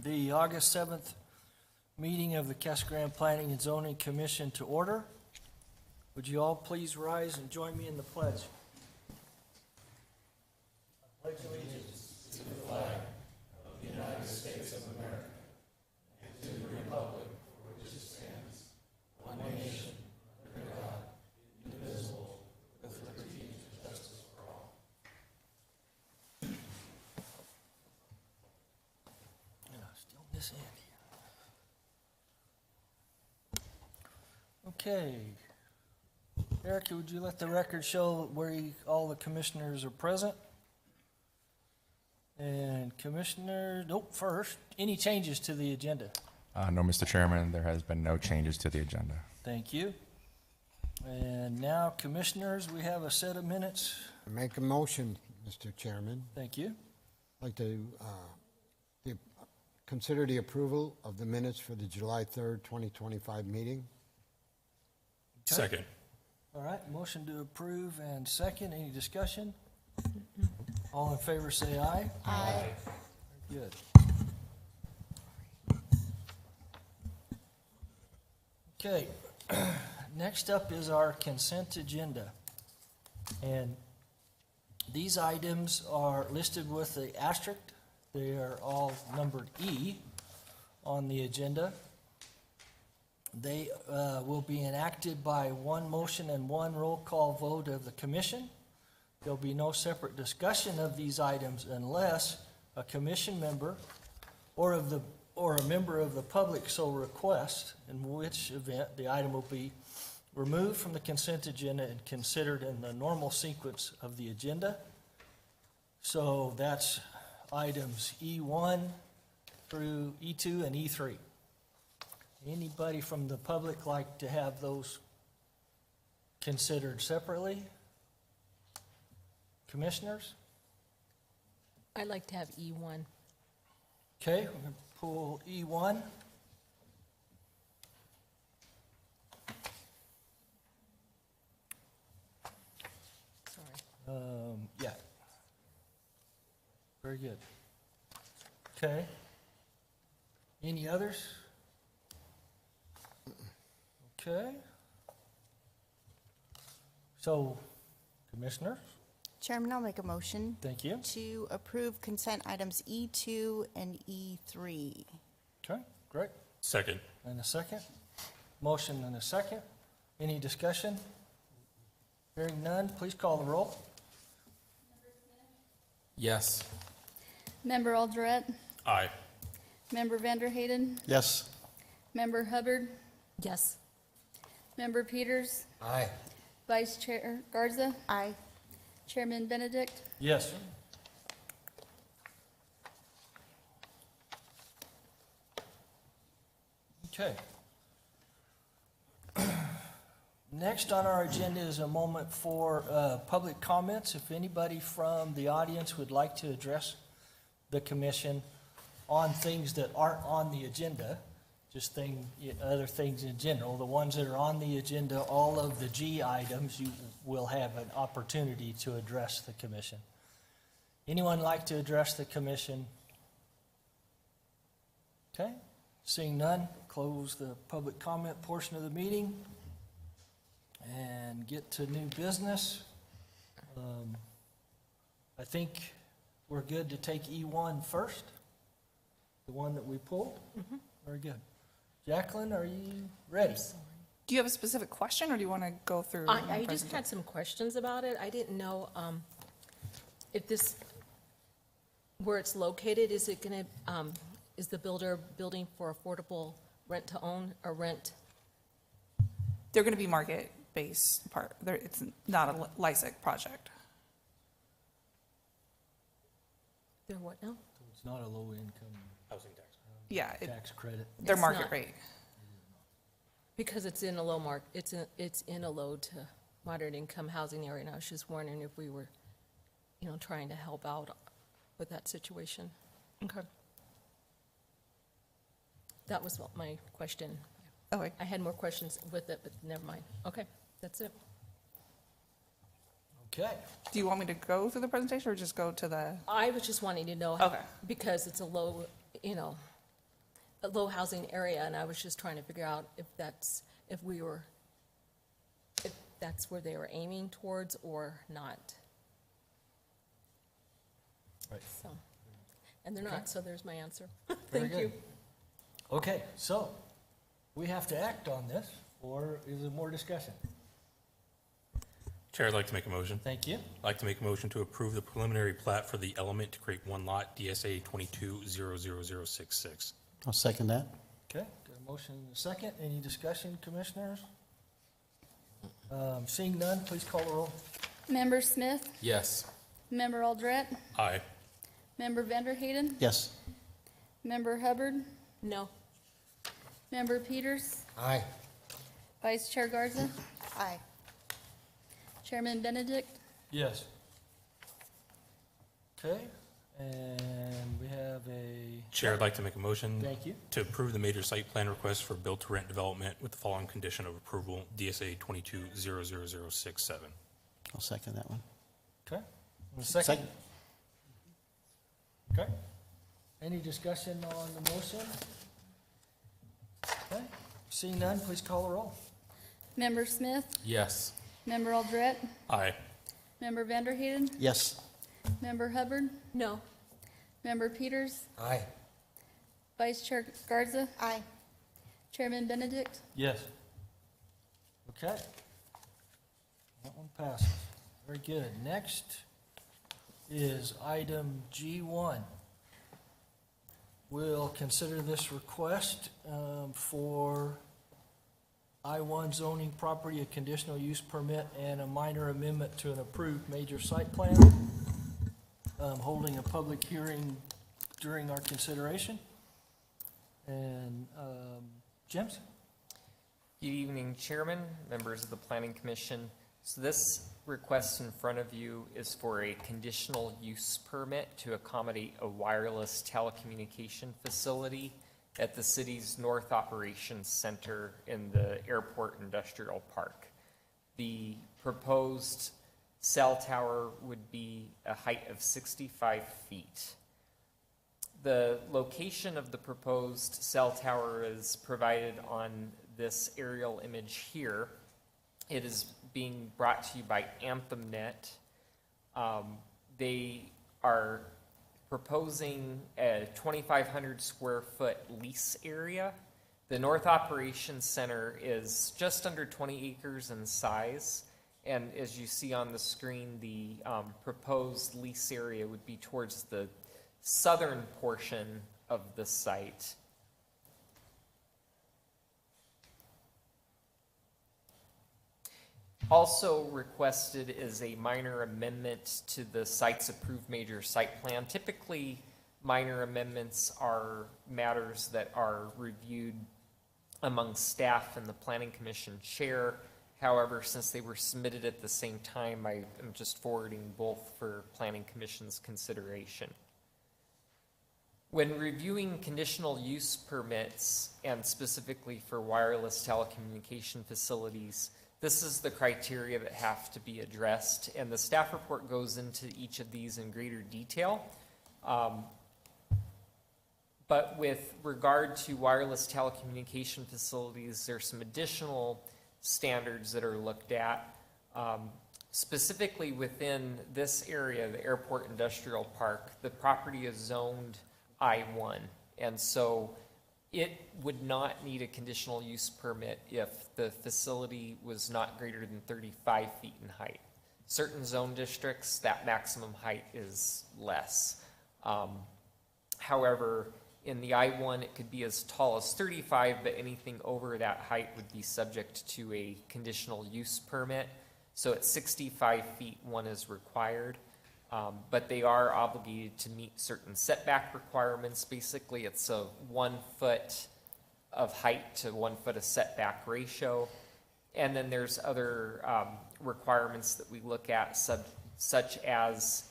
the August 7th meeting of the Casa Grande Planning and Zoning Commission to order. Would you all please rise and join me in the pledge? I pledge allegiance. Still this end here. Okay. Erica, would you let the record show where all the commissioners are present? And Commissioner, first, any changes to the agenda? No, Mr. Chairman, there has been no changes to the agenda. Thank you. And now, Commissioners, we have a set of minutes. I make a motion, Mr. Chairman. Thank you. I'd like to consider the approval of the minutes for the July 3rd, 2025 meeting. Second. All right, motion to approve and second. Any discussion? All in favor say aye. Aye. Good. Okay, next up is our consent agenda. And these items are listed with the asterisk. They are all numbered E on the agenda. They will be enacted by one motion and one roll call vote of the commission. There'll be no separate discussion of these items unless a commission member or a member of the public so requests, in which event the item will be removed from the consent agenda and considered in the normal sequence of the agenda. So that's items E1 through E2 and E3. Anybody from the public like to have those considered separately? Commissioners? I'd like to have E1. Okay, we're going to pull E1. Sorry. Yeah. Very good. Okay. Any others? Okay. So, Commissioner, Chairman, I'll make a motion thank you. to approve consent items E2 and E3. Okay, great. Second. And a second? Motion and a second. Any discussion? Hearing none, please call the roll. Yes. Member Alderette, Aye. Member Vanderhayden, Yes. Member Hubbard, Yes. Member Peters, Aye. Vice Chair Garza, Aye. Chairman Benedict. Yes. Okay. Next on our agenda is a moment for public comments. If anybody from the audience would like to address the commission on things that aren't on the agenda, just other things in general, the ones that are on the agenda, all of the G items, you will have an opportunity to address the commission. Anyone like to address the commission? Okay, seeing none, close the public comment portion of the meeting and get to new business. I think we're good to take E1 first, the one that we pulled. Very good. Jacqueline, are you ready? Do you have a specific question, or do you want to go through? I the just presentation? had some questions about it. I didn't know if this, where it's located, is it going to, is the builder building for affordable rent to own or rent? They're going to be market-based part. It's not a LISIC project. They're what now? It's not a low-income Housing tax. Yeah, tax credit. they're It's market not. rate. Because it's in a low it's in a low to moderate income housing area, and I was just wondering if we were, trying to help out with that situation. Okay. That was my question. Okay. I had more questions with it, but never mind. Okay, that's it. Okay. Do you want me to go through the presentation, or just go to the? I was just wanting to know. Okay. Because it's a low, a low housing area, and I was just trying to figure out if that's where they were aiming towards or not. Right. So, and they're not, so there's my answer. Very Thank you. good. Okay, so we have to act on this, or is there more discussion? Chair, I'd like to make a motion. Thank you. I'd like to make a motion to approve the preliminary plat for the element to create one lot, DSA 22-00066. I'll second that. Okay, got a motion and a second. Any discussion, commissioners? Seeing none, please call the roll. Member Smith, Yes. Member Aldret, Aye. Member Vanderhayden, Yes. Member Hubbard, No. Member Peters, Aye. Vice Chair Garza, Aye. Chairman Benedict, Yes. Okay, and we have a, Chair, I'd like to make a motion thank you. to approve the major site plan request for build-to-rent development with the following condition of approval, DSA 22-00067. I'll second that one. Okay, and a second. Okay. Any discussion on the motion? Okay, seeing none, please call the roll. Member Smith, Yes. Member Aldret, Aye. Member Vanderhayden, Yes. Member Hubbard, No. Member Peters, Aye. Vice Chair Garza, Aye. Chairman Benedict, Yes. Okay. That one passes. Very good. Next is item G1. We'll consider this request for I-1 zoning property, a conditional use permit, and a minor amendment to an approved major site plan. Holding a public hearing during our consideration. And James? Good evening, Chairman, members of the Planning Commission. So this request in front of you is for a conditional use permit to accommodate a wireless telecommunication facility at the city's North Operations Center in the Airport Industrial Park. The proposed cell tower would be a height of 65 feet. The location of the proposed cell tower is provided on this aerial image here. It is being brought to you by AnthemNet. They are proposing a 2,500 square foot lease area. The North Operations Center is just under 20 acres in size. And as you see on the screen, the proposed lease area would be towards the southern portion of the site. Also requested is a minor amendment to the site's approved major site plan. Typically, minor amendments are matters that are reviewed among staff and the Planning Commission chair. However, since they were submitted at the same time, I am just forwarding both for Planning Commission's consideration. When reviewing conditional use permits, and specifically for wireless telecommunication facilities, this is the criteria that have to be addressed, and the staff report goes into each of these in greater detail. But with regard to wireless telecommunication facilities, there's some additional standards that are looked at. Specifically within this area, the Airport Industrial Park, the property is zoned I-1, and so it would not need a conditional use permit if the facility was not greater than 35 feet in height. Certain zone districts, that maximum height is less. However, in the I-1, it could be as tall as 35, but anything over that height would be subject to a conditional use permit. So at 65 feet, one is required. But they are obligated to meet certain setback requirements. Basically, it's a 1 foot of height to 1 foot of setback ratio. And then there's other requirements that we look at, such as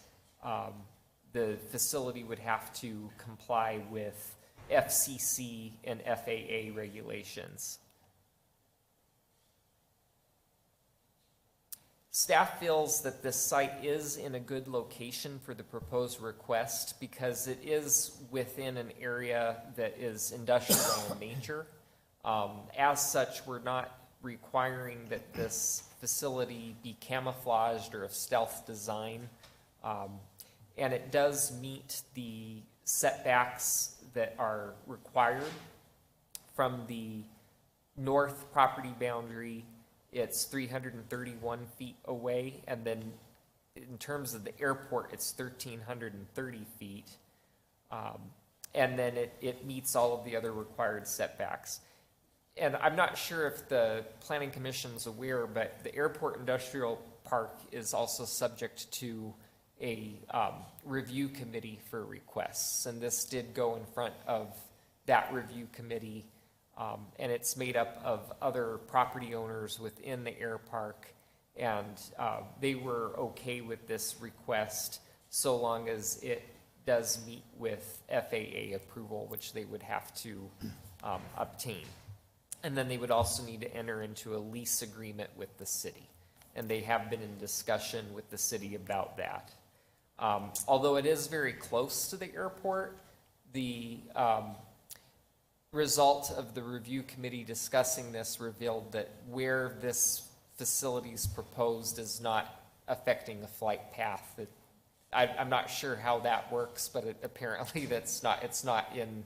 the facility would have to comply with FCC and FAA regulations. Staff feels that this site is in a good location for the proposed request because it is within an area that is industrial in nature. As such, we're not requiring that this facility be camouflaged or of stealth design. And it does meet the setbacks that are required from the north property boundary. It's 331 feet away, and then in terms of the airport, it's 1,330 feet. And then it meets all of the other required setbacks. And I'm not sure if the Planning Commission's aware, but the Airport Industrial Park is also subject to a review committee for requests. And this did go in front of that review committee. And it's made up of other property owners within the air park. And they were okay with this request so long as it does meet with FAA approval, which they would have to obtain. And then they would also need to enter into a lease agreement with the city. And they have been in discussion with the city about that. Although it is very close to the airport, the result of the review committee discussing this revealed that where this facility is proposed is not affecting a flight path. I'm not sure how that works, but apparently it's not in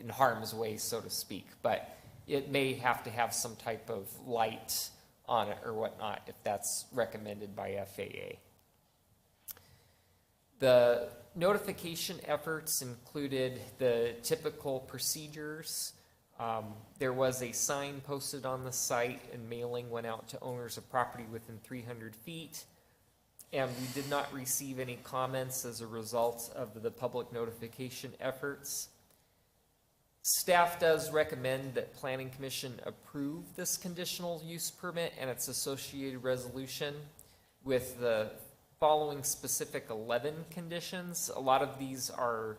harm's way, so to speak. But it may have to have some type of light on it or whatnot if that's recommended by FAA. The notification efforts included the typical procedures. There was a sign posted on the site and mailing went out to owners of property within 300 feet. And we did not receive any comments as a result of the public notification efforts. Staff does recommend that Planning Commission approve this conditional use permit and its associated resolution with the following specific 11 conditions. A lot of these are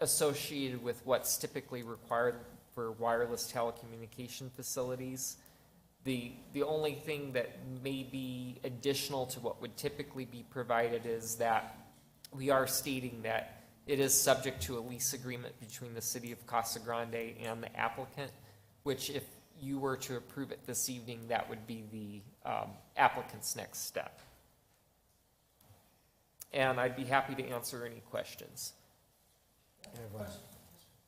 associated with what's typically required for wireless telecommunication facilities. The only thing that may be additional to what would typically be provided is that we are stating that it is subject to a lease agreement between the city of Casa Grande and the applicant, which if you were to approve it this evening, that would be the applicant's next step. And I'd be happy to answer any questions.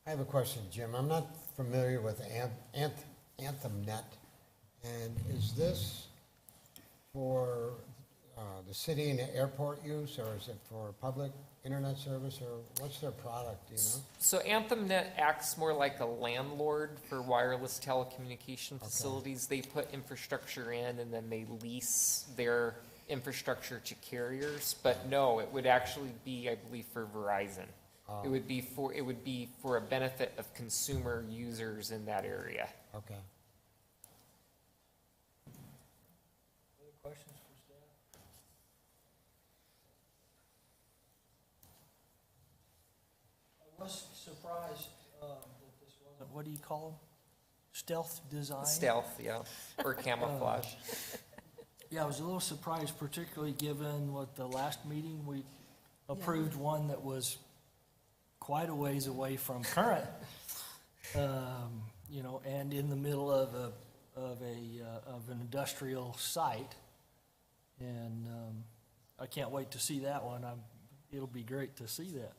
I have a question, Jim. I'm not familiar with AnthemNet. And is this for the city and the airport use, or is it for public internet service, or what's their product, do you know? So AnthemNet acts more like a landlord for wireless telecommunication facilities. They put infrastructure in and then they lease their infrastructure to carriers. But no, it would actually be, I believe, for Verizon. It would be for a benefit of consumer users in that area. Okay. Other questions for staff? I was surprised that this wasn't, what do you call them? Stealth design? Stealth, yeah, or camouflage. Yeah, I was a little surprised, particularly given what the last meeting, we approved one that was quite a ways away from current, and in the middle of an industrial site. And I can't wait to see that one. It'll be great to see that.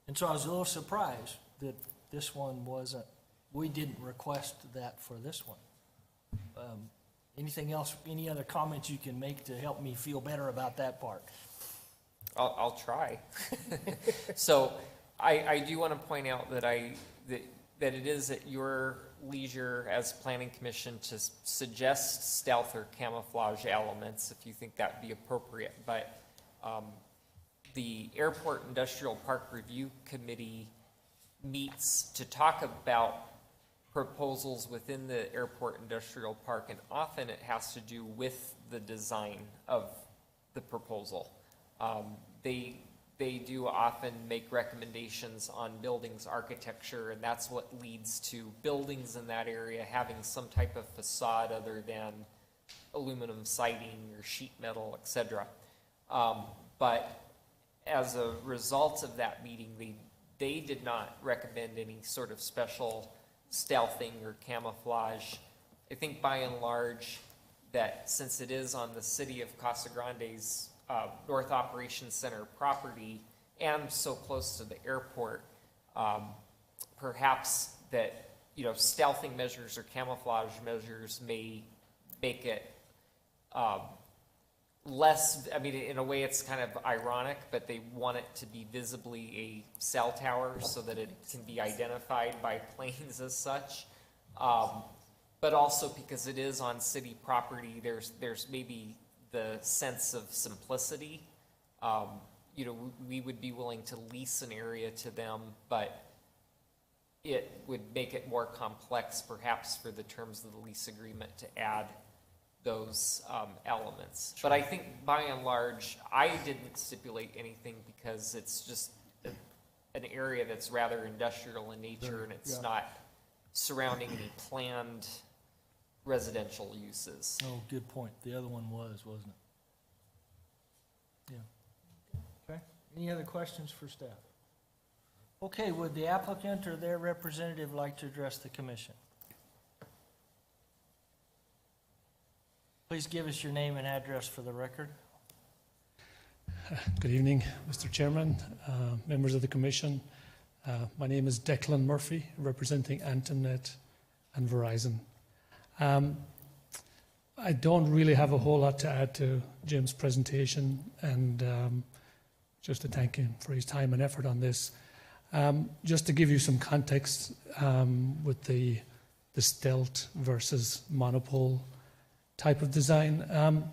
And so I was a little surprised that this one wasn't, we didn't request that for this one. Anything else, any other comments you can make to help me feel better about that part? I'll try. So I do want to point out that that it is at your leisure as Planning Commission to suggest stealth or camouflage elements if you think that would be appropriate. But the Airport Industrial Park Review Committee meets to talk about proposals within the Airport Industrial Park, and often it has to do with the design of the proposal. They do often make recommendations on buildings architecture, and that's what leads to buildings in that area having some type of facade other than aluminum siding or sheet metal, et cetera. But as a result of that meeting, they did not recommend any sort of special stealthing or camouflage. I think by and large that since it is on the city of Casa Grande's North Operations Center property and so close to the airport, perhaps that, you know, stealthing measures or camouflage measures may make it less, I mean, in a way it's kind of ironic, but they want it to be visibly a cell tower so that it can be identified by planes as such. But also because it is on city property, there's maybe the sense of simplicity. You know, we would be willing to lease an area to them, but it would make it more complex perhaps for the terms of the lease agreement to add those elements. But I think by and large, I didn't stipulate anything because it's just an area that's rather industrial in nature and it's not surrounding any planned residential uses. Oh, good point. The other one wasn't it? Yeah. Okay. Any other questions for staff? Okay, would the applicant or their representative like to address the commission? Please give us your name and address for the record. Good evening, Mr. Chairman, members of the Commission. My name is Declan Murphy, representing AntomNet and Verizon. I don't really have a whole lot to add to Jim's presentation, and just to thank him for his time and effort on this. Just to give you some context with the stealth versus monopole type of design.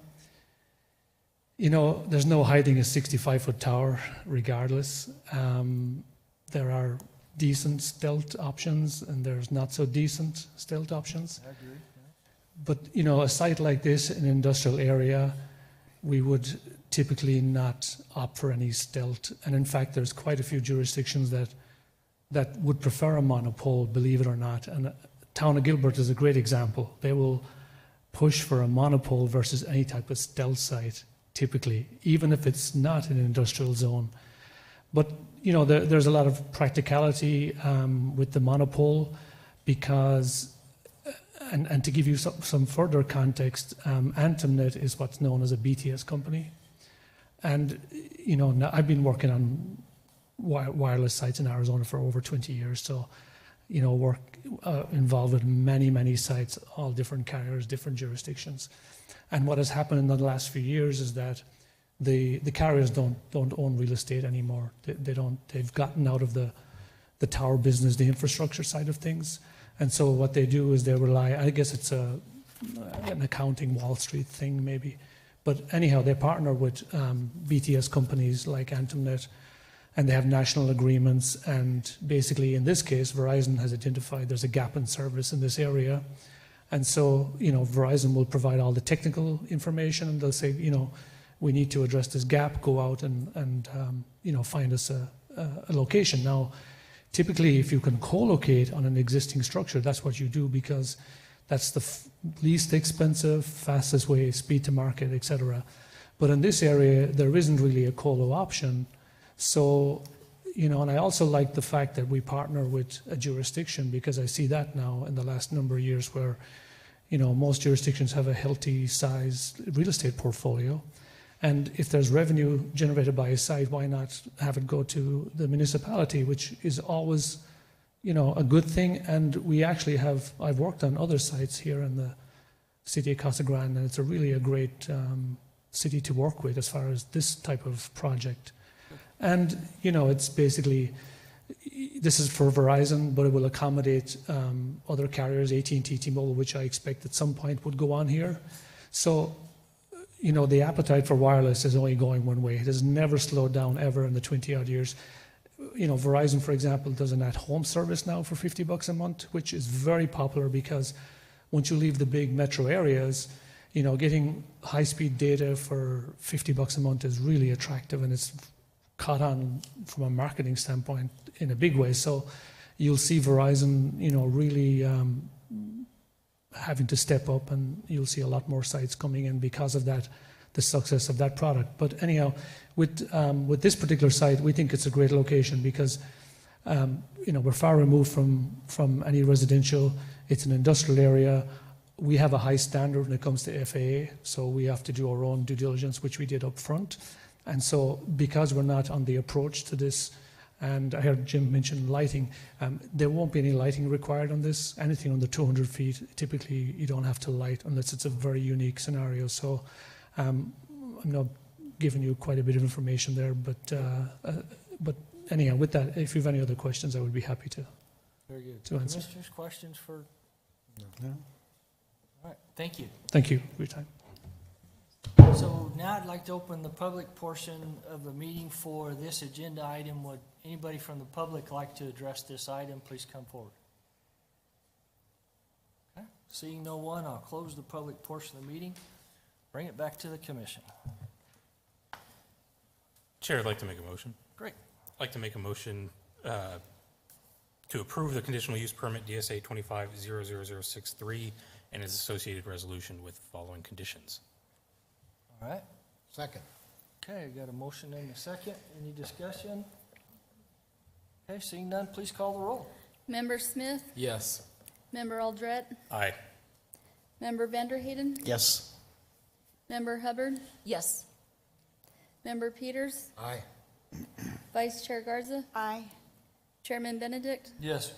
You know, there's no hiding a 65-foot tower regardless. There are decent stealth options and there's not so decent stealth options. I agree. But, you know, a site like this in an industrial area, we would typically not opt for any stealth. And in fact, there's quite a few jurisdictions that would prefer a monopole, believe it or not. And Town of Gilbert is a great example. They will push for a monopole versus any type of stealth site, typically, even if it's not in an industrial zone. But, you know, there's a lot of practicality with the monopole because, and to give you some further context, AntomNet is what's known as a BTS company. And, you know, now I've been working on wireless sites in Arizona for over 20 years. So, you know, involved with many, many sites, all different carriers, different jurisdictions. And what has happened in the last few years is that the carriers don't own real estate anymore. They've gotten out of the tower business, the infrastructure side of things. And so what they do is they rely, I guess it's an accounting Wall Street thing maybe. But anyhow, they partner with BTS companies like AntomNet, and they have national agreements. And basically, in this case, Verizon has identified there's a gap in service in this area. And so, you know, Verizon will provide all the technical information, and they'll say, you know, we need to address this gap, go out and you know, find us a location. Now, typically, if you can co-locate on an existing structure, that's what you do because that's the least expensive, fastest way, speed to market, etc. But in this area, there isn't really a colo option. So, you know, and I also like the fact that we partner with a jurisdiction because I see that now in the last number of years where, you know, most jurisdictions have a healthy size real estate portfolio. And if there's revenue generated by a site, why not have it go to the municipality, which is always, you know, a good thing. And we actually I've worked on other sites here in the city of Casa Grande, and it's a great city to work with as far as this type of project. And, you know, it's basically, this is for Verizon, but it will accommodate other carriers, AT&T, T-Mobile, which I expect at some point would go on here. So, you know, the appetite for wireless is only going one way. It has never slowed down ever in the 20-odd years. You know, Verizon, for example, does an at-home service now for $50 a month, which is very popular because once you leave the big metro areas, you know, getting high-speed data for $50 a month is really attractive, and it's caught on from a marketing standpoint in a big way. So you'll see Verizon, you know, really having to step up, and you'll see a lot more sites coming in because of that, the success of that product. But anyhow, with this particular site, we think it's a great location because we're far removed from any residential. It's an industrial area. We have a high standard when it comes to FAA, so we have to do our own due diligence, which we did up front. And so because we're not on the approach to this, and I heard Jim mention lighting, there won't be any lighting required on this. Anything under 200 feet, typically you don't have to light unless it's a very unique scenario. So I'm not giving you quite a bit of information there, but anyhow, with that, if you have any other questions, I would be happy to. Very good. To answer. Commissioners, questions for? No? All right, thank you. Thank you for your time. So now I'd like to open the public portion of the meeting for this agenda item. Would anybody from the public like to address this item? Please come forward. Okay. Seeing no one, I'll close the public portion of the meeting. Bring it back to the commission. Chair, I'd like to make a motion. Great. I'd like to make a motion to approve the conditional use permit DSA 25-00063 and its associated resolution with the following conditions. All right. Second. Okay, got a motion and a second. Any discussion? Okay, seeing none, please call the roll. Member Smith, Yes. Member Aldred, Aye. Member Vanderhayden, Yes. Member Hubbard, Yes. Member Peters, Aye. Vice Chair Garza, Aye. Chairman Benedict. Yes.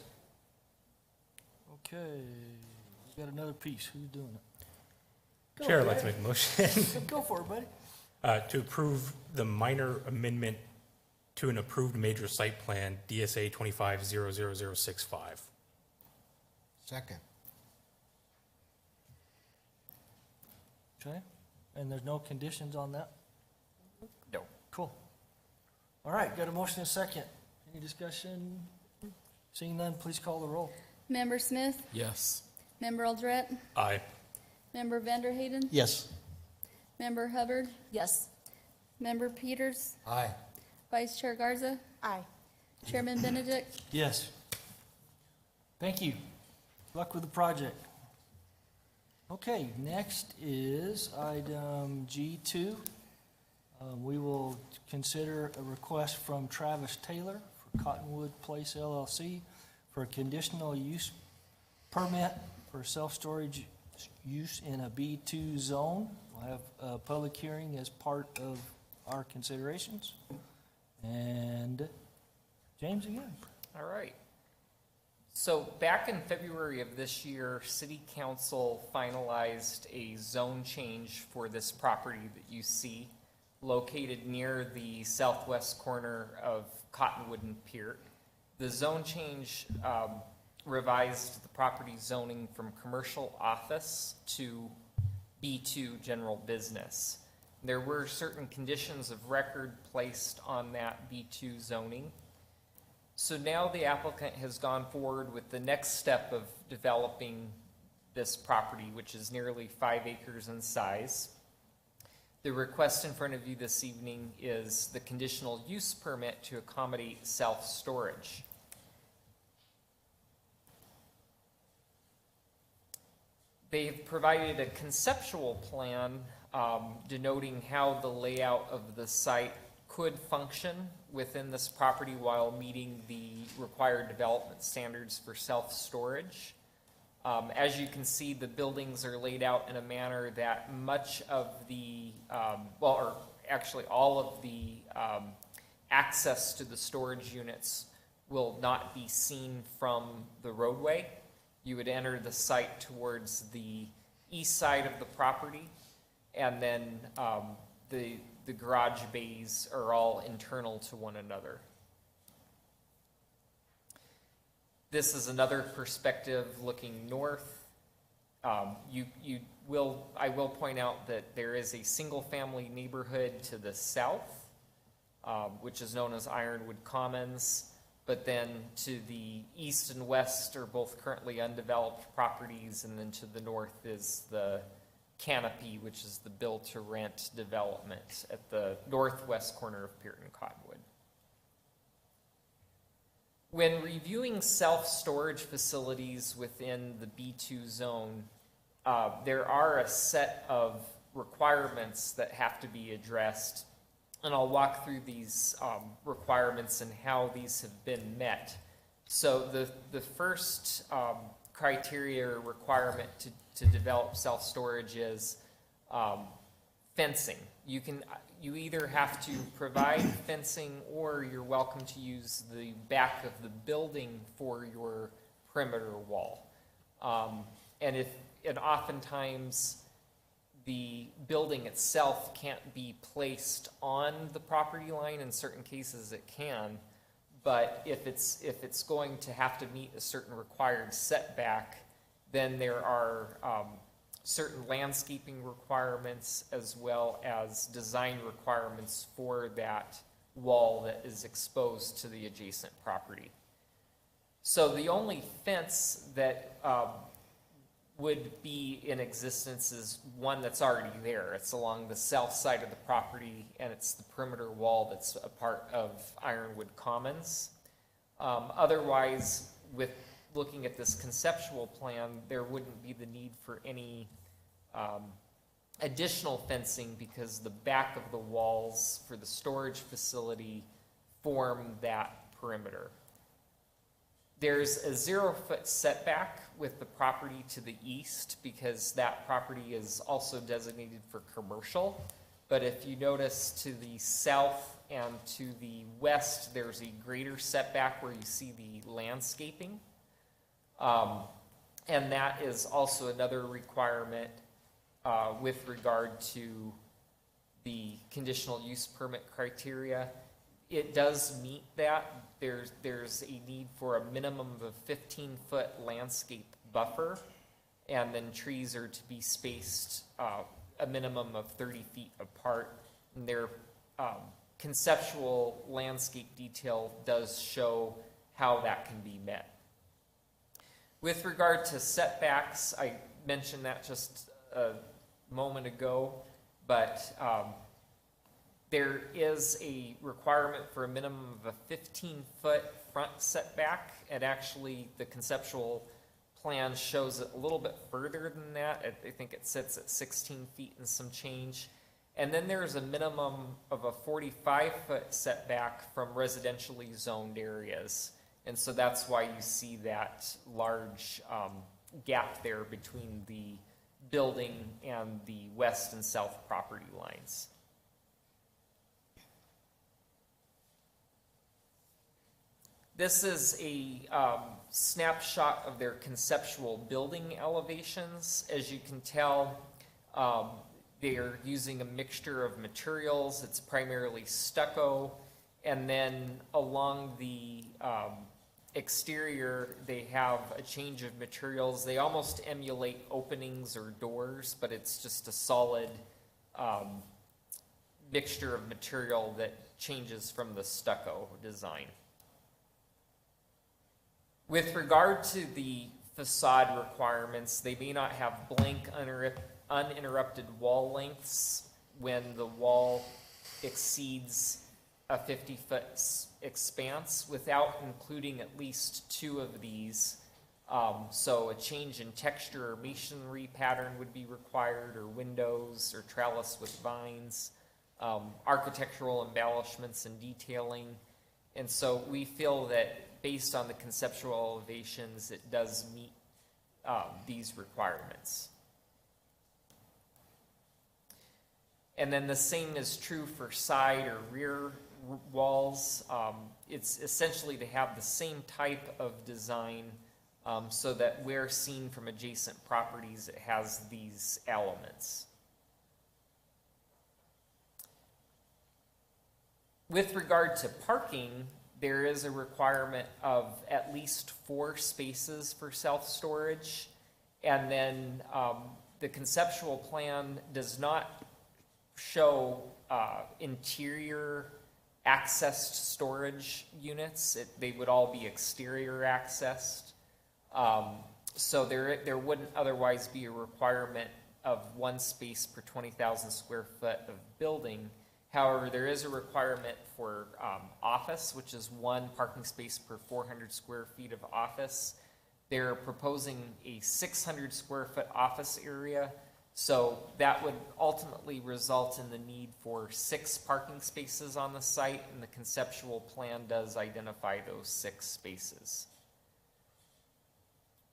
Okay, we got another piece. Who's doing it? Go Chair, I'd ahead. like to make a motion Go for it, buddy. to approve the minor amendment to an approved major site plan DSA 25-00065. Second. Okay, and there's no conditions on that? No. Cool. All right, got a motion and a second. Any discussion? Seeing none, please call the roll. Member Smith, Yes. Member Aldred, Aye. Member Vanderhayden, Yes. Member Hubbard, Yes. Member Peters, Aye. Vice Chair Garza, Aye. Chairman Benedict. Yes. Thank you. Luck with the project. Okay, next is item G2. We will consider a request from Travis Taylor for Cottonwood Place LLC for a conditional use permit for self-storage use in a B2 zone. We'll have a public hearing as part of our considerations. And James again. All right. So back in February of this year, City Council finalized a zone change for this property that you see located near the southwest corner of Cottonwood and Peart. The zone change revised the property zoning from commercial office to B2 general business. There were certain conditions of record placed on that B2 zoning. So now the applicant has gone forward with the next step of developing this property, which is nearly 5 acres in size. The request in front of you this evening is the conditional use permit to accommodate self-storage. They have provided a conceptual plan denoting how the layout of the site could function within this property while meeting the required development standards for self-storage. As you can see, the buildings are laid out in a manner that much of the, or actually all of the access to the storage units will not be seen from the roadway. You would enter the site towards the east side of the property, and then the garage bays are all internal to one another. This is another perspective looking north. I will point out that there is a single-family neighborhood to the south, which is known as Ironwood Commons. But then to the east and west are both currently undeveloped properties, and then to the north is the Canopy, which is the build-to-rent development at the northwest corner of Peart and Cottonwood. When reviewing self-storage facilities within the B2 zone, there are a set of requirements that have to be addressed, and I'll walk through these requirements and how these have been met. So the first criteria or requirement to develop self-storage is fencing. You either have to provide fencing, or you're welcome to use the back of the building for your perimeter wall. And oftentimes the building itself can't be placed on the property line. In certain cases it can, but if it's going to have to meet a certain required setback, then there are certain landscaping requirements as well as design requirements for that wall that is exposed to the adjacent property. So the only fence that would be in existence is one that's already there. It's along the south side of the property, and it's the perimeter wall that's a part of Ironwood Commons. Otherwise, with looking at this conceptual plan, there wouldn't be the need for any additional fencing, because the back of the walls for the storage facility form that perimeter. There's a 0-foot setback with the property to the east, because that property is also designated for commercial. But if you notice, to the south and to the west, there's a greater setback where you see the landscaping. And that is also another requirement with regard to the conditional use permit criteria. It does meet that. There's a need for a minimum of a 15-foot landscape buffer, and then trees are to be spaced a minimum of 30 feet apart. And their conceptual landscape detail does show how that can be met. With regard to setbacks, I mentioned that just a moment ago, but there is a requirement for a minimum of a 15-foot front setback, and actually the conceptual plan shows it a little bit further than that. I think it sits at 16 feet and some change. And then there's a minimum of a 45-foot setback from residentially zoned areas. And so that's why you see that large gap there between the building and the west and south property lines. This is a snapshot of their conceptual building elevations. As you can tell, they are using a mixture of materials. It's primarily stucco, and then along the exterior, they have a change of materials. They almost emulate openings or doors, but it's just a solid mixture of material that changes from the stucco design. With regard to the facade requirements, they may not have blank uninterrupted wall lengths when the wall exceeds a 50-foot expanse without including at least 2 of these. So a change in texture or masonry pattern would be required, or windows or trellis with vines, architectural embellishments and detailing. And so we feel that based on the conceptual elevations, it does meet these requirements. And then the same is true for side or rear walls. It's essentially to have the same type of design so that where seen from adjacent properties, it has these elements. With regard to parking, there is a requirement of at least 4 spaces for self-storage, and then the conceptual plan does not show interior accessed storage units. They would all be exterior accessed. So there wouldn't otherwise be a requirement of 1 space per 20,000 square foot of building. However, there is a requirement for office, which is 1 parking space per 400 square feet of office. They're proposing a 600 square foot office area. So that would ultimately result in the need for 6 parking spaces on the site, and the conceptual plan does identify those 6 spaces.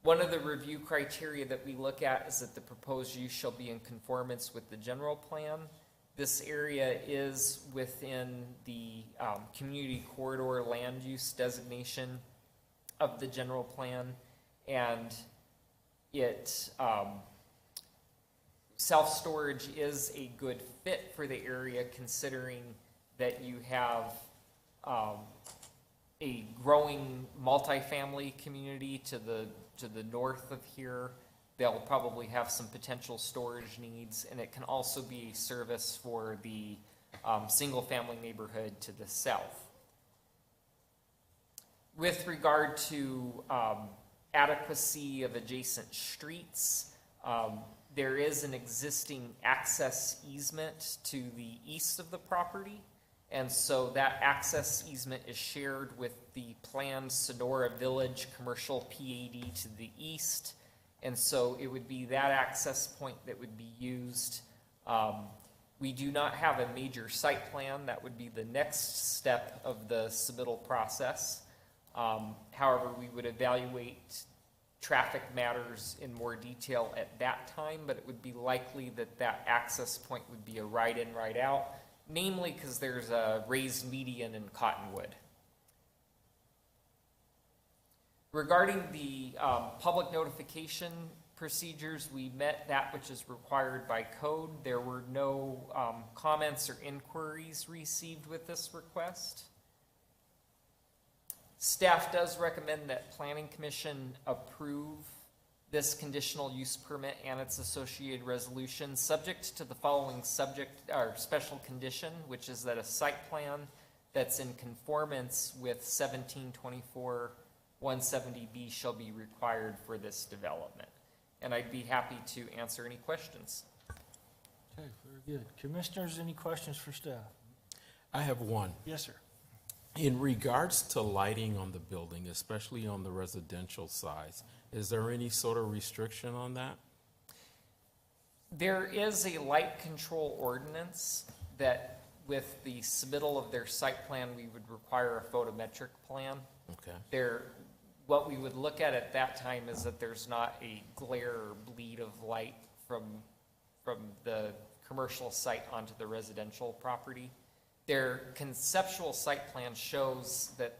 One of the review criteria that we look at is that the proposed use shall be in conformance with the general plan. This area is within the community corridor land use designation of the general plan, and it self-storage is a good fit for the area, considering that you have a growing multifamily community to the north of here. They'll probably have some potential storage needs, and it can also be a service for the single-family neighborhood to the south. With regard to adequacy of adjacent streets, there is an existing access easement to the east of the property, and so that access easement is shared with the planned Sonora Village commercial PAD to the east, and so it would be that access point that would be used. We do not have a major site plan. That would be the next step of the submittal process. However, we would evaluate traffic matters in more detail at that time, but it would be likely that that access point would be a right-in, right-out, namely because there's a raised median in Cottonwood. Regarding the public notification procedures, we met that which is required by code. There were no comments or inquiries received with this request. Staff does recommend that Planning Commission approve this conditional use permit and its associated resolution, subject to the following special condition, which is that a site plan that's in conformance with 1724-170B shall be required for this development. And I'd be happy to answer any questions. Okay, very good. Commissioners, any questions for staff? I have one. Yes, sir. In regards to lighting on the building, especially on the residential side, is there any sort of restriction on that? There is a light control ordinance that with the submittal of their site plan, we would require a photometric plan. Okay. What we would look at that time is that there's not a glare or bleed of light from the commercial site onto the residential property. Their conceptual site plan shows that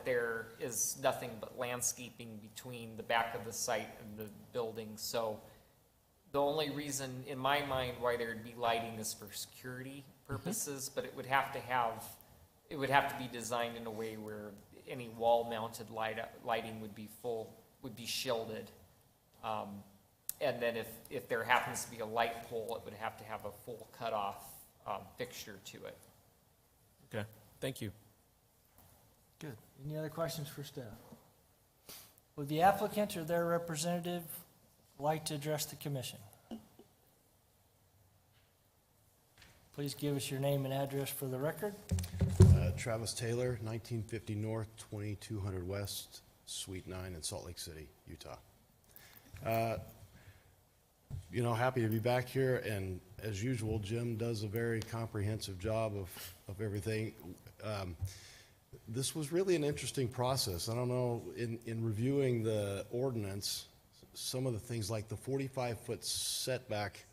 there is nothing but landscaping between the back of the site and the building. So the only reason in my mind why there'd be lighting is for security purposes, but it would have to be designed in a way where any wall-mounted lighting would be shielded. And then if there happens to be a light pole, it would have to have a full cutoff fixture to it. Okay, thank you. Good. Any other questions for staff? Would the applicant or their representative like to address the commission? Please give us your name and address for the record. Travis Taylor, 1950 North, 2200 West, Suite 9 in Salt Lake City, Utah. Happy to be back here, and as usual, Jim does a very comprehensive job of everything. This was really an interesting process. I don't know, in reviewing the ordinance, some of the things like the 45-foot setback,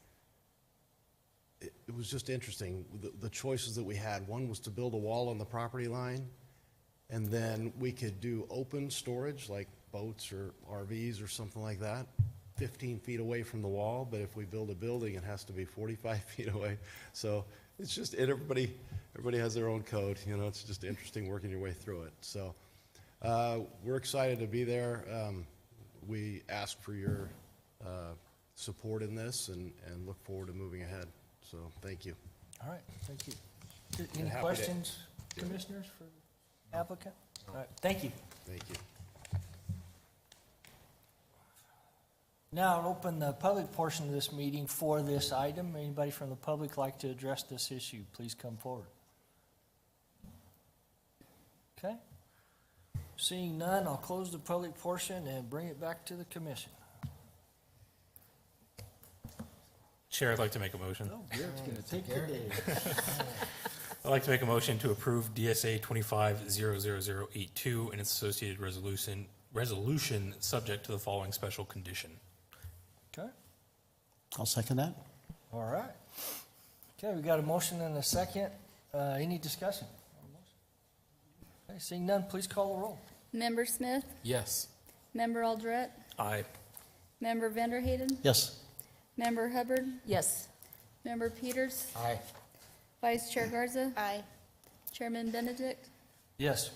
it was just interesting, the choices that we had. One was to build a wall on the property line, and then we could do open storage, like boats or RVs or something like that, 15 feet away from the wall, but if we build a building, it has to be 45 feet away. So it's just, everybody has their own code, it's just interesting working your way through it. So we're excited to be there. We ask for your support in this and look forward to moving ahead. So thank you. All right, thank you. Any questions, commissioners, for the applicant? All right, thank you. Thank you. Now I'll open the public portion of this meeting for this item. Anybody from the public like to address this issue, please come forward. Okay. Seeing none, I'll close the public portion and bring it back to the commission. Chair, I'd like to make a motion. Oh, Garrett's gonna take the Garrett. day. I'd like to make a motion to approve DSA 25-00082 and its associated resolution subject to the following special condition. Okay, I'll second that. all right. Okay, we got a motion and a second. Any discussion? Okay, seeing none, please call the roll. Member Smith, Yes. Member Aldred, Aye. Member Vanderhayden, Yes. Member Hubbard, Yes. Member Peters, Aye. Vice Chair Garza, Aye. Chairman Benedict. Yes.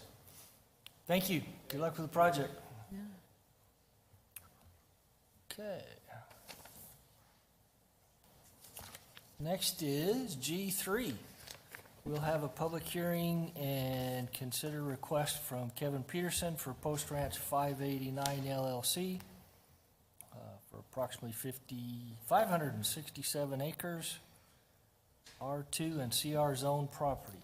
Thank you. Good luck with the project. Okay. Next is G3. We'll have a public hearing and consider request from Kevin Peterson for Post Ranch 589 LLC for approximately 567 acres, R2 and CR zone property.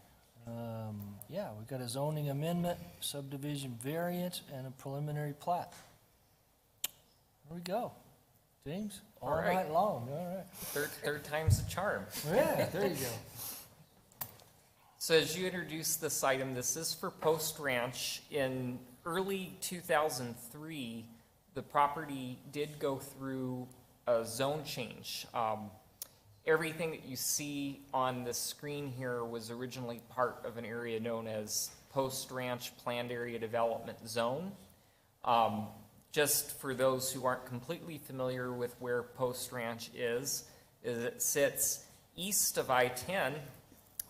Yeah, we've got a zoning amendment, subdivision variance, and a preliminary plat. Here we go. James, all All right. night long, all right. Third time's a charm. Yeah, there you go. So as you introduce this item, this is for Post Ranch. In early 2003, the property did go through a zone change. Everything that you see on the screen here was originally part of an area known as Post Ranch Planned Area Development Zone. Just for those who aren't completely familiar with where Post Ranch is it sits east of I-10,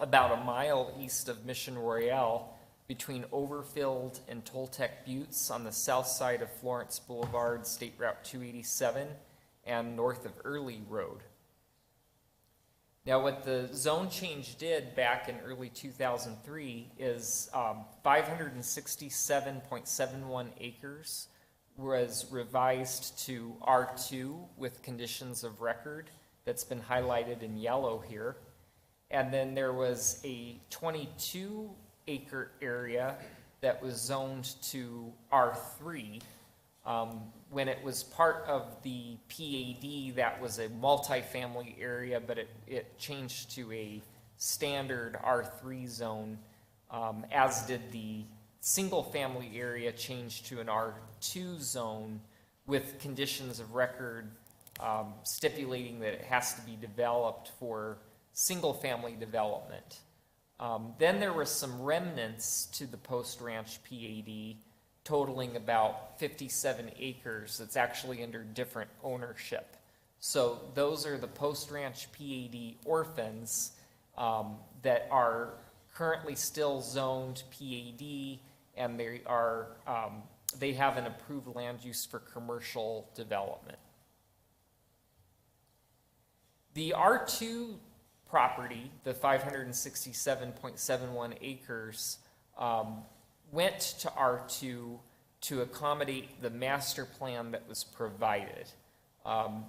about a mile east of Mission Royale, between Overfield and Toltec Buttes on the south side of Florence Boulevard, State Route 287, and north of Early Road. Now, what the zone change did back in early 2003 is 567.71 acres was revised to R2 with conditions of record. That's been highlighted in yellow here. And then there was a 22-acre area that was zoned to R3. When it was part of the PAD, that was a multifamily area, but it changed to a standard R3 zone, as did the single-family area changed to an R2 zone with conditions of record stipulating that it has to be developed for single-family development. Then there were some remnants to the Post Ranch PAD totaling about 57 acres that's actually under different ownership. So those are the Post Ranch PAD orphans that are currently still zoned PAD, and they have an approved land use for commercial development. The R2 property, the 567.71 acres, went to R2 to accommodate the master plan that was provided.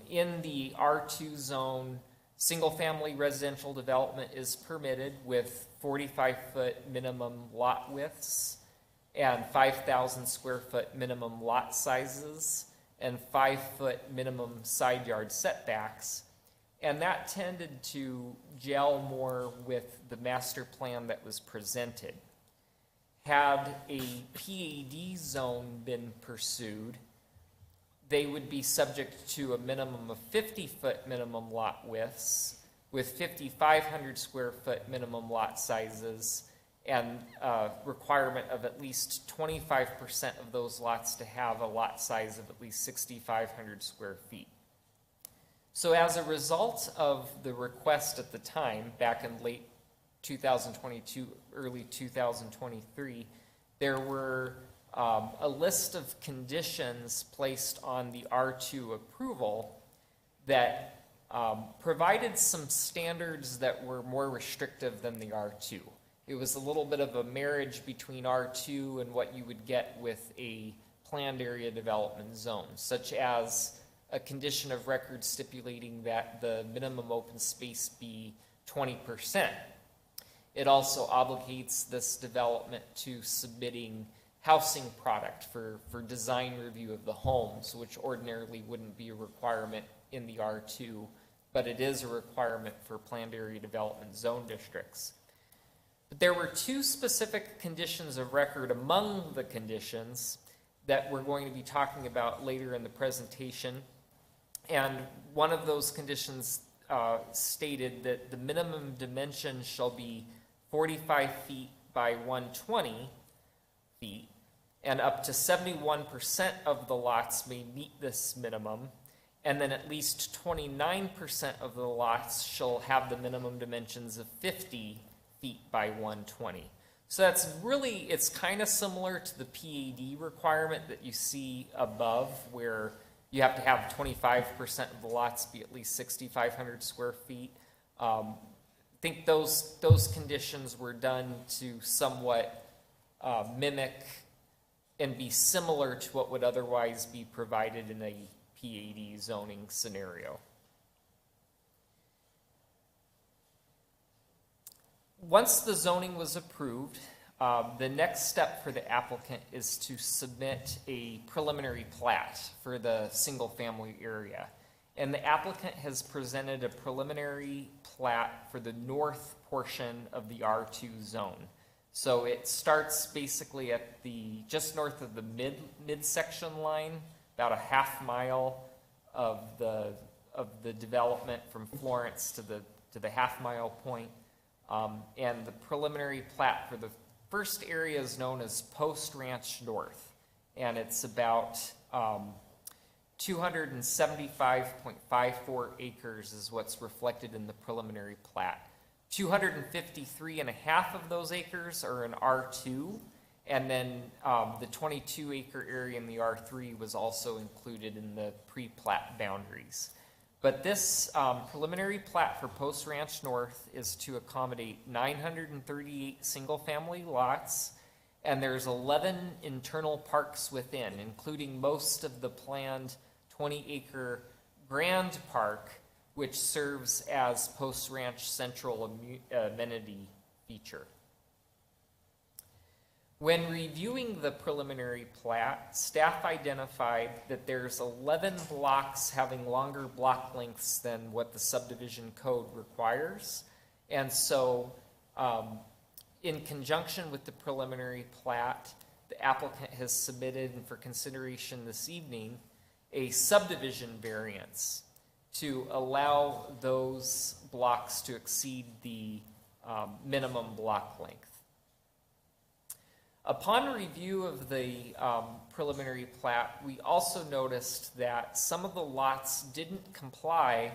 In the R2 zone, single-family residential development is permitted with 45-foot minimum lot widths and 5,000 square foot minimum lot sizes and 5-foot minimum side yard setbacks. And that tended to gel more with the master plan that was presented. Had a PAD zone been pursued, they would be subject to a minimum of 50-foot minimum lot widths with 5,500 square foot minimum lot sizes and a requirement of at least 25% of those lots to have a lot size of at least 6,500 square feet. So as a result of the request at the time, back in late 2022, early 2023, there were a list of conditions placed on the R2 approval that provided some standards that were more restrictive than the R2. It was a little bit of a marriage between R2 and what you would get with a planned area development zone, such as a condition of record stipulating that the minimum open space be 20%. It also obligates this development to submitting housing product for design review of the homes, which ordinarily wouldn't be a requirement in the R2, but it is a requirement for planned area development zone districts. But there were two specific conditions of record among the conditions that we're going to be talking about later in the presentation. And one of those conditions stated that the minimum dimension shall be 45 feet by 120 feet, and up to 71% of the lots may meet this minimum, and then at least 29% of the lots shall have the minimum dimensions of 50 feet by 120. So that's really, it's kind of similar to the PAD requirement that you see above, where you have to have 25% of the lots be at least 6,500 square feet. I think those conditions were done to somewhat mimic and be similar to what would otherwise be provided in a PAD zoning scenario. Once the zoning was approved, the next step for the applicant is to submit a preliminary plat for the single-family area. And the applicant has presented a preliminary plat for the north portion of the R2 zone. So it starts basically at just north of the midsection line, about a half mile of the development from Florence to the half mile point. And the preliminary plat for the first area is known as Post Ranch North, and it's about 275.54 acres is what's reflected in the preliminary plat. 253.5 of those acres are in R2, and then the 22-acre area in the R3 was also included in the pre-plat boundaries. But this preliminary plat for Post Ranch North is to accommodate 938 single-family lots, and there's 11 internal parks within, including most of the planned 20-acre Grand Park, which serves as Post Ranch Central amenity feature. When reviewing the preliminary plat, staff identified that there's 11 blocks having longer block lengths than what the subdivision code requires. And so, in conjunction with the preliminary plat, the applicant has submitted, and for consideration this evening, a subdivision variance to allow those blocks to exceed the minimum block length. Upon review of the preliminary plat, we also noticed that some of the lots didn't comply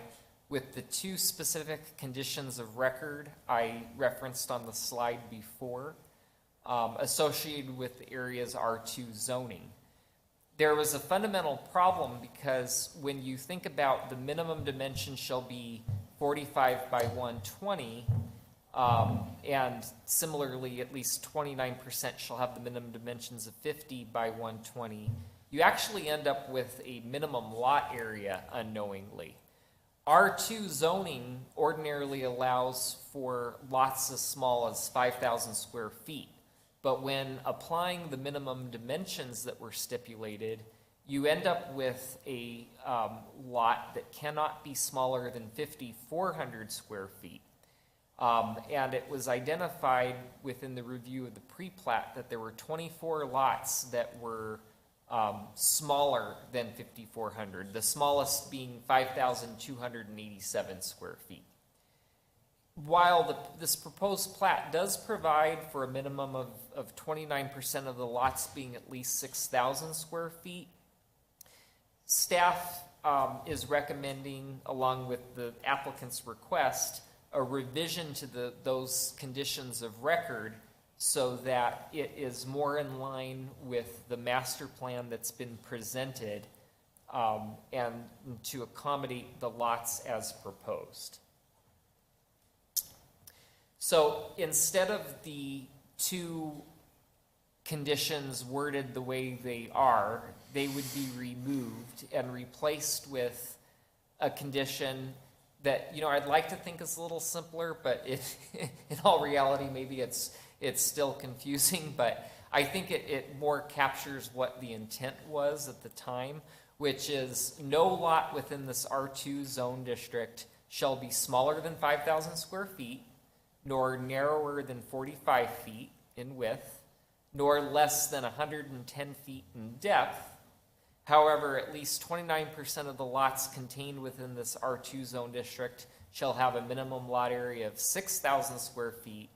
with the two specific conditions of record I referenced on the slide before, associated with the area's R2 zoning. There was a fundamental problem because when you think about the minimum dimension shall be 45 by 120, and similarly, at least 29% shall have the minimum dimensions of 50 by 120. You actually end up with a minimum lot area unknowingly. R2 zoning ordinarily allows for lots as small as 5,000 square feet. But when applying the minimum dimensions that were stipulated, you end up with a lot that cannot be smaller than 5,400 square feet. And it was identified within the review of the pre-plat that there were 24 lots that were smaller than 5,400, the smallest being 5,287 square feet. While this proposed plat does provide for a minimum of 29% of the lots being at least 6,000 square feet, staff is recommending, along with the applicant's request, a revision to those conditions of record so that it is more in line with the master plan that's been presented and to accommodate the lots as proposed. So instead of the two conditions worded the way they are, they would be removed and replaced with a condition that, I'd like to think is a little simpler, but in all reality, maybe it's still confusing. But I think it more captures what the intent was at the time, which is no lot within this R2 zone district shall be smaller than 5,000 square feet, nor narrower than 45 feet in width, nor less than 110 feet in depth. However, at least 29% of the lots contained within this R2 zone district shall have a minimum lot area of 6,000 square feet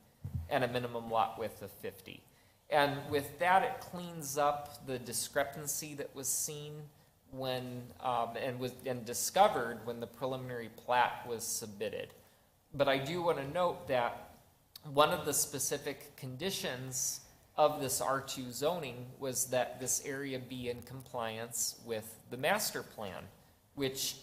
and a minimum lot width of 50. And with that, it cleans up the discrepancy that was seen when, and discovered when the preliminary plat was submitted. But I do want to note that one of the specific conditions of this R2 zoning was that this area be in compliance with the master plan, which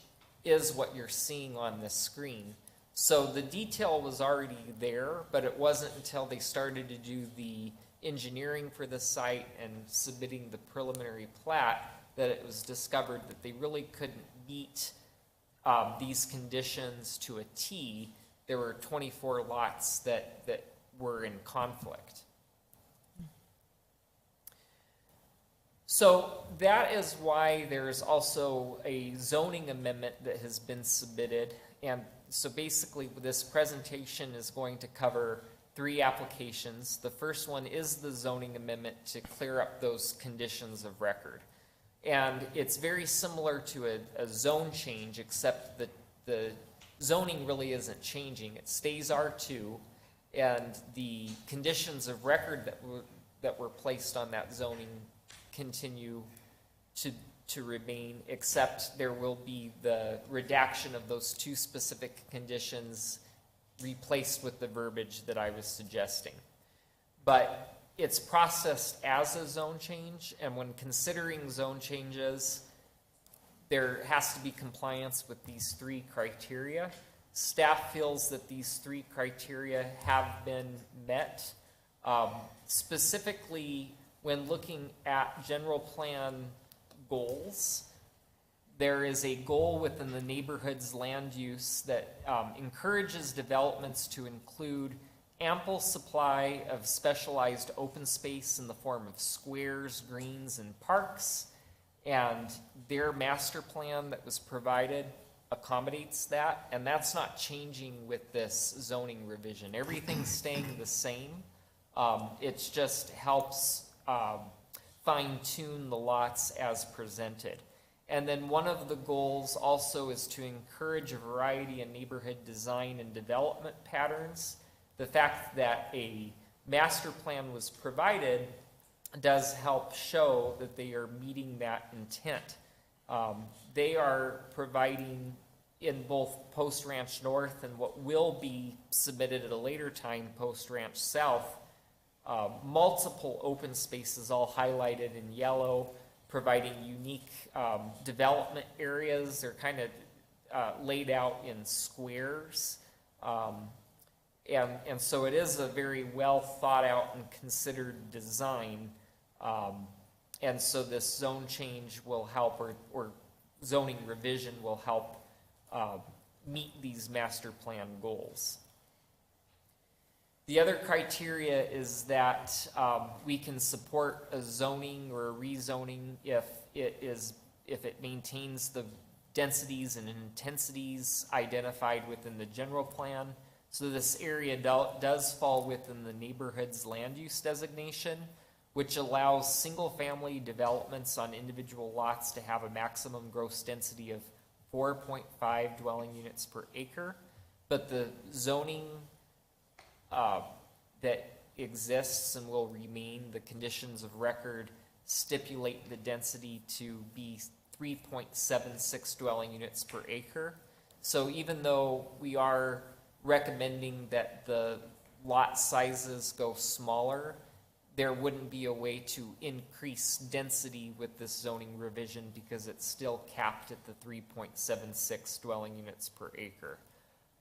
is what you're seeing on this screen. So the detail was already there, but it wasn't until they started to do the engineering for the site and submitting the preliminary plat that it was discovered that they really couldn't meet these conditions to a T. There were 24 lots that were in conflict. So that is why there's also a zoning amendment that has been submitted. And so basically this presentation is going to cover 3 applications. The first one is the zoning amendment to clear up those conditions of record. And it's very similar to a zone change, except that the zoning really isn't changing. It stays R2, and the conditions of record that were placed on that zoning continue to remain, except there will be the redaction of those 2 specific conditions replaced with the verbiage that I was suggesting. But it's processed as a zone change, and when considering zone changes, there has to be compliance with these 3 criteria. Staff feels that these 3 criteria have been met. Specifically, when looking at general plan goals, there is a goal within the neighborhood's land use that encourages developments to include ample supply of specialized open space in the form of squares, greens, and parks. And their master plan that was provided accommodates that, and that's not changing with this zoning revision. Everything's staying the same. It just helps fine-tune the lots as presented. And then one of the goals also is to encourage a variety in neighborhood design and development patterns. The fact that a master plan was provided does help show that they are meeting that intent. They are providing in both Post Ranch North and what will be submitted at a later time, Post Ranch South, multiple open spaces all highlighted in yellow, providing unique development areas. They're kind of laid out in squares. And so it is a very well thought out and considered design. And so this zone change will help, or zoning revision will help meet these master plan goals. The other criteria is that we can support a zoning or a rezoning if it maintains the densities and intensities identified within the general plan. So this area does fall within the neighborhood's land use designation, which allows single-family developments on individual lots to have a maximum gross density of 4.5 dwelling units per acre. But the zoning that exists and will remain, the conditions of record stipulate the density to be 3.76 dwelling units per acre. So even though we are recommending that the lot sizes go smaller, there wouldn't be a way to increase density with this zoning revision because it's still capped at the 3.76 dwelling units per acre.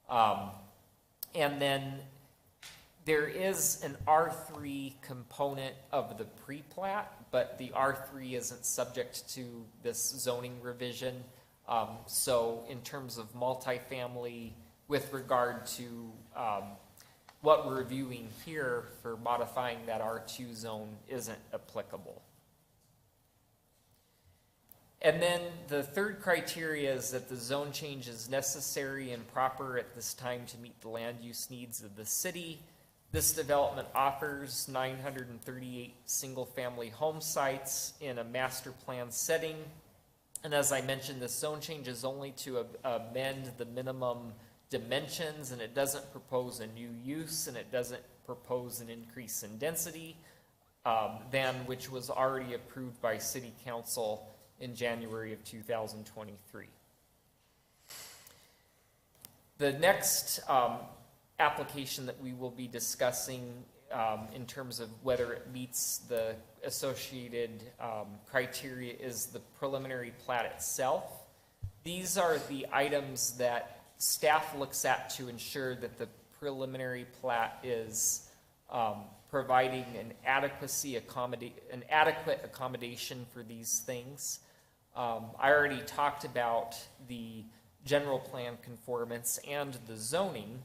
And then there is an R3 component of the pre-plat, but the R3 isn't subject to this zoning revision. So in terms of multifamily, with regard to what we're reviewing here for modifying that R2 zone isn't applicable. And then the third criteria is that the zone change is necessary and proper at this time to meet the land use needs of the city. This development offers 938 single-family home sites in a master plan setting. And as I mentioned, this zone change is only to amend the minimum dimensions, and it doesn't propose a new use, and it doesn't propose an increase in density than which was already approved by City Council in January of 2023. The next application that we will be discussing in terms of whether it meets the associated criteria is the preliminary plat itself. These are the items that staff looks at to ensure that the preliminary plat is providing an adequate accommodation for these things. I already talked about the general plan conformance and the zoning,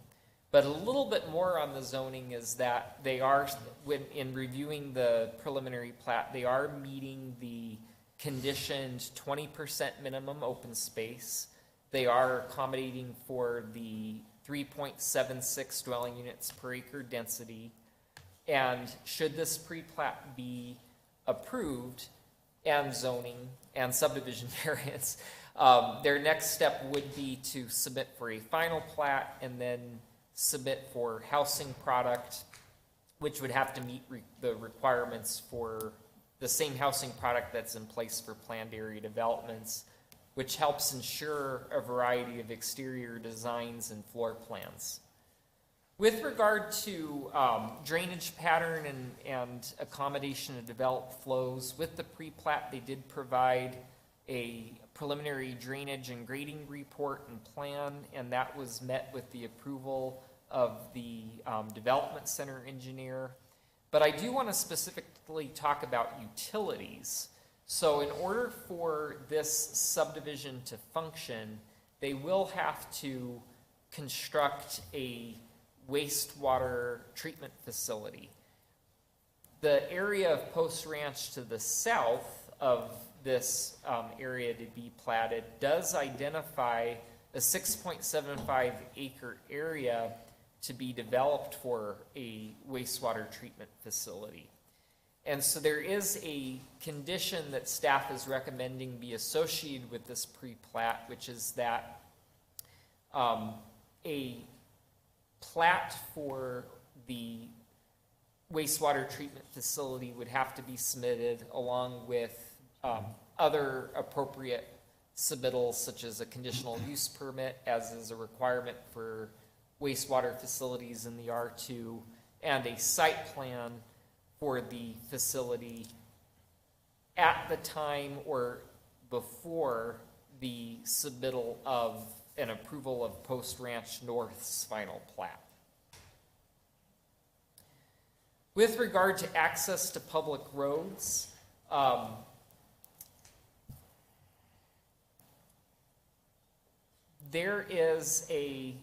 but a little bit more on the zoning is that they are, when in reviewing the preliminary plat, they are meeting the conditioned 20% minimum open space. They are accommodating for the 3.76 dwelling units per acre density. And should this pre-plat be approved, and zoning and subdivision variance, their next step would be to submit for a final plat and then submit for housing product, which would have to meet the requirements for the same housing product that's in place for planned area developments, which helps ensure a variety of exterior designs and floor plans. With regard to drainage pattern and accommodation of developed flows, with the pre-plat, they did provide a preliminary drainage and grading report and plan, and that was met with the approval of the development center engineer. But I do want to specifically talk about utilities. So in order for this subdivision to function, they will have to construct a wastewater treatment facility. The area of Post Ranch to the south of this area to be platted does identify a 6.75 acre area to be developed for a wastewater treatment facility. And so there is a condition that staff is recommending be associated with this pre-plat, which is that a plat for the wastewater treatment facility would have to be submitted along with other appropriate submittals, such as a conditional use permit, as is a requirement for wastewater facilities in the R2, and a site plan for the facility at the time or before the submittal of an approval of Post Ranch North's final plat. With regard to access to public roads, there is a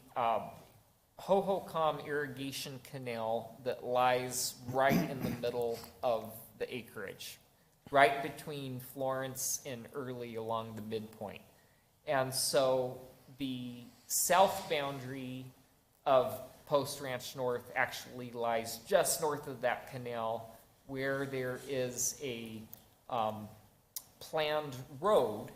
Hohokam irrigation canal that lies right in the middle of the acreage, right between Florence and Early along the midpoint. And so the south boundary of Post Ranch North actually lies just north of that canal, where there is a planned road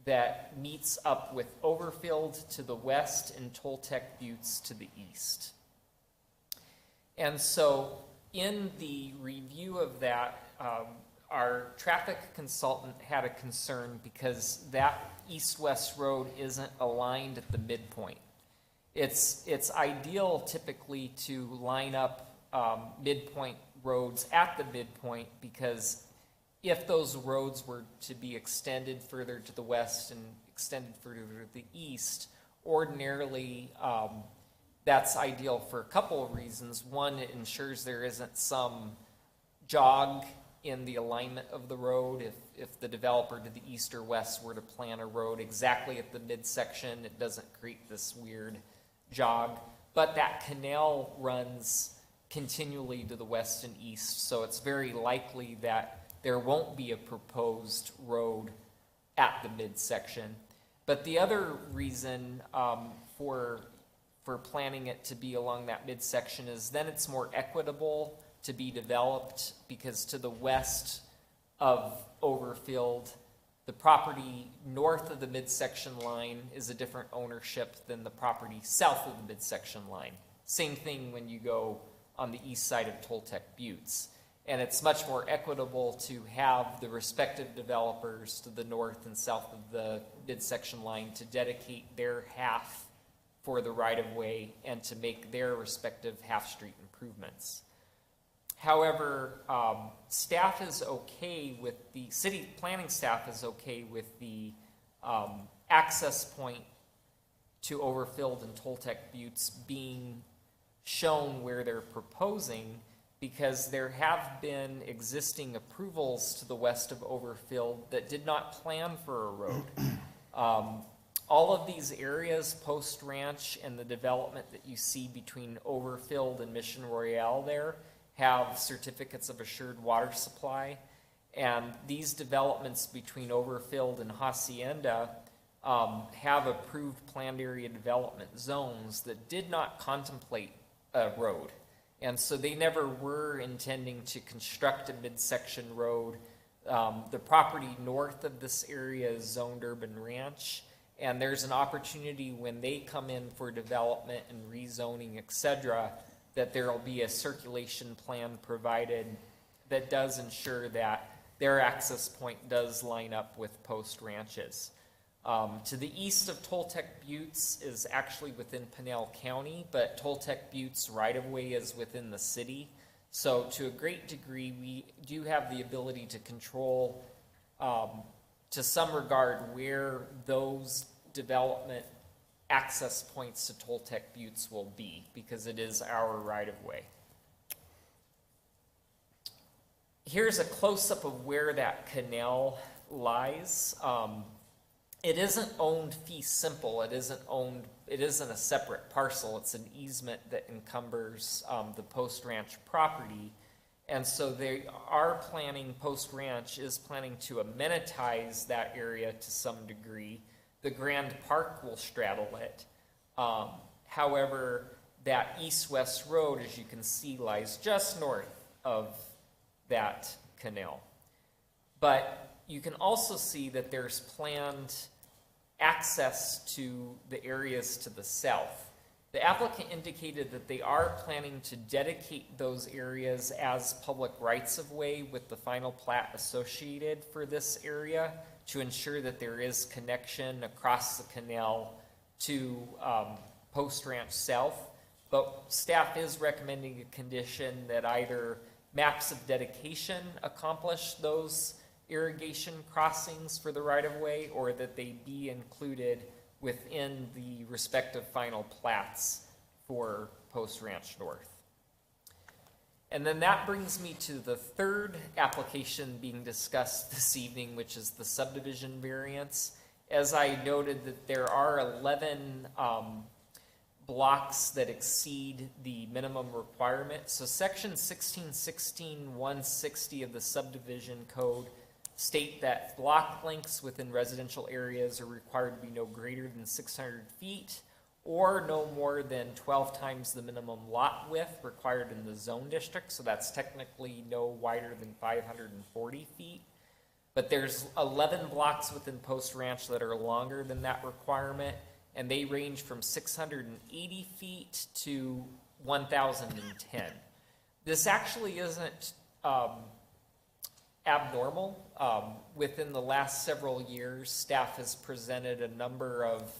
that meets up with Overfield to the west and Toltec Buttes to the east. And so in the review of that, our traffic consultant had a concern because that east-west road isn't aligned at the midpoint. It's ideal typically to line up midpoint roads at the midpoint, because if those roads were to be extended further to the west and extended further to the east, ordinarily that's ideal for a couple of reasons. One, it ensures there isn't some jog in the alignment of the road. If the developer to the east or west were to plan a road exactly at the midsection, it doesn't create this weird jog. but that canal runs continually to the west and east, so it's very likely that there won't be a proposed road at the midsection. But the other reason for planning it to be along that midsection is then it's more equitable to be developed, because to the west of Overfield, the property north of the midsection line is a different ownership than the property south of the midsection line. Same thing when you go on the east side of Toltec Buttes. And it's much more equitable to have the respective developers to the north and south of the midsection line to dedicate their half for the right-of-way and to make their respective half-street improvements. However, staff is okay with the, city planning staff is okay with the access point to Overfield and Toltec Buttes being shown where they're proposing, because there have been existing approvals to the west of Overfield that did not plan for a road. All of these areas, Post Ranch and the development that you see between Overfield and Mission Royale there, have certificates of assured water supply. And these developments between Overfield and Hacienda have approved planned area development zones that did not contemplate a road. And so they never were intending to construct a midsection road. The property north of this area is zoned urban ranch, and there's an opportunity when they come in for development and rezoning, et cetera, that there will be a circulation plan provided that does ensure that their access point does line up with Post Ranches. To the east of Toltec Buttes is actually within Pinal County, but Toltec Buttes right-of-way is within the city. So to a great degree, we do have the ability to control, to some regard, where those development access points to Toltec Buttes will be, because it is our right-of-way. Here's a close-up of where that canal lies. It isn't owned fee simple. It isn't a separate parcel. It's an easement that encumbers the Post Ranch property. And so they are planning, Post Ranch is planning to amenitize that area to some degree. The Grand Park will straddle it. However, that east-west road, as you can see, lies just north of that canal. But you can also see that there's planned access to the areas to the south. The applicant indicated that they are planning to dedicate those areas as public rights-of-way with the final plat associated for this area to ensure that there is connection across the canal to Post Ranch South. But staff is recommending a condition that either maps of dedication accomplish those irrigation crossings for the right-of-way, or that they be included within the respective final plats for Post Ranch North. And then that brings me to the third application being discussed this evening, which is the subdivision variance. As I noted, that there are 11 blocks that exceed the minimum requirement. So section 1616-160 of the subdivision code state that block lengths within residential areas are required to be no greater than 600 feet or no more than 12 times the minimum lot width required in the zone district. So that's technically no wider than 540 feet. But there's 11 blocks within Post Ranch that are longer than that requirement, and they range from 680 feet to 1,010. This actually isn't abnormal. Within the last several years, staff has presented a number of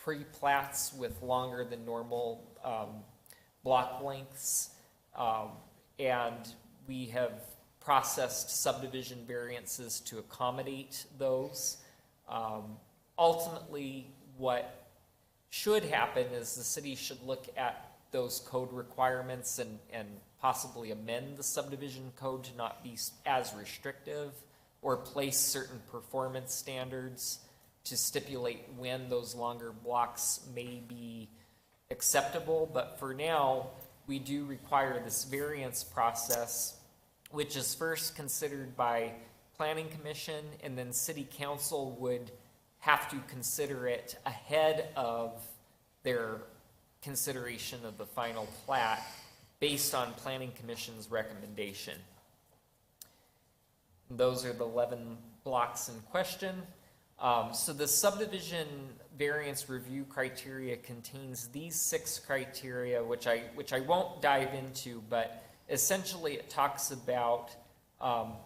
pre-plats with longer than normal block lengths, and we have processed subdivision variances to accommodate those. Ultimately, what should happen is the city should look at those code requirements and possibly amend the subdivision code to not be as restrictive, or place certain performance standards to stipulate when those longer blocks may be acceptable, but for now, we do require this variance process, which is first considered by Planning Commission, and then City Council would have to consider it ahead of their consideration of the final plat based on Planning Commission's recommendation. Those are the 11 blocks in question. So the subdivision variance review criteria contains these 6 criteria, which I won't dive into, but essentially it talks about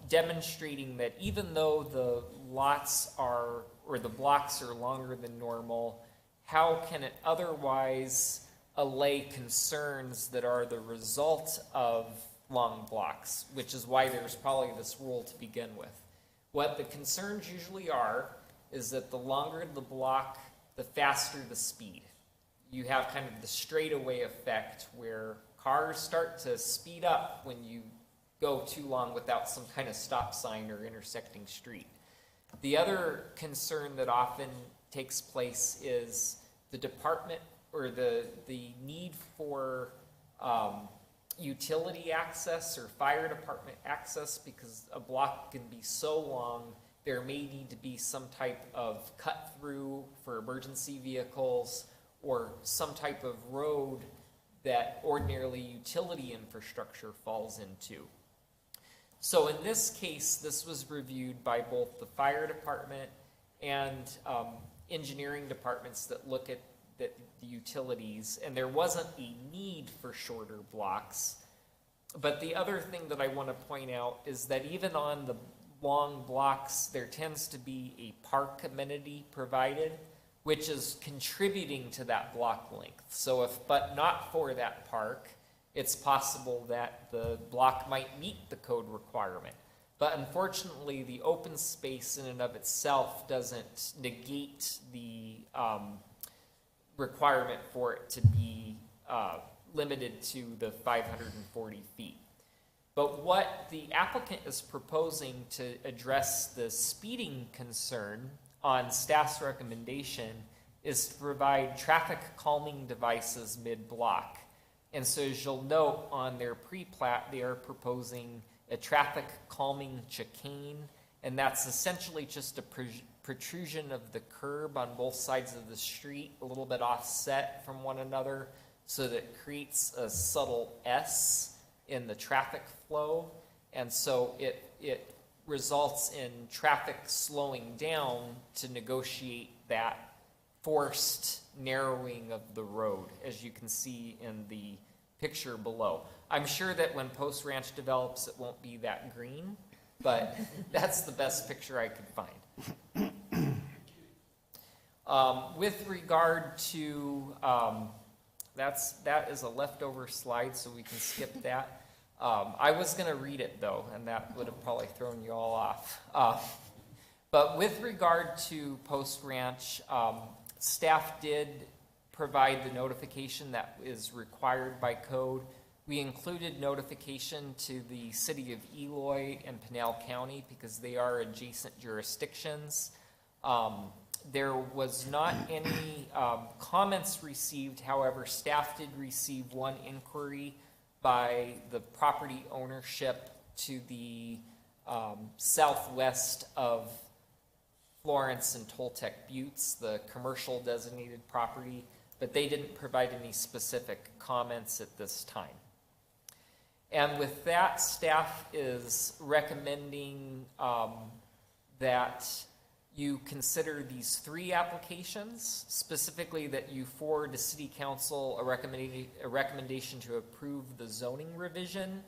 demonstrating that even though the lots are, or the blocks are longer than normal, how can it otherwise allay concerns that are the result of long blocks, which is why there's probably this rule to begin with. What the concerns usually are is that the longer the block, the faster the speed. You have kind of the straightaway effect where cars start to speed up when you go too long without some kind of stop sign or intersecting street. The other concern that often takes place is the department or the need for utility access or fire department access, because a block can be so long, there may need to be some type of cut through for emergency vehicles or some type of road that ordinarily utility infrastructure falls into. So in this case, this was reviewed by both the fire department and engineering departments that look at the utilities, and there wasn't a need for shorter blocks. But the other thing that I want to point out is that even on the long blocks, there tends to be a park amenity provided, which is contributing to that block length. So if, but not for that park, it's possible that the block might meet the code requirement. But unfortunately, the open space in and of itself doesn't negate the requirement for it to be limited to the 540 feet. But what the applicant is proposing to address the speeding concern on staff's recommendation is to provide traffic calming devices mid-block. And so as you'll note on their pre-plat, they are proposing a traffic calming chicane, and that's essentially just a protrusion of the curb on both sides of the street, a little bit offset from one another, so that it creates a subtle S in the traffic flow. And so it results in traffic slowing down to negotiate that forced narrowing of the road, as you can see in the picture below. I'm sure that when Post Ranch develops, it won't be that green, but that's the best picture I could find. With regard to, that is a leftover slide, so we can skip that. I was going to read it, though, and that would have probably thrown you all off. But with regard to Post Ranch, staff did provide the notification that is required by code. We included notification to the city of Eloy and Pinal County because they are adjacent jurisdictions. There was not any comments received. However, staff did receive one inquiry by the property ownership to the southwest of Florence and Toltec Buttes, the commercial designated property, but they didn't provide any specific comments at this time. And with that, staff is recommending that you consider these 3 applications, specifically that you forward to City Council a recommendation to approve the zoning revision,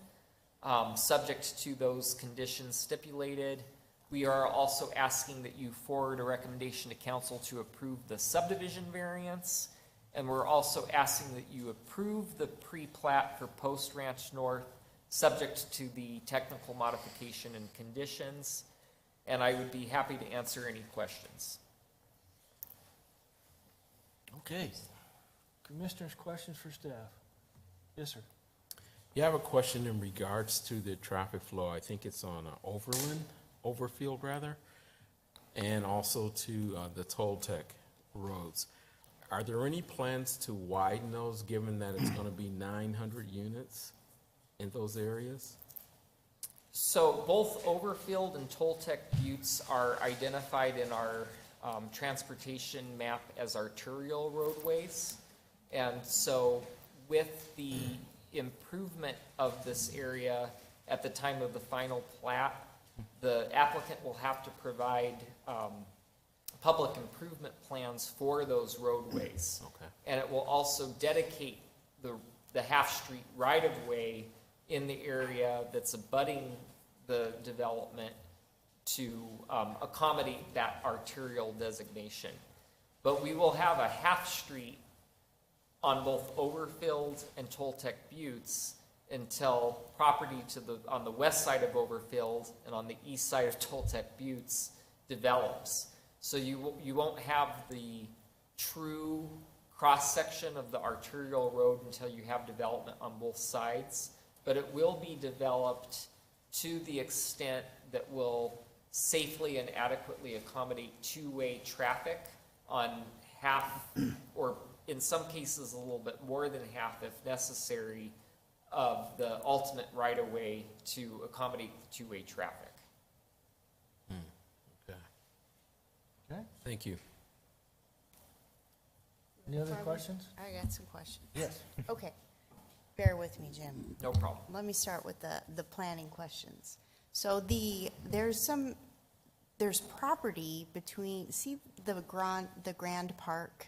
subject to those conditions stipulated. We are also asking that you forward a recommendation to Council to approve the subdivision variance, and we're also asking that you approve the pre-plat for Post Ranch North, subject to the technical modification and conditions. And I would be happy to answer any questions. Okay. Commissioners, questions for staff? Yes, sir. You have a question in regards to the traffic flow. I think it's on Overfield rather, and also to the Toltec roads. Are there any plans to widen those, given that it's going to be 900 units in those areas? So both Overfield and Toltec Buttes are identified in our transportation map as arterial roadways. And so with the improvement of this area at the time of the final plat, the applicant will have to provide public improvement plans for those roadways. Okay. And it will also dedicate the half-street right-of-way in the area that's abutting the development to accommodate that arterial designation. But we will have a half-street on both Overfield and Toltec Buttes until property on the west side of Overfield and on the east side of Toltec Buttes develops. So you won't have the true cross-section of the arterial road until you have development on both sides, but it will be developed to the extent that will safely and adequately accommodate two-way traffic on half, or in some cases a little bit more than half if necessary, of the ultimate right-of-way to accommodate the two-way traffic. Okay. Okay. Thank you. Any other questions? I got some questions. Yes. Okay, bear with me, Jim. No problem. Let me start with the planning questions. So there's property between, see the Grand Park,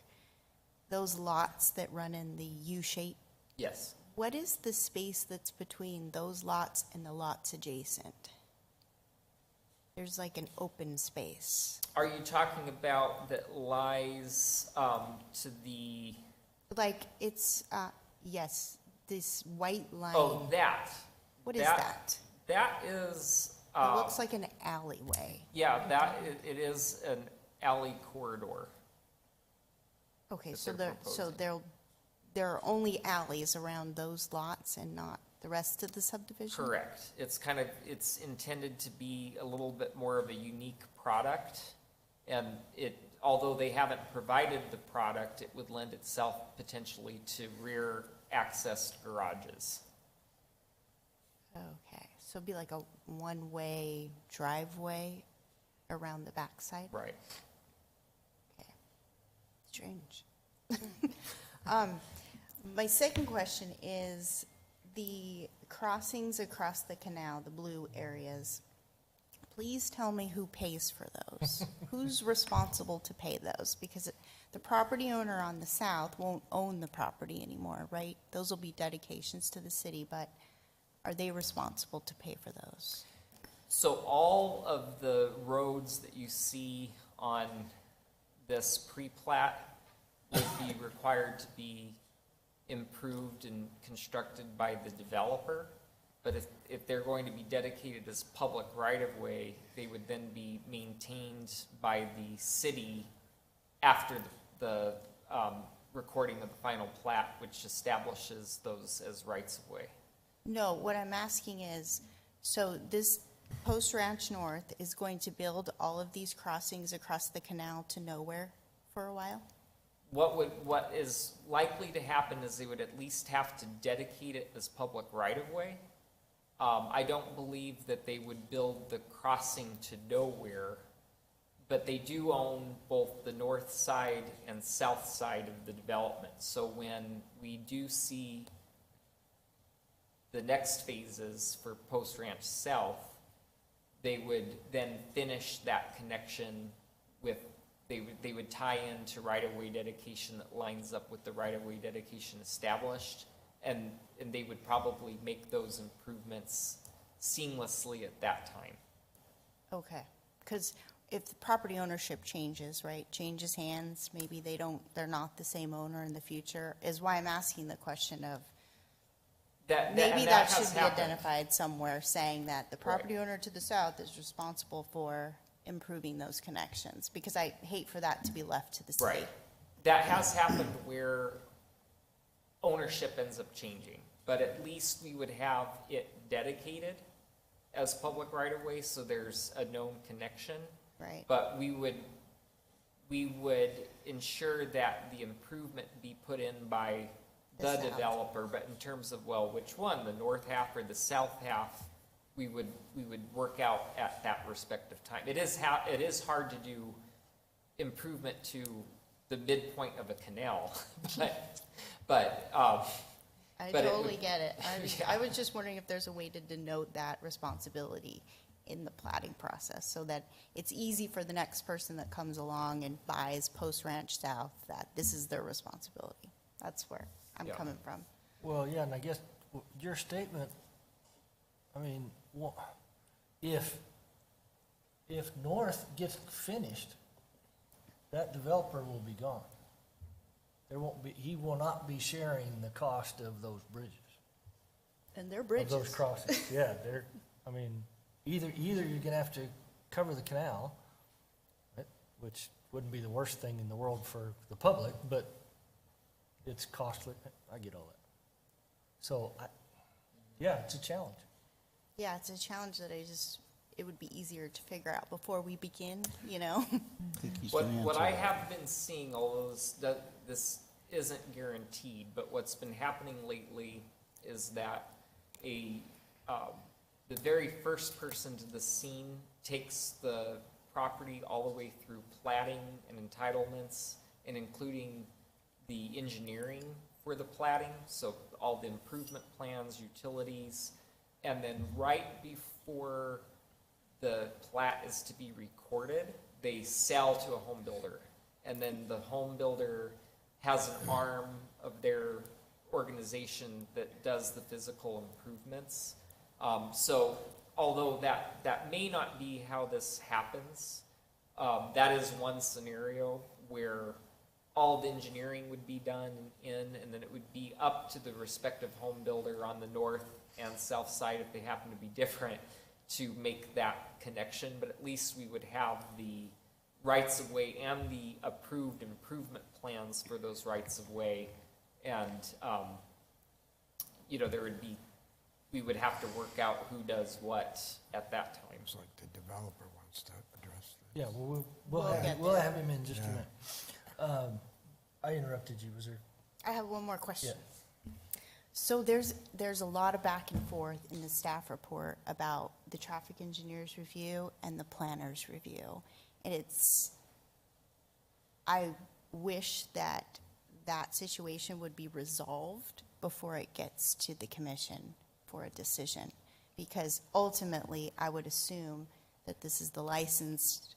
those lots that run in the U shape? Yes. What is the space that's between those lots and the lots adjacent? There's like an open space. Are you talking about that lies to the, Like it's, yes, this white line. oh, that? What is that? That is, It looks like an alleyway. yeah, it is an alley corridor. Okay, that so they're there are only alleys around those lots and not the rest of the subdivision? Correct. It's intended to be a little bit more of a unique product. And although they haven't provided the product, it would lend itself potentially to rear access garages. Okay, so it'd be like a one-way driveway around the backside? Right. Okay. Strange. My second question is the crossings across the canal, the blue areas. Please tell me who pays for those. Who's responsible to pay those? Because the property owner on the south won't own the property anymore, right? Those will be dedications to the city, but are they responsible to pay for those? So all of the roads that you see on this pre-plat would be required to be improved and constructed by the developer. But if they're going to be dedicated as public right-of-way, they would then be maintained by the city after the recording of the final plat, which establishes those as rights-of-way. No, what I'm asking is, so this Post Ranch North is going to build all of these crossings across the canal to nowhere for a while? What is likely to happen is they would at least have to dedicate it as public right-of-way. I don't believe that they would build the crossing to nowhere, but they do own both the north side and south side of the development. So when we do see the next phases for Post Ranch South, they would then finish that connection with, they would tie into right-of-way dedication that lines up with the right-of-way dedication established, and they would probably make those improvements seamlessly at that time. Okay, because if the property ownership changes, right, changes hands, maybe they're not the same owner in the future, is why I'm asking the question of, maybe that should be identified somewhere, saying that the property owner to the south is responsible for improving those connections, because I hate for that to be left to the city. Right. That has happened where ownership ends up changing, but at least we would have it dedicated as public right-of-way, so there's a known connection. Right. But we would we would ensure that the improvement be put in by The the south. developer, but in terms of, well, which one, the north half or the south half, we would work out at that respective time. It is hard to do improvement to the midpoint of a canal, but I But it totally would- get it. Yeah. I was just wondering if there's a way to denote that responsibility in the plating process, so that it's easy for the next person that comes along and buys Post Ranch South, that this is their responsibility. That's where I'm Yeah. coming from. Well, yeah, and I guess your statement, I mean, if North gets finished, that developer will be gone. He will not be sharing the cost of those bridges. And they're Of bridges. those crossings, yeah, either you're gonna have to cover the canal, right, which wouldn't be the worst thing in the world for the public, but it's costly, I get all that. So, yeah, it's a challenge. Yeah, it's a challenge that it would be easier to figure out before we begin, you know? I think he's What, gonna what I answer that. have been seeing, although this isn't guaranteed, but what's been happening lately is that the very first person to the scene takes the property all the way through platting and entitlements, and including the engineering for the platting, so all the improvement plans, utilities, and then right before the plat is to be recorded, they sell to a home builder. And then the home builder has an arm of their organization that does the physical improvements. So although that may not be how this happens, that is one scenario where all the engineering would be done and then it would be up to the respective home builder on the north and south side, if they happen to be different, to make that connection. But at least we would have the rights of way and the approved improvement plans for those rights of way. And, we would have to work out who does what at that time. It's like the developer wants to address this. Yeah, well, get we'll there. have him in just a Yeah. minute. I interrupted you, was there? I have one more question. Yeah. So there's a lot of back and forth in the staff report about the traffic engineer's review and the planner's review. And I wish that that situation would be resolved before it gets to the commission for a decision. Because ultimately, I would assume that this is the licensed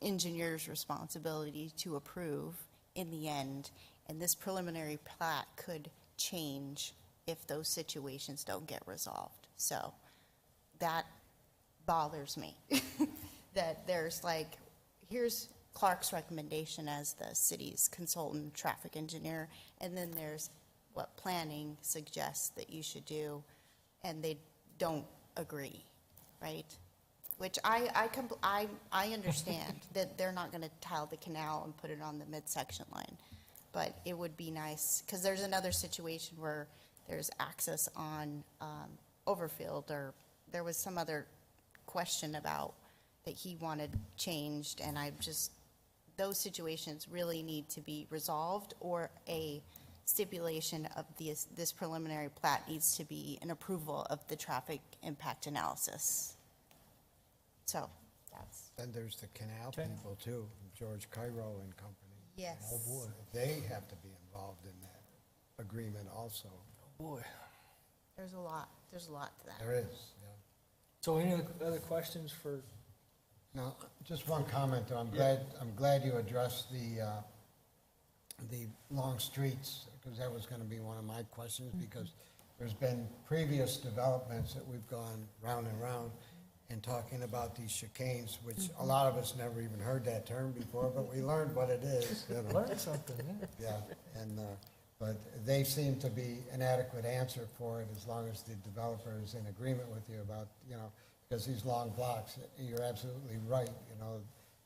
engineer's responsibility to approve in the end. And this preliminary plat could change if those situations don't get resolved. So that bothers me. That there's like, here's Clark's recommendation as the city's consultant traffic engineer, and then there's what planning suggests that you should do, and they don't agree, right? Which I understand that they're not gonna tile the canal and put it on the midsection line. But it would be nice, because there's another situation where there's access on Overfield, or there was some other question about that he wanted changed, and those situations really need to be resolved, or a stipulation of this preliminary plat needs to be an approval of the traffic impact analysis. So, that's, Then there's the canal Okay. people too, George Cairo and company. yes. Oh, boy, they have to be involved in that agreement also. Boy. There's a lot to that. There is, yeah. So any other questions for, Now, just one comment, though. I'm glad you addressed the long streets, because that was gonna be one of my questions, because there's been previous developments that we've gone round and round and talking about these chicanes, which a lot of us never even heard that term before, but we learned what it is, you know. learn something, yeah? Yeah, and, but they seem to be an adequate answer for it, as long as the developer is in agreement with you about, because these long blocks, you're absolutely right,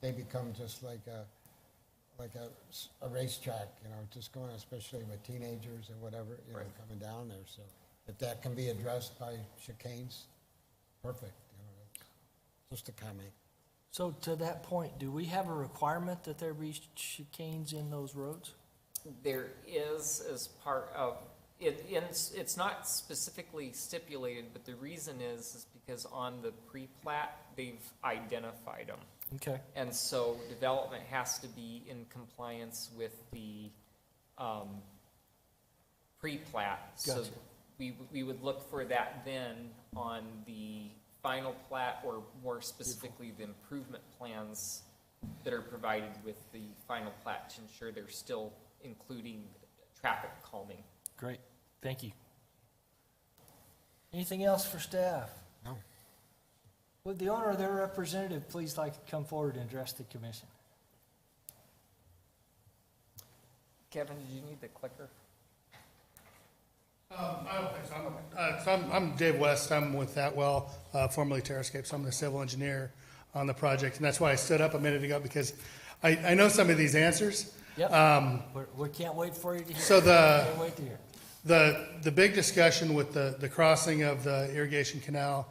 they become just like a racetrack, just going, especially with teenagers and whatever, Right. coming down there, so if that can be addressed by chicanes, perfect, just a comment. So to that point, do we have a requirement that there be chicanes in those roads? There is as part of, it's not specifically stipulated, but the reason is because on the pre-plat, they've identified them. Okay. And so development has to be in compliance with the pre-plat. So Gotcha. we would look for that then on the final plat, or more specifically, the improvement plans that are provided with the final plat to ensure they're still including traffic calming. Great, thank you. Anything else for staff? No. Would the owner or their representative please like to come forward and address the commission? Kevin, did you need the clicker? I don't think so. I'm Dave West. I'm with Atwell, formerly Terrascape. So I'm the civil engineer on the project. And that's why I stood up a minute ago, because I know some of these answers. Yep, we can't wait for you to hear. So Can't wait to hear. the big discussion with the crossing of the irrigation canal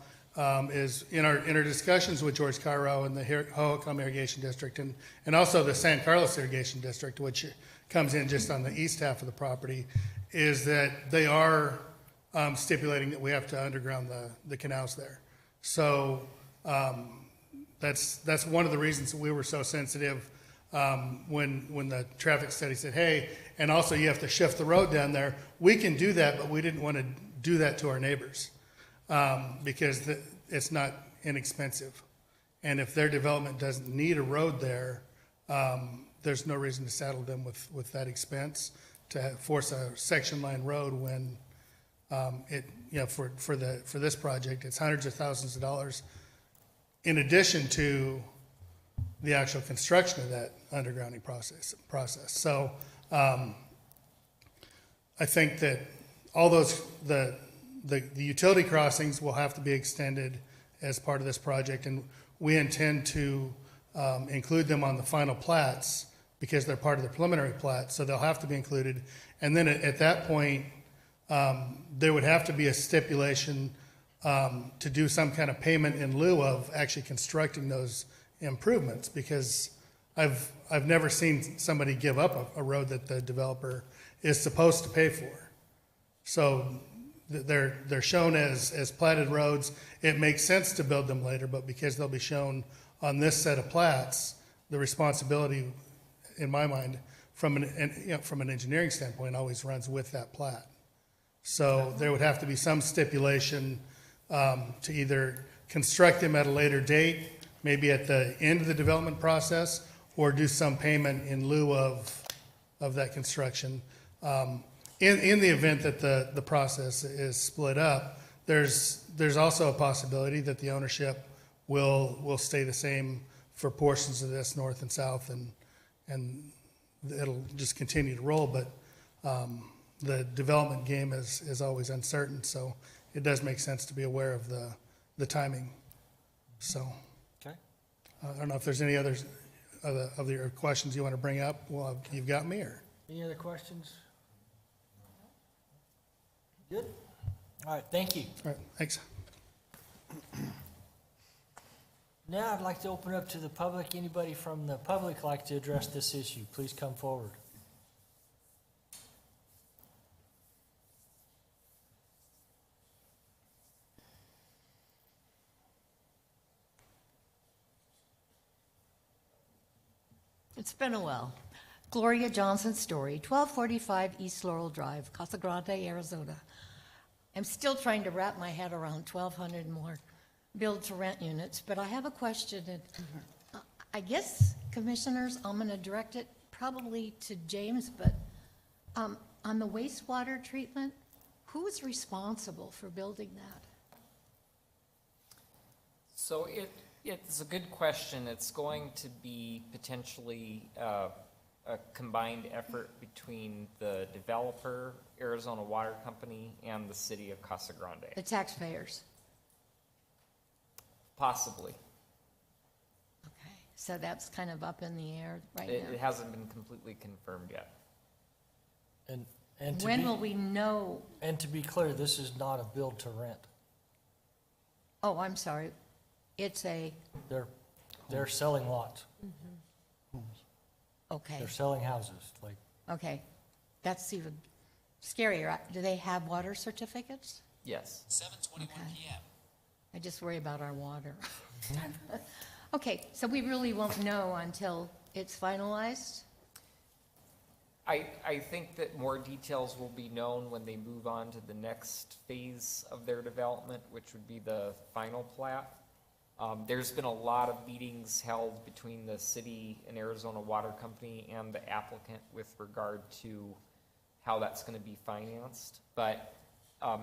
is in our discussions with George Cairo and the Hohokam Irrigation District, and also the San Carlos Irrigation District, which comes in just on the east half of the property, is that they are stipulating that we have to underground the canals there. So that's one of the reasons that we were so sensitive when the traffic study said, hey, and also you have to shift the road down there. We can do that, but we didn't want to do that to our neighbors because it's not inexpensive. And if their development doesn't need a road there, there's no reason to saddle them with that expense to force a section line road when for this project, it's hundreds of thousands of dollars in addition to the actual construction of that undergrounding process. So I think that all those, the utility crossings will have to be extended as part of this project, and we intend to include them on the final plats because they're part of the preliminary plat, so they'll have to be included. And then at that point, there would have to be a stipulation to do some kind of payment in lieu of actually constructing those improvements, because I've never seen somebody give up a road that the developer is supposed to pay for. So they're shown as platted roads. It makes sense to build them later, but because they'll be shown on this set of plats, the responsibility, in my mind, from an engineering standpoint, always runs with that plat. So there would have to be some stipulation to either construct them at a later date, maybe at the end of the development process, or do some payment in lieu of that construction. In the event that the process is split up, there's also a possibility that the ownership will stay the same for portions of this north and south, and it'll just continue to roll. But the development game is always uncertain, so it does make sense to be aware of the timing. So Okay. I don't know if there's any others of your questions you want to bring up. Well, you've got me, or? Any other questions? Good. All right, thank you. All right, thanks. Now I'd like to open up to the public. Anybody from the public like to address this issue, please come forward. It's been a while. Gloria Johnson Story, 1245 East Laurel Drive, Casa Grande, Arizona. I'm still trying to wrap my head around 1,200 more build-to-rent units, but I have a question. I guess, commissioners, I'm going to direct it probably to James, but on the wastewater treatment, who is responsible for building that? So it's a good question. It's going to be potentially a combined effort between the developer, Arizona Water Company, and the city of Casa Grande. The taxpayers. Possibly. Okay, so that's kind of up in the air right It now. hasn't been completely confirmed yet. And to When be- will we know? And to be clear, this is not a build to rent. Oh, I'm sorry. It's a, They're They're selling lots. Okay, They're selling houses, like, okay. That's even scarier. Do they have water certificates? Yes. 7:21 PM. I just worry about our water. Okay, so we really won't know until it's finalized? I think that more details will be known when they move on to the next phase of their development, which would be the final plat. There's been a lot of meetings held between the city and Arizona Water Company and the applicant with regard to how that's gonna be financed. But,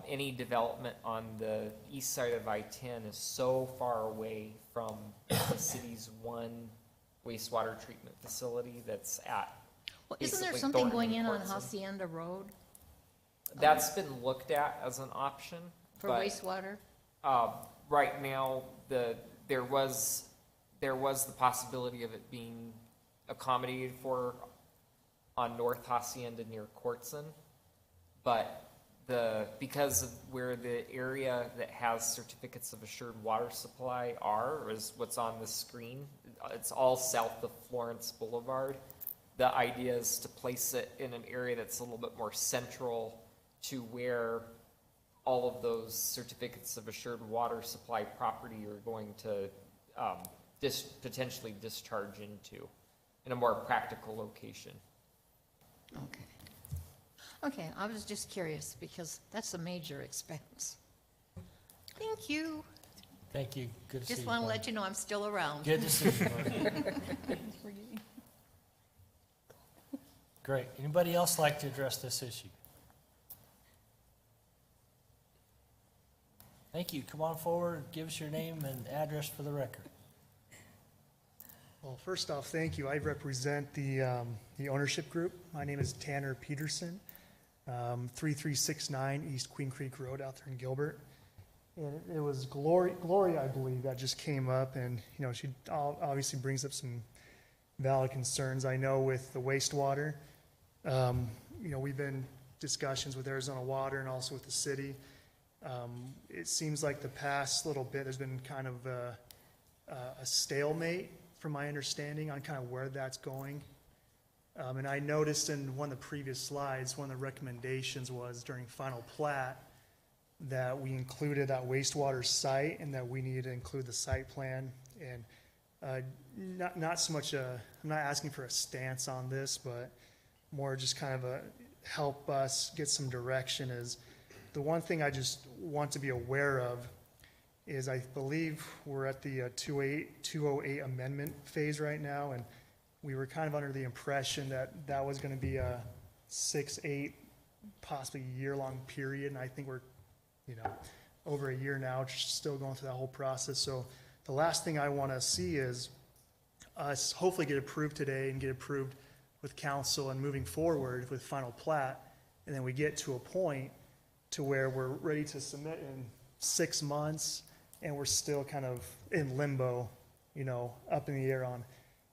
any development on the east side of I-10 is so far away from the city's one wastewater treatment facility that's at Well, isn't there basically something Thornton going and in on Cortson. Hacienda Road That's been looked at as an option. for but, wastewater? Right now, there was the possibility of it being accommodated for on North Hacienda near Cortson. But because of where the area that has certificates of assured water supply is what's on the screen. It's all south of Florence Boulevard. The idea is to place it in an area that's a little bit more central to where all of those certificates of assured water supply property are going to potentially discharge into, in a more practical location. Okay. Okay, I was just curious because that's a major expense. Thank you. thank you, good to see you. Just want to Barb. let you know I'm still around. Good to see you, Barb. Great. Anybody else like to address this issue? Thank you. Come on forward, give us your name and address for the record. Well, first off, thank you. I represent the ownership group. My name is Tanner Peterson, 3369 East Queen Creek Road out there in Gilbert. And it was Gloria, I believe, that just came up, and, you know, she obviously brings up some valid concerns. I know with the wastewater, you know, we've been discussions with Arizona Water and also with the city. It seems like the past little bit, there's been kind of a stalemate, from my understanding, on kind of where that's going. And I noticed in one of the previous slides, one of the recommendations was during final plat that we included that wastewater site and that we needed to include the site plan. And not so much I'm not asking for a stance on this, but more just kind of help us get some direction. Is the one thing I just want to be aware of is I believe we're at the 208 amendment phase right now, and we were kind of under the impression that that was going to be a 6, 8, possibly year-long period, and I think we're, you know, over a year now, just still going through that whole process. So the last thing I want to see is us hopefully get approved today and get approved with council and moving forward with final plat, and then we get to a point to where we're ready to submit in 6 months, and we're still kind of in limbo, you know, up in the air on,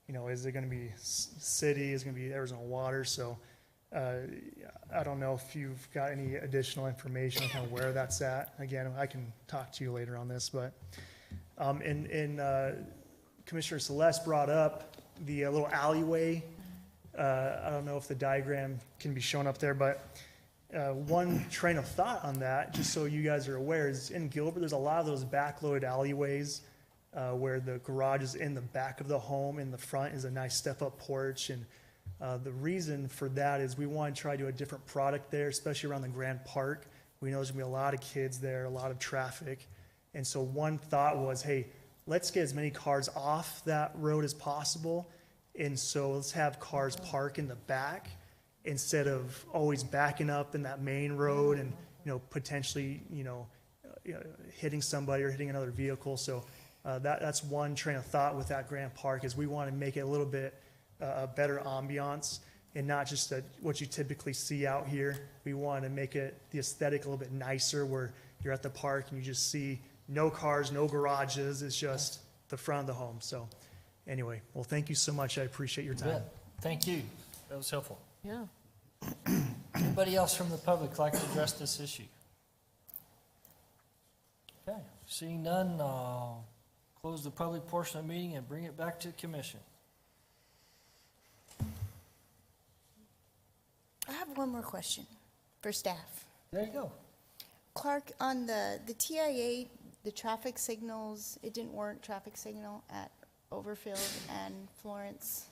you know, is it going to be city, is it going to be Arizona Water? So I don't know if you've got any additional information on kind of where that's at. Again, I can talk to you later on this, but Commissioner Celeste brought up the little alleyway. I don't know if the diagram can be shown up there, but one train of thought on that, just so you guys are aware, is in Gilbert, there's a lot of those backloaded alleyways where the garage is in the back of the home, in the front is a nice step-up porch. And the reason for that is we want to try to do a different product there, especially around the Grand Park. We know there's going to be a lot of kids there, a lot of traffic. And so one thought was, hey, let's get as many cars off that road as possible. And so let's have cars park in the back instead of always backing up in that main road and, you know, potentially, hitting somebody or hitting another vehicle. So that's one train of thought with that Grand Park, is we want to make it a little bit a better ambiance and not just what you typically see out here. We want to make it the aesthetic a little bit nicer, where you're at the park and you just see no cars, no garages. It's just the front of the home. So anyway, well, thank you so much. I appreciate your time. Yeah, thank you. That was helpful. Yeah. Anybody else from the public like to address this issue? Okay, seeing none, close the public portion of the meeting and bring it back to the commission. I have one more question for staff. There you go. Clark, on the TIA, the traffic signals, it didn't warrant traffic signal at Overfield and Florence.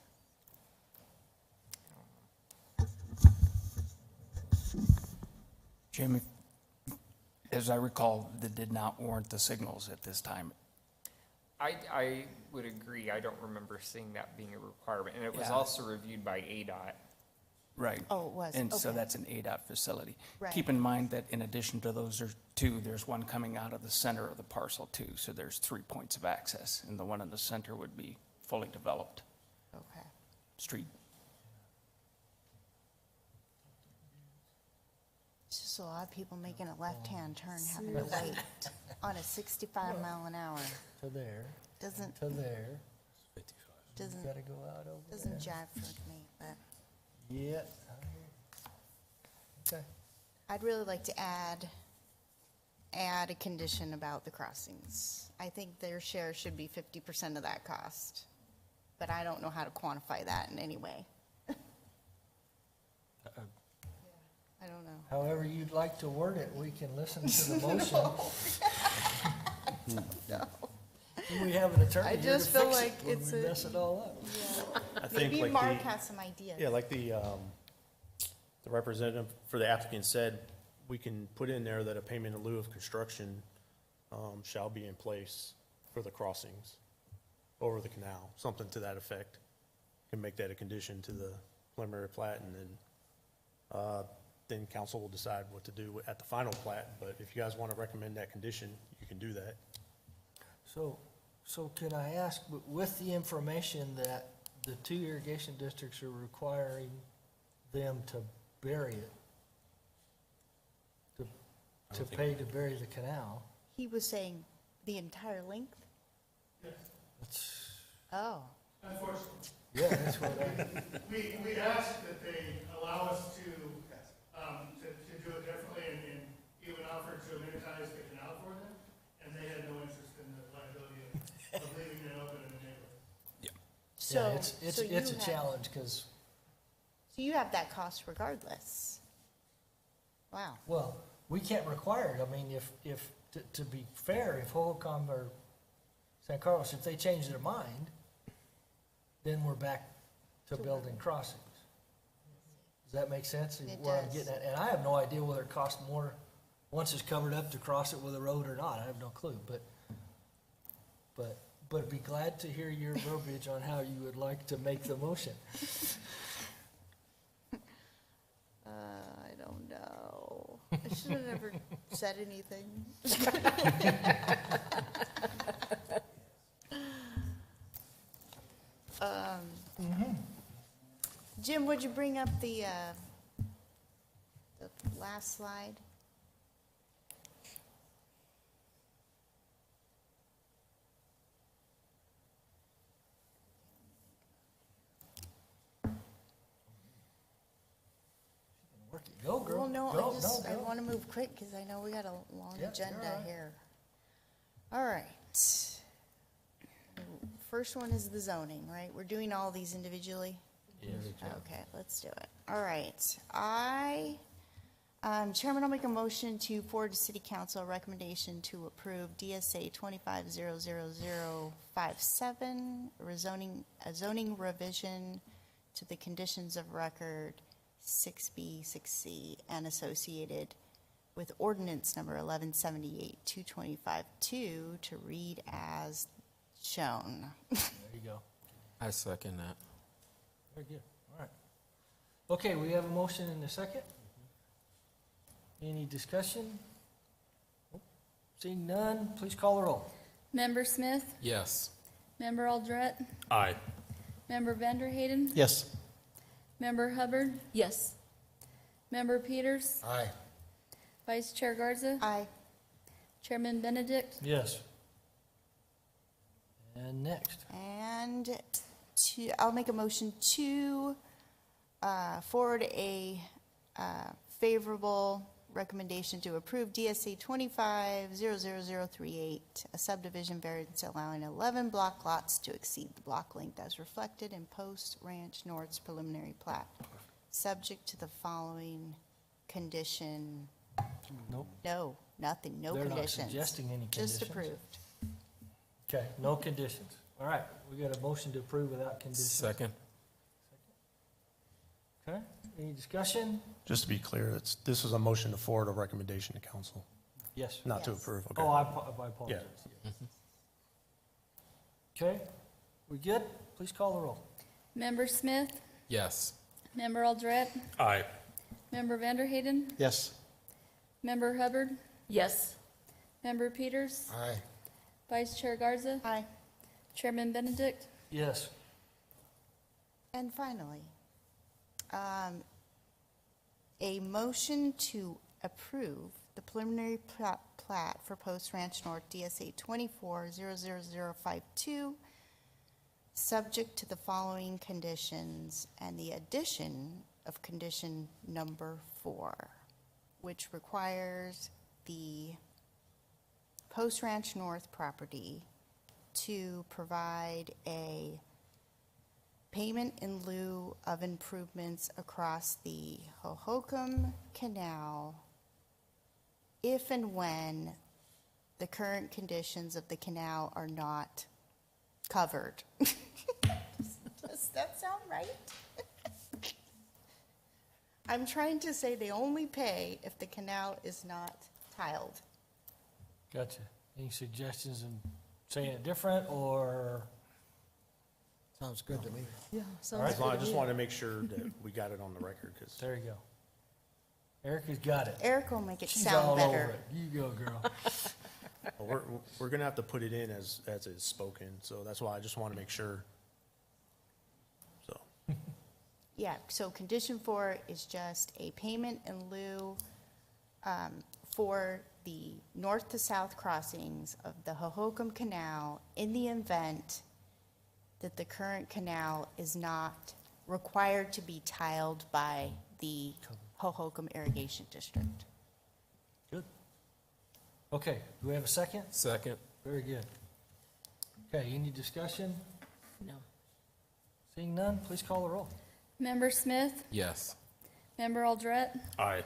Jim, as I recall, that did not warrant the signals at this time. I would agree. I don't remember seeing that being a requirement. And it was Yeah. also reviewed by ADOT. Right. Oh, it was, And so okay. that's an ADOT facility. Right. Keep in mind that in addition to those, there's two, there's one coming out of the center of the parcel too. So there's 3 points of access, and the one in the center would be fully developed Okay. street. It's just a lot of people making a left-hand turn, having to wait on a 65 mile an hour. To there, Doesn't, to there. doesn't, Gotta go out over doesn't there. jive with me, but Yeah. Okay. I'd really like to add a condition about the crossings. I think their share should be 50% of that cost, but I don't know how to quantify that in any way. I don't know. However you'd like to word it, we can listen to the motion. We have an attorney I here to just feel fix it like when it's we a- mess it all up. I think Maybe like Mark the- has some ideas. Yeah, like the representative for the applicant said, we can put in there that a payment in lieu of construction shall be in place for the crossings over the canal, something to that effect. Can make that a condition to the preliminary plat, and then council will decide what to do at the final plat. But if you guys want to recommend that condition, you can do that. So can I ask, with the information that the 2 irrigation districts are requiring them to bury it, to pay to bury the canal, He was saying the entire length? it's, Oh. Unfortunately, yeah, that's what I, we asked that they allow us to do it differently and even offered to amenitize the canal for them, and they had no interest in the liability of leaving it open in the neighborhood. yeah, So, it's so you a have- challenge, because, So you have that cost regardless? Wow. well, we can't require it. I mean, if, to be fair, if Hohokam or San Carlos, if they change their mind, then we're back to building crossings. Does that make sense? It Where I'm does. getting at, and I have no idea whether it costs more once it's covered up to cross it with a road or not. I have no clue, but I'd be glad to hear your verbiage on how you would like to make the motion. I don't know. I should have never said anything. Jim, would you bring up the last slide? Work it. Go, girl. Well, no, Go, I go. want to move quick because I know we got a long Yeah, you're agenda all right. here. All right. First one is the zoning, right? We're doing all these individually? Okay, let's do it. All right. Chairman, I'll make a motion to forward to City Council a recommendation to approve DSA 2500057, a zoning revision to the conditions of record 6B, 6C, and associated with ordinance number 1178-225-2 to read as shown. There you go. I second that. Very good. All right. Okay, we have a motion and a second. Any discussion? Nope. Seeing none, please call the roll. Member Smith, Yes. Member Aldret, Aye. Member Vanderhayden, Yes. Member Hubbard, Yes. Member Peters, Aye. Vice Chair Garza, Aye. Chairman Benedict, Yes. And next. And I'll make a motion to forward a favorable recommendation to approve DSA 25-00038, a subdivision variance allowing 11 block lots to exceed the block length as reflected in Post Ranch North's preliminary plat, subject to the following condition. Nope. No, nothing, no They're not conditions. suggesting any Just conditions. approved. Okay, no conditions. All right, we got a motion to approve without conditions. Second. Okay, any discussion? Just to be clear, this is a motion to forward a recommendation to council, Yes. not to Yes. approve, okay? Oh, I apologize. Okay, we good? Please call the roll. Member Smith, Yes. Member Aldret, Aye. Member Vanderhayden, Yes. Member Hubbard, Yes. Member Peters, Aye. Vice Chair Garza, Aye. Chairman Benedict. Yes. And finally, a motion to approve the preliminary plat for Post Ranch North DSA 24-00052, subject to the following conditions and the addition of condition number 4, which requires the Post Ranch North property to provide a payment in lieu of improvements across the Hohokam Canal if and when the current conditions of the canal are not covered. Does that sound right? I'm trying to say they only pay if the canal is not tiled. Gotcha. Any suggestions in saying it different, or? Sounds good to me. Yeah. I just wanted to make sure that we got it on the record, because There you go. Erica's got it. Eric will make it She's sound all over better. it. You go, girl. we're going to have to put it in as it's spoken, so that's why I just want to make sure. So, Yeah, so condition 4 is just a payment in lieu for the north to south crossings of the Hohokam Canal in the event that the current canal is not required to be tiled by the Hohokam Irrigation District. Good. Okay, do we have a second? Second. Very good. Okay, any discussion? No. Seeing none, please call the roll. Member Smith, Yes. Member Aldret, Aye.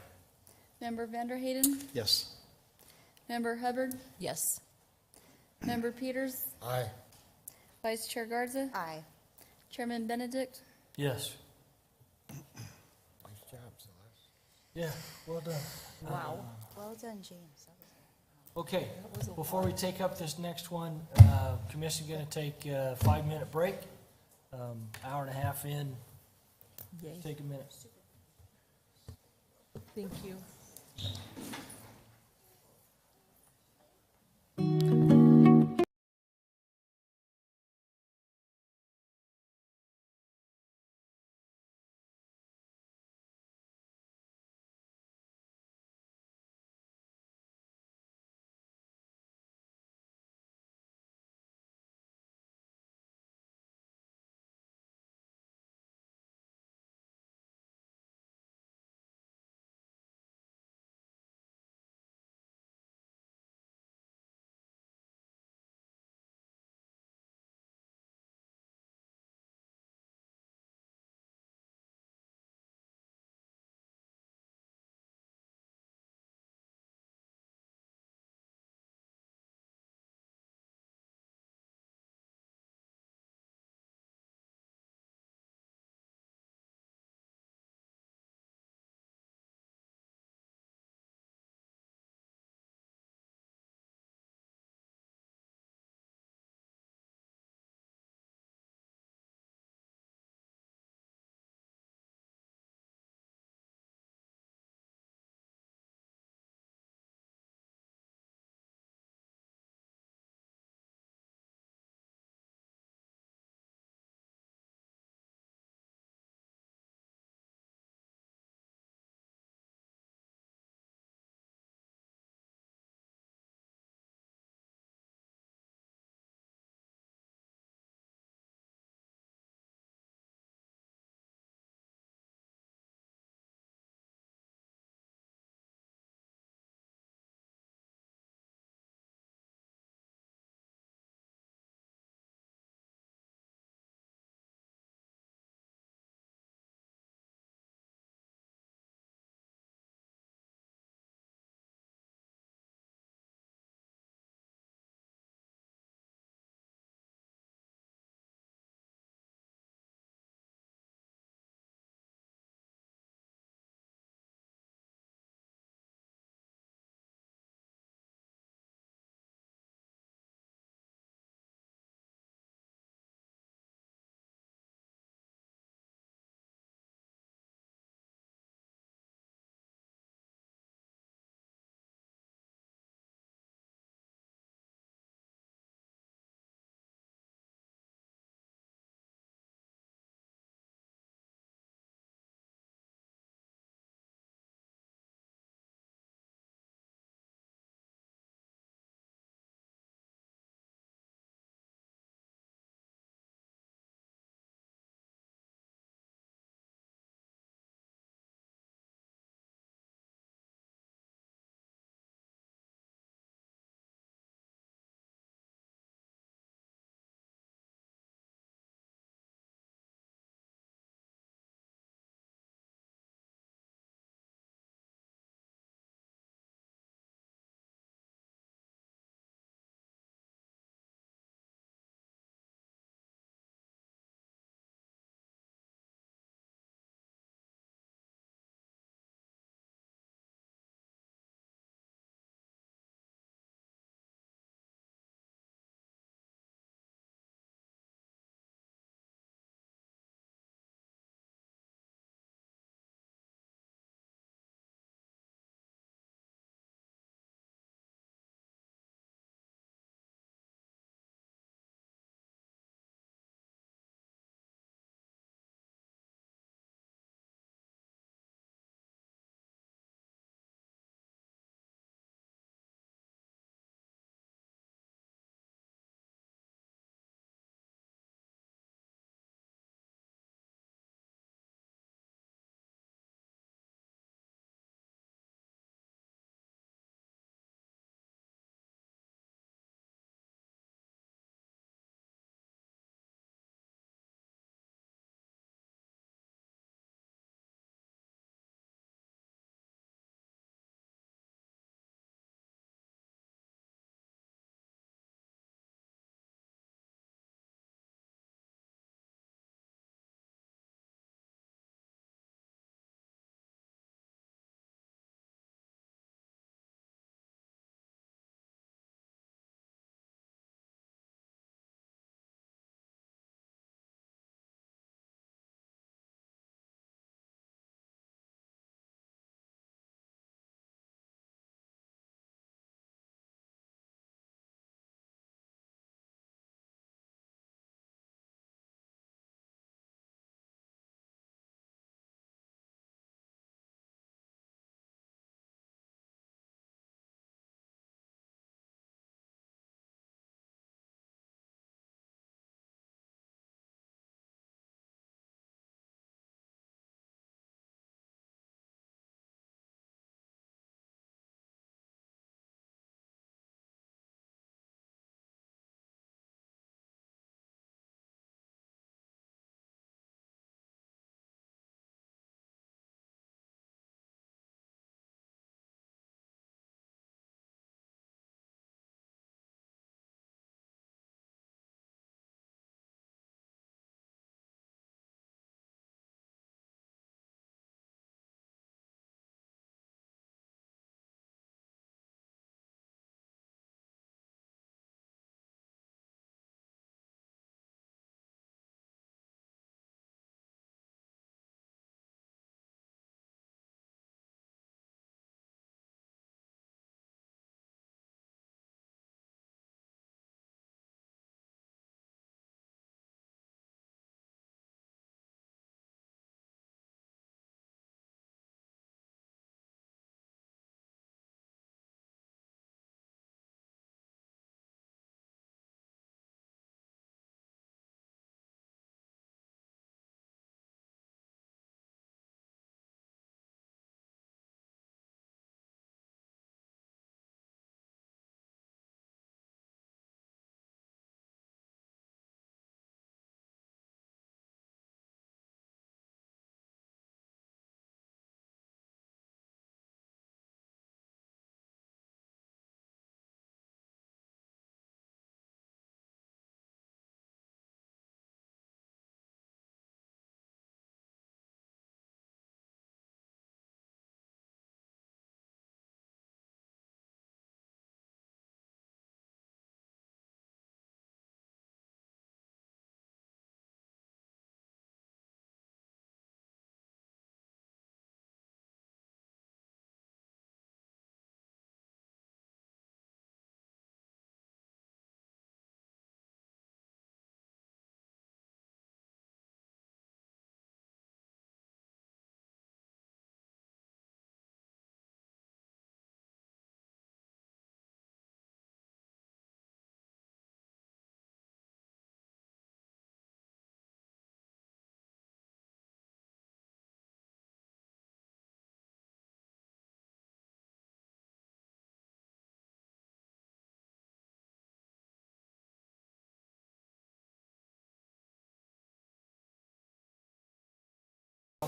Member Vanderhayden, Yes. Member Hubbard, Yes. Member Peters, Aye. Vice Chair Garza, Aye. Chairman Benedict. Yes. Nice job, Celeste. Yeah, well done. Wow. Well done, James. Okay, was a before we take up this next one, commission gonna take a 5-minute break. Hour and a half in, Yay. take a minute. Thank you.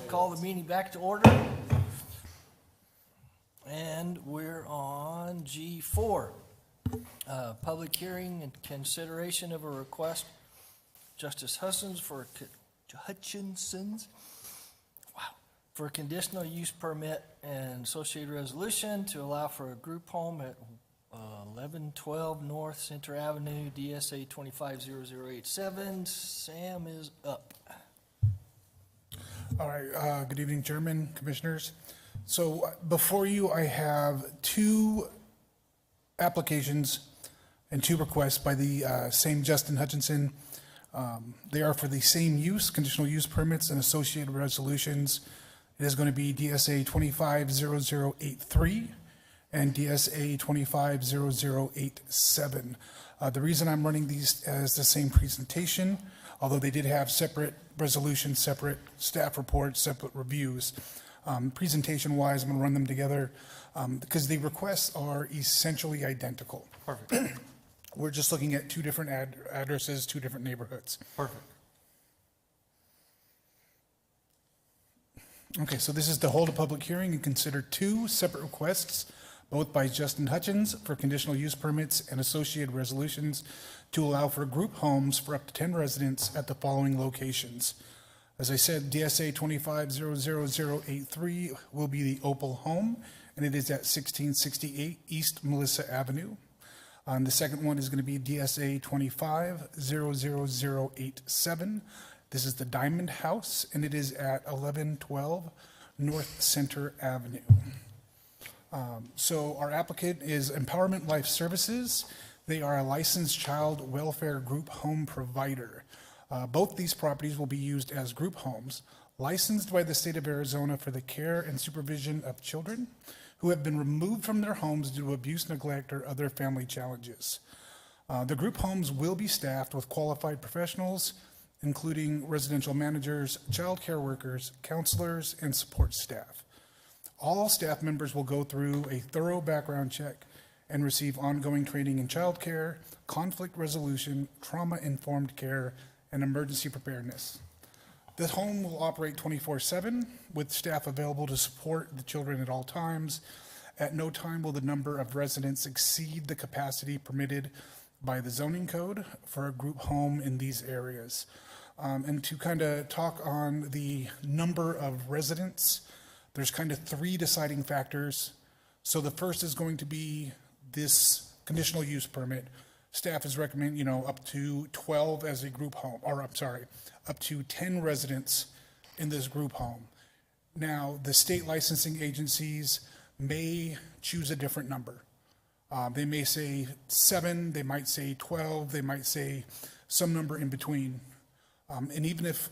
call the meeting back to order. And we're on G4. Public hearing and consideration of a request, Justice Hutchins for a conditional use permit and associated resolution to allow for a group home at 1112 North Center Avenue, DSA 250087. Sam is up. All right, good evening, Chairman, Commissioners. So before you, I have two applications and two requests by the same Justin Hutchinson. They are for the same use, conditional use permits and associated resolutions. It is going to be DSA 250083 and DSA 250087. The reason I'm running these as the same presentation, although they did have separate resolutions, separate staff reports, separate reviews, presentation-wise, I'm going to run them together because the requests are essentially identical. Perfect. We're just looking at two different addresses, two different neighborhoods. Perfect. Okay, so this is to hold a public hearing and consider two separate requests, both by Justin Hutchins for conditional use permits and associated resolutions to allow for group homes for up to 10 residents at the following locations. As I said, DSA 250083 will be the Opal home, and it is at 1668 East Melissa Avenue. The second one is going to be DSA 250087. This is the Diamond House, and it is at 1112 North Center Avenue. So our applicant is Empowerment Life Services. They are a licensed child welfare group home provider. Both these properties will be used as group homes, licensed by the state of Arizona for the care and supervision of children who have been removed from their homes due to abuse, neglect, or other family challenges. The group homes will be staffed with qualified professionals, including residential managers, child care workers, counselors, and support staff. All staff members will go through a thorough background check and receive ongoing training in child care, conflict resolution, trauma-informed care, and emergency preparedness. The home will operate 24/7 with staff available to support the children at all times. At no time will the number of residents exceed the capacity permitted by the zoning code for a group home in these areas. And to kind of talk on the number of residents, there's kind of three deciding factors. So the first is going to be this conditional use permit. Staff is recommending, up to 12 as a group home, or I'm sorry, up to 10 residents in this group home. Now, the state licensing agencies may choose a different number. They may say 7, they might say 12, they might say some number in between. And even if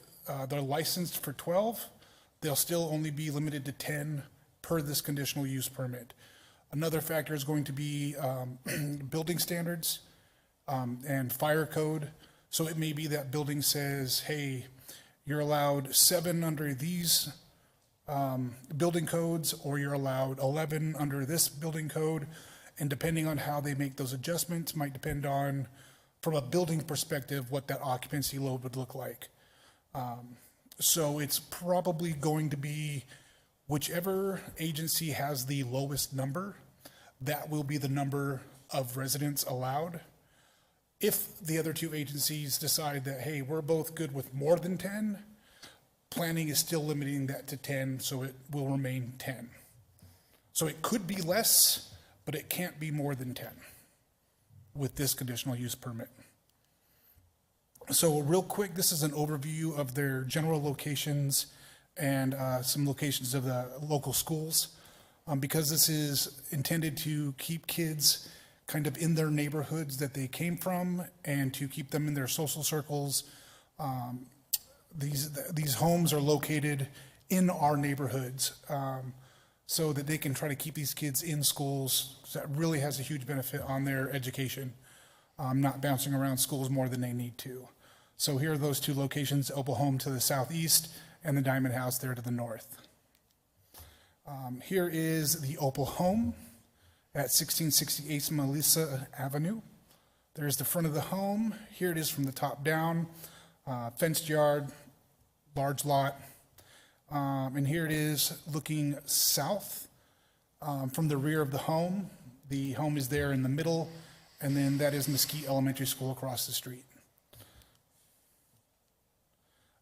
they're licensed for 12, they'll still only be limited to 10 per this conditional use permit. Another factor is going to be building standards and fire code. So it may be that building says, hey, you're allowed 7 under these building codes, or you're allowed 11 under this building code. And depending on how they make those adjustments might depend on, from a building perspective, what that occupancy load would look like. So it's probably going to be whichever agency has the lowest number, that will be the number of residents allowed. If the other two agencies decide that, hey, we're both good with more than 10, planning is still limiting that to 10, so it will remain 10. So it could be less, but it can't be more than 10 with this conditional use permit. So real quick, this is an overview of their general locations and some locations of the local schools. Because this is intended to keep kids kind of in their neighborhoods that they came from and to keep them in their social circles. These homes are located in our neighborhoods so that they can try to keep these kids in schools. So that really has a huge benefit on their education, not bouncing around schools more than they need to. So here are those two locations, Opal Home to the southeast and the Diamond House there to the north. Here is the Opal Home at 1668 Melissa Avenue. There's the front of the home. Here it is from the top down. Fenced yard, large lot. And here it is looking south from the rear of the home. The home is there in the middle, and then that is Mesquite Elementary School across the street.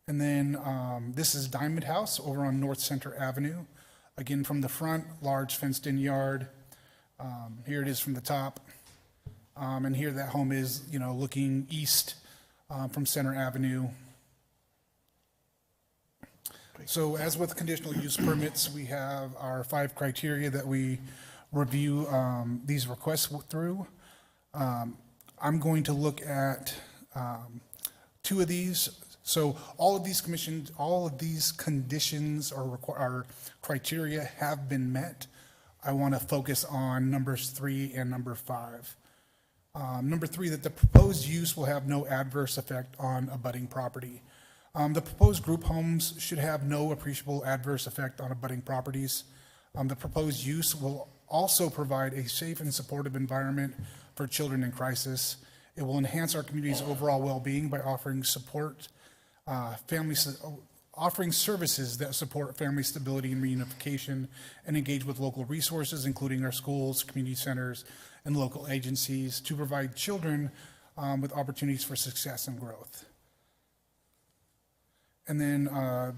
And then this is Diamond House over on North Center Avenue. Again, from the front, large fenced-in yard. Here it is from the top. And here that home is, looking east from Center Avenue. So as with conditional use permits, we have our 5 criteria that we review these requests through. I'm going to look at 2 of these. So all of these conditions or criteria have been met. I want to focus on numbers 3 and number 5. Number 3, that the proposed use will have no adverse effect on abutting property. The proposed group homes should have no appreciable adverse effect on abutting properties. The proposed use will also provide a safe and supportive environment for children in crisis. It will enhance our community's overall well-being by offering offering services that support family stability and reunification, and engage with local resources, including our schools, community centers, and local agencies, to provide children with opportunities for success and growth. And then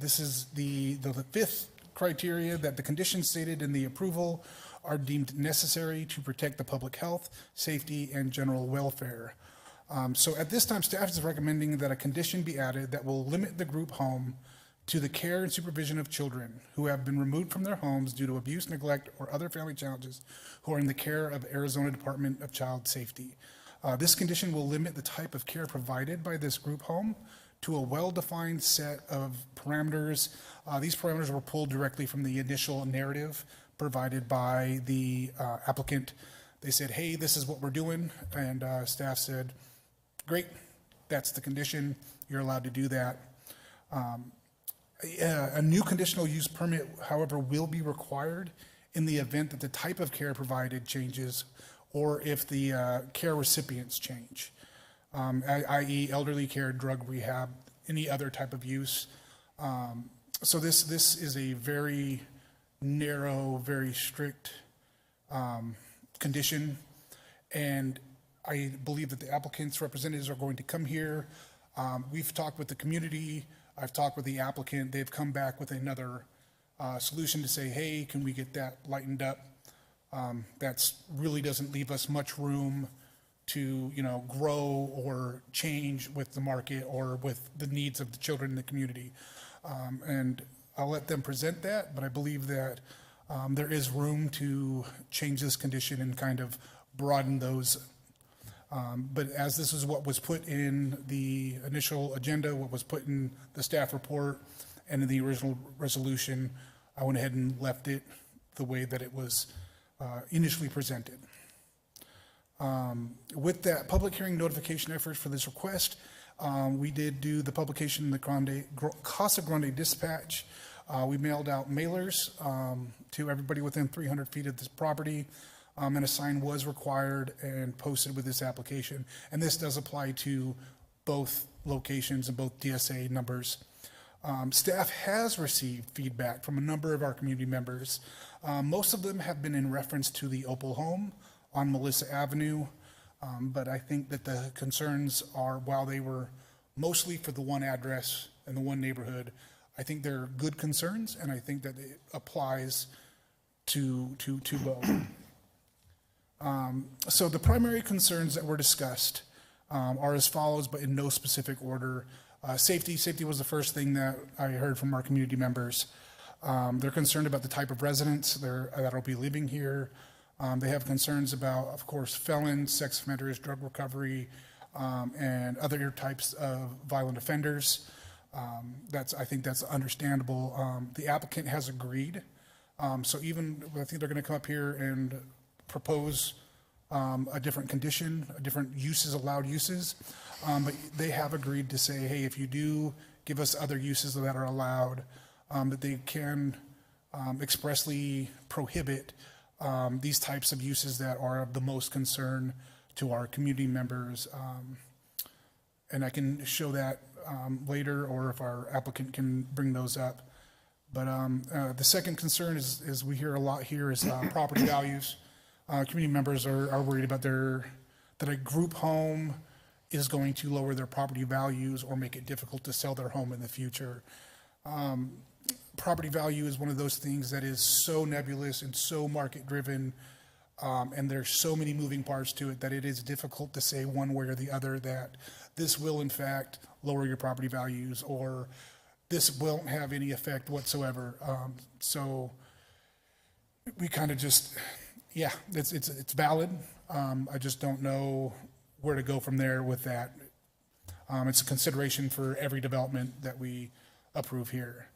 this is the 5th criteria, that the conditions stated in the approval are deemed necessary to protect the public health, safety, and general welfare. So at this time, staff is recommending that a condition be added that will limit the group home to the care and supervision of children who have been removed from their homes due to abuse, neglect, or other family challenges, who are in the care of Arizona Department of Child Safety. This condition will limit the type of care provided by this group home to a well-defined set of parameters. These parameters were pulled directly from the initial narrative provided by the applicant. They said, hey, this is what we're doing, and staff said, great, that's the condition, you're allowed to do that. A new conditional use permit, however, will be required in the event that the type of care provided changes, or if the care recipients change, i.e. elderly care, drug rehab, any other type of use. So this is a very narrow, very strict condition, and I believe that the applicant's representatives are going to come here. We've talked with the community, I've talked with the applicant, they've come back with another solution to say, hey, can we get that lightened up? That's really doesn't leave us much room to, grow or change with the market or with the needs of the children in the community. And I'll let them present that, but I believe that there is room to change this condition and kind of broaden those. But as this is what was put in the initial agenda, what was put in the staff report and in the original resolution, I went ahead and left it the way that it was initially presented. With that public hearing notification effort for this request, we did do the publication in the Casa Grande Dispatch. We mailed out mailers to everybody within 300 feet of this property, and a sign was required and posted with this application. And this does apply to both locations and both DSA numbers. Staff has received feedback from a number of our community members. Most of them have been in reference to the Opal home on Melissa Avenue, but I think that the concerns are, while they were mostly for the one address and the one neighborhood, I think they're good concerns, and I think that it applies to both. So the primary concerns that were discussed are as follows, but in no specific order. Safety was the first thing that I heard from our community members. They're concerned about the type of residents that'll be living here. They have concerns about, of course, felons, sex offenders, drug recovery, and other types of violent offenders. I think that's understandable. The applicant has agreed. So even, I think they're going to come up here and propose a different condition, a different uses, allowed uses. But they have agreed to say, hey, if you do give us other uses that are allowed, that they can expressly prohibit these types of uses that are of the most concern to our community members. And I can show that later, or if our applicant can bring those up. The second concern is we hear a lot here is property values. Community members are worried about that a group home is going to lower their property values or make it difficult to sell their home in the future. Property value is one of those things that is so nebulous and so market-driven, and there's so many moving parts to it that it is difficult to say one way or the other that this will in fact lower your property values or this won't have any effect whatsoever. So we kind of just, yeah, it's valid. I just don't know where to go from there with that. It's a consideration for every development that we approve here.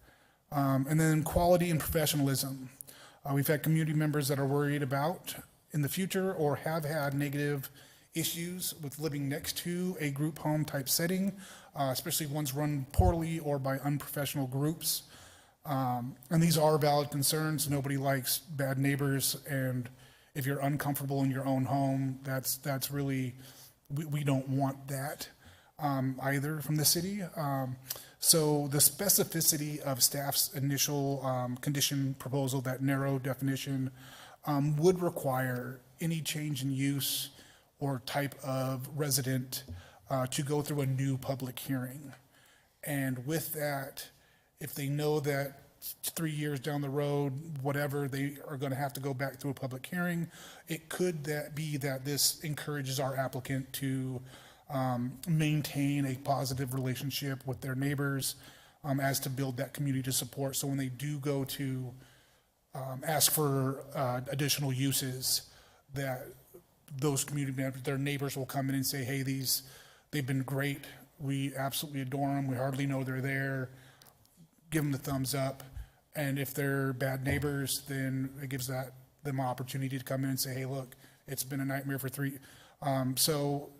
And then quality and professionalism. We've had community members that are worried about in the future or have had negative issues with living next to a group home type setting, especially ones run poorly or by unprofessional groups. And these are valid concerns. Nobody likes bad neighbors, and if you're uncomfortable in your own home, that's really, we don't want that either from the city. So the specificity of staff's initial condition proposal, that narrow definition, would require any change in use or type of resident to go through a new public hearing. And with that, if they know that 3 years down the road, whatever, they are going to have to go back through a public hearing, it could be that this encourages our applicant to maintain a positive relationship with their neighbors as to build that community support. So when they do go to ask for additional uses, that those community members, their neighbors will come in and say, hey, they've been great. We absolutely adore them. We hardly know they're there. Give them the thumbs up. And if they're bad neighbors, then it gives them an opportunity to come in and say, hey, look, it's been a nightmare for 3. So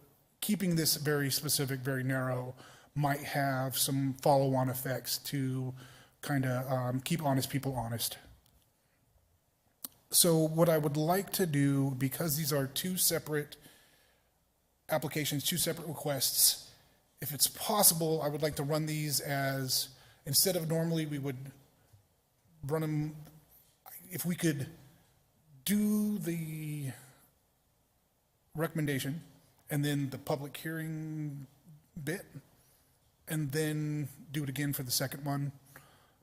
keeping this very specific, very narrow might have some follow-on effects to kind of keep honest people honest. So what I would like to do, because these are 2 separate applications, 2 separate requests, if it's possible, I would like to run these as, instead of normally we would run them, if we could do the recommendation and then the public hearing bit, and then do it again for the second one,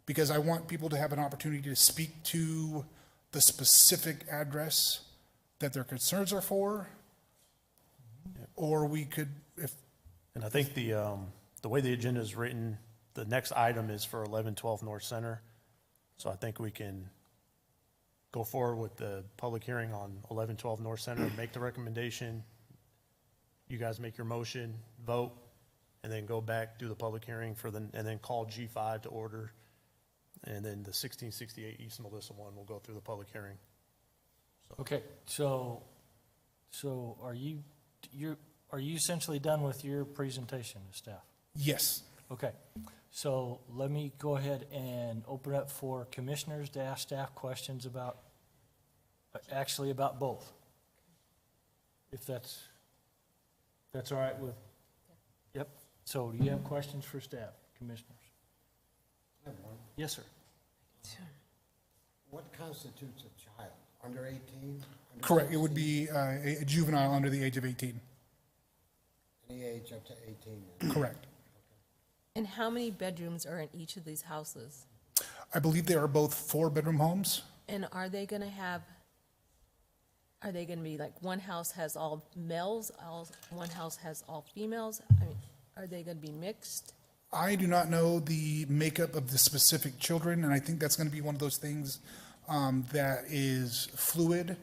because I want people to have an opportunity to speak to the specific address that their concerns are for, or we could, And I think the way the agenda is written, the next item is for 1112 North Center. So I think we can go forward with the public hearing on 1112 North Center, make the recommendation. You guys make your motion, vote, and then go back, do the public hearing and then call G5 to order. And then the 1668 East Melissa one will go through the public hearing. Okay, so are you essentially done with your presentation to staff? Yes. Okay, so let me go ahead and open up for commissioners to ask staff questions about both. If that's all right with, yep. So do you have questions for staff, commissioners? I have one. Yes, sir. What constitutes a child? Under 18? Under correct, it would 16? be a juvenile under the age of 18. Any age up to 18? Correct. And how many bedrooms are in each of these houses? I believe they are both 4-bedroom homes. And are they going to be like one house has all males, one house has all females? I mean, are they going to be mixed? I do not know the makeup of the specific children, and I think that's going to be one of those things that is fluid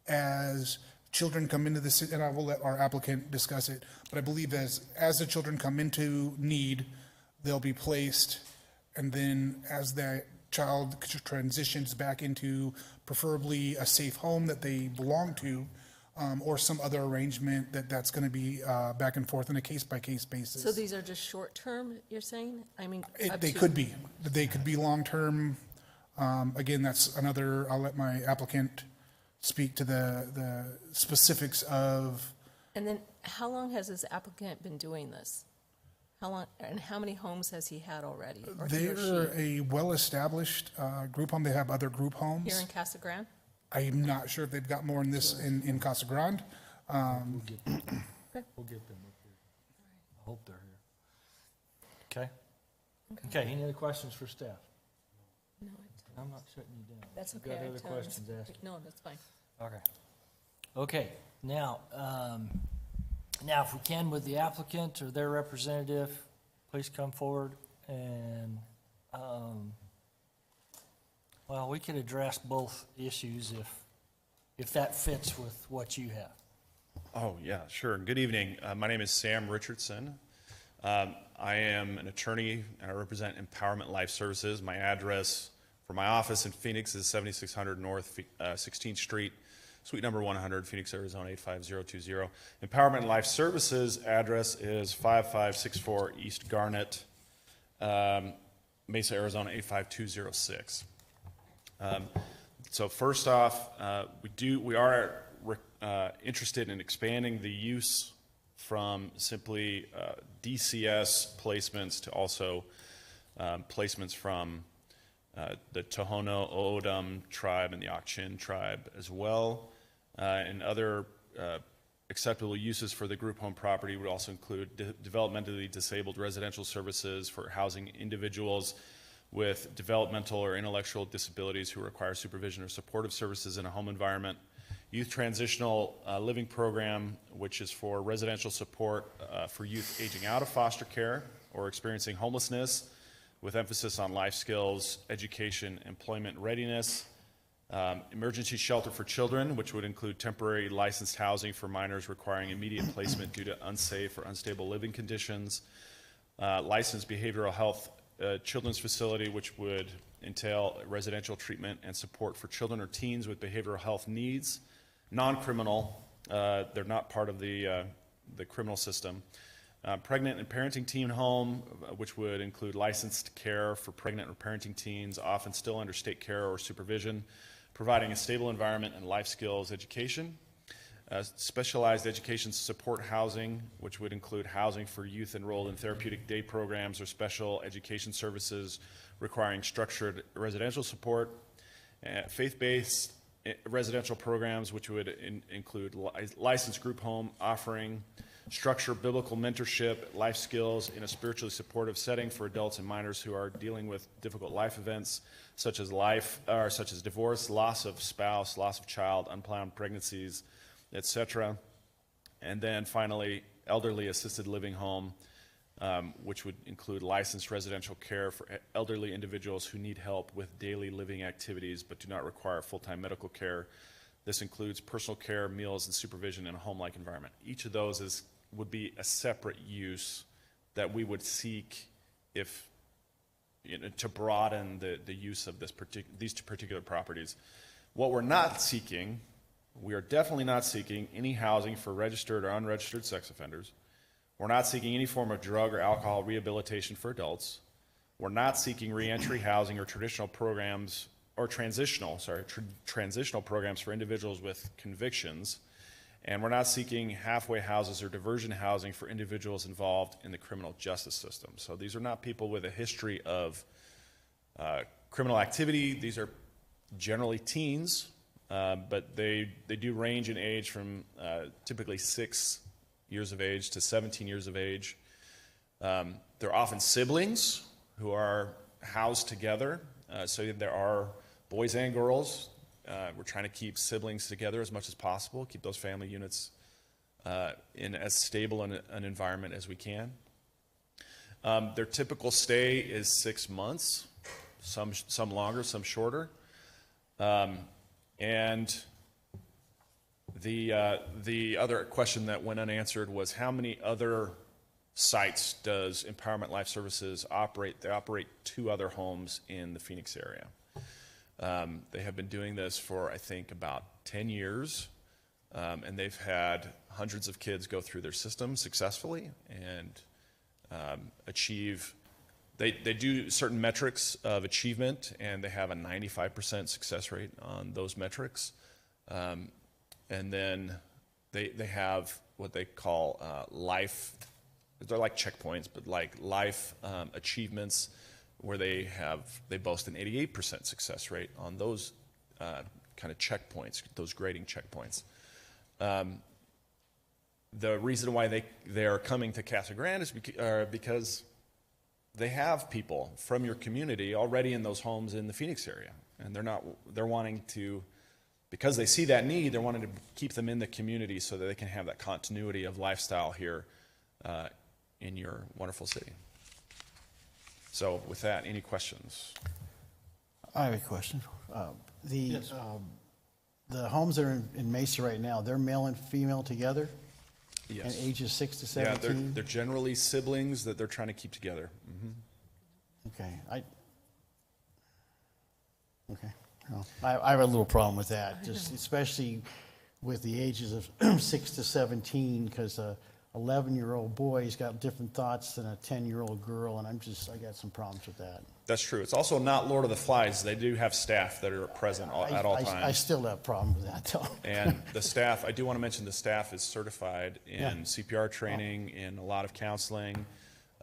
as children come into the city, and I will let our applicant discuss it, but I believe as the children come into need, they'll be placed, and then as that child transitions back into preferably a safe home that they belong to, or some other arrangement that's going to be back and forth on a case-by-case basis. So these are just short-term, you're saying? I mean, They could be. They could be long-term. Again, that's another, I'll let my applicant speak to the specifics of. And then how long has this applicant been doing this? How long, and how many homes has he had already? Or he or They're she? a well-established group home. They have other group homes. Here in Casa Grande? I'm not sure if they've got more in this in Casa Grande. We'll get them up here. I hope they're here. Okay? Okay, any other questions for staff? No, I'm not shutting you down. that's You've okay. got I other tell him- questions asked? No, that's fine. Okay. Okay, now, now if we can with the applicant or their representative, please come forward and, well, we could address both issues if that fits with what you have. Oh, yeah, sure. Good evening. My name is Sam Richardson. I am an attorney and I represent Empowerment Life Services. My address for my office in Phoenix is 7600 North 16th Street, Suite number 100, Phoenix, Arizona 85020. Empowerment Life Services address is 5564 East Garnet, Mesa, Arizona 85206. So first off, we are interested in expanding the use from simply DCS placements to also placements from the Tohono O'odham tribe and the Ak-Chin tribe as well. And other acceptable uses for the group home property would also include developmentally disabled residential services for housing individuals with developmental or intellectual disabilities who require supervision or supportive services in a home environment. Youth Transitional Living Program, which is for residential support for youth aging out of foster care or experiencing homelessness, with emphasis on life skills, education, employment readiness. Emergency shelter for children, which would include temporary licensed housing for minors requiring immediate placement due to unsafe or unstable living conditions. Licensed behavioral health children's facility, which would entail residential treatment and support for children or teens with behavioral health needs. Non-criminal, they're not part of the criminal system. Pregnant and parenting teen home, which would include licensed care for pregnant or parenting teens, often still under state care or supervision, providing a stable environment and life skills education. Specialized education support housing, which would include housing for youth enrolled in therapeutic day programs or special education services requiring structured residential support. Faith-based residential programs, which would include licensed group home offering, structure biblical mentorship, life skills in a spiritually supportive setting for adults and minors who are dealing with difficult life events such as divorce, loss of spouse, loss of child, unplanned pregnancies, etc. And then finally, elderly assisted living home, which would include licensed residential care for elderly individuals who need help with daily living activities but do not require full-time medical care. This includes personal care, meals, and supervision in a home-like environment. Each of those would be a separate use that we would seek if, to broaden the use of these two particular properties. What we're not seeking, we are definitely not seeking any housing for registered or unregistered sex offenders. We're not seeking any form of drug or alcohol rehabilitation for adults. We're not seeking reentry housing or transitional programs for individuals with convictions. And we're not seeking halfway houses or diversion housing for individuals involved in the criminal justice system. So these are not people with a history of criminal activity. These are generally teens, but they do range in age from typically 6 years of age to 17 years of age. They're often siblings who are housed together. So there are boys and girls. We're trying to keep siblings together as much as possible, keep those family units in as stable an environment as we can. Their typical stay is 6 months, some longer, some shorter. And the other question that went unanswered was how many other sites does Empowerment Life Services operate? They operate 2 other homes in the Phoenix area. They have been doing this for, I think, about 10 years, and they've had hundreds of kids go through their system successfully and achieve. They do certain metrics of achievement, and they have a 95% success rate on those metrics. And then they have what they call life they're like checkpoints, but like life achievements where they boast an 88% success rate on those kind of checkpoints, those grading checkpoints. The reason why they are coming to Casa Grande is because they have people from your community already in those homes in the Phoenix area, and they're wanting to, because they see that need, they're wanting to keep them in the community so that they can have that continuity of lifestyle here in your wonderful city. So with that, any questions? I have a question. The homes that are in Mesa right now, they're male and female together? Yes. And ages 6 to Yeah, 17? they're generally siblings that they're trying to keep together. Okay, well, I have a little problem with that, just especially with the ages of 6 to 17, because a 11-year-old boy's got different thoughts than a 10-year-old girl, and I got some problems with that. That's true. It's also not Lord of the Flies. They do have staff that are present at all times. I still have problems with that, though. And the staff, I do want to mention the staff is certified in CPR training, in a lot of counseling.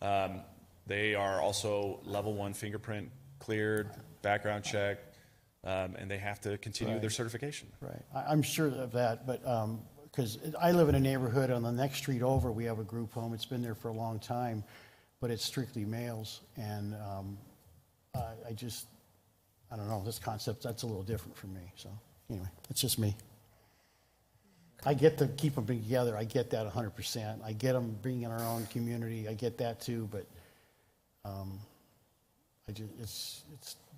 They are also level 1 fingerprint cleared, background check, and they have to continue their certification. Right, I'm sure of that, but, because I live in a neighborhood on the next street over, we have a group home, it's been there for a long time, but it's strictly males, and I don't know, this concept, that's a little different for me, so, anyway, it's just me. I get to keep them together, I get that 100%, I get them being in our own community, I get that too, but,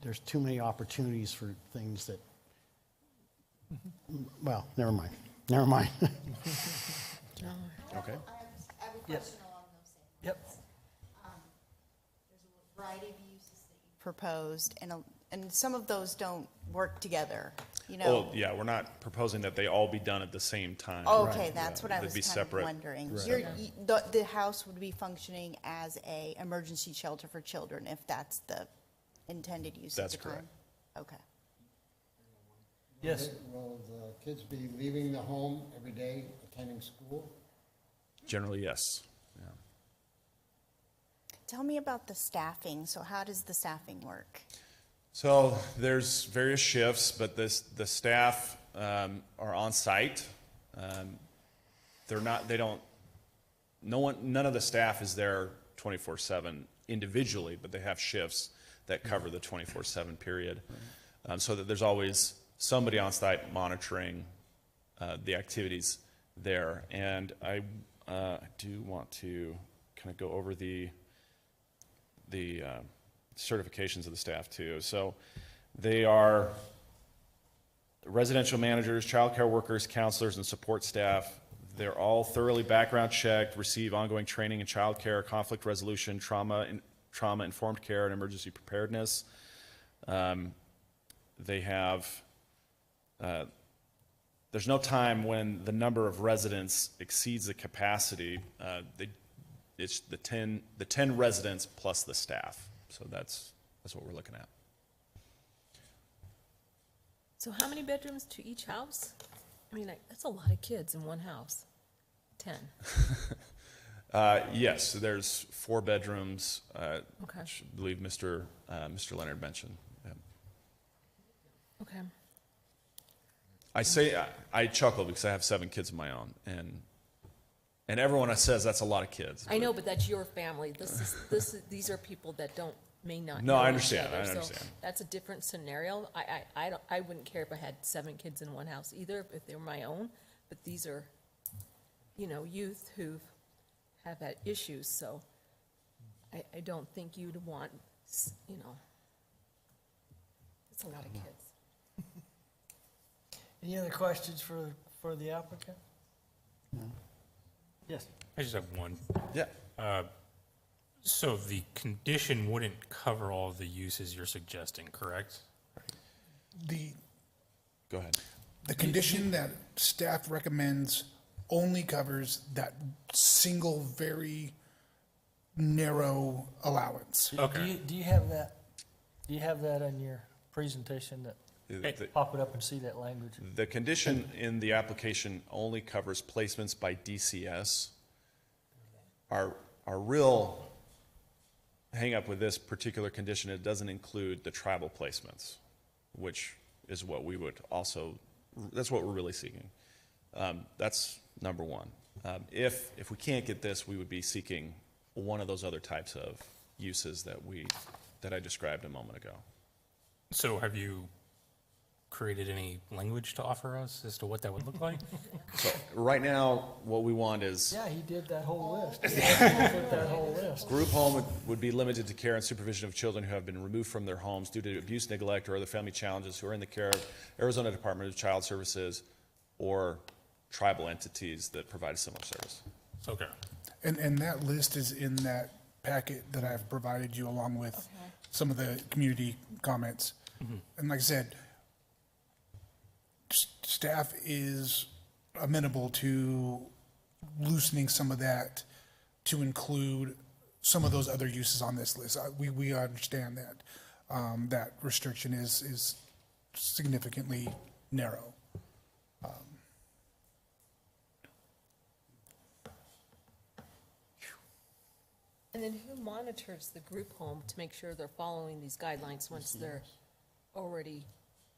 there's too many opportunities for things that, well, never mind. Okay. I have a question along those same lines. There's a variety of uses that you proposed, and some of those don't work together, you know? Oh, yeah, we're not proposing that they all be done at the same time. Okay, that's what I They'd was be kind of separate. wondering. Right. The house would be functioning as a emergency shelter for children, if that's the intended use at the time? That's correct. Okay. Yes. Will the kids be leaving the home every day, attending school? Generally, yes. Yeah. Tell me about the staffing. So how does the staffing work? So there's various shifts, but the staff are on site. None of the staff is there 24/7 individually, but they have shifts that cover the 24/7 period. So that there's always somebody on site monitoring the activities there. And I do want to kind of go over the certifications of the staff too. So they are residential managers, child care workers, counselors, and support staff. They're all thoroughly background checked, receive ongoing training in child care, conflict resolution, trauma-informed care, and emergency preparedness. They have, there's no time when the number of residents exceeds the capacity. It's the 10 residents plus the staff. So that's what we're looking at. So how many bedrooms to each house? I mean, that's a lot of kids in one house. 10. Yes, so there's 4 bedrooms, Okay. which I believe Mr. Leonard mentioned. Yeah. Okay. I chuckle because I have 7 kids of my own, and everyone says that's a lot of kids. I know, but that's your family. These are people that may not No, know I each understand. other, I so understand. that's a different scenario. I wouldn't care if I had 7 kids in one house either, if they were my own, but these are, youth who have had issues, so I don't think you'd want, it's a lot of kids. Any other questions for the applicant? Yes. I just have one. Yeah. So the condition wouldn't cover all the uses you're suggesting, correct? Go ahead. The condition that staff recommends only covers that single, very narrow allowance. Okay. Do you have that? Do you have that in your presentation that pop it up and see that language? The condition in the application only covers placements by DCS. Our our real hang-up with this particular condition, it doesn't include the tribal placements, which is what we would also, that's what we're really seeking. That's number one. If we can't get this, we would be seeking one of those other types of uses that I described a moment ago. So have you created any language to offer us as to what that would look like? So right now, what we want is Yeah, he did that whole list. He put that whole list. group home would be limited to care and supervision of children who have been removed from their homes due to abuse, neglect, or other family challenges, who are in the care of Arizona Department of Child Services or tribal entities that provide a similar service. Okay. And that list is in that packet that I've provided you along with some of the community comments. And like I said, staff is amenable to loosening some of that to include some of those other uses on this list. We understand that that restriction is significantly narrow. And then who monitors the group home to make sure they're following these guidelines once they're already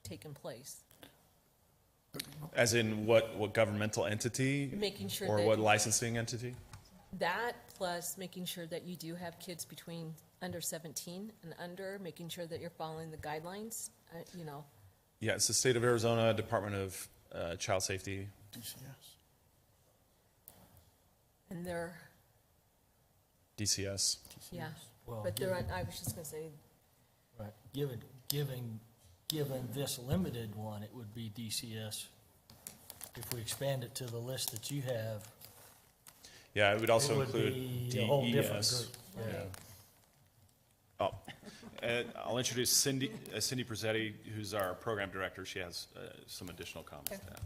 taken place? As in what governmental entity? Making sure or that what licensing entity? That plus making sure that you do have kids between under 17 and under, making sure that you're following the guidelines, you know. Yeah, it's the state of Arizona Department of Child Safety. And they're, DCS. yeah, Well, but they're, I was just gonna say, Right. Given this limited one, it would be DCS. If we expand it to the list that you have, Yeah, it would also it would include be a whole different DES. group. Yeah. Oh, and I'll introduce Cindy Prezzetti, who's our program director. She has some additional comments to add.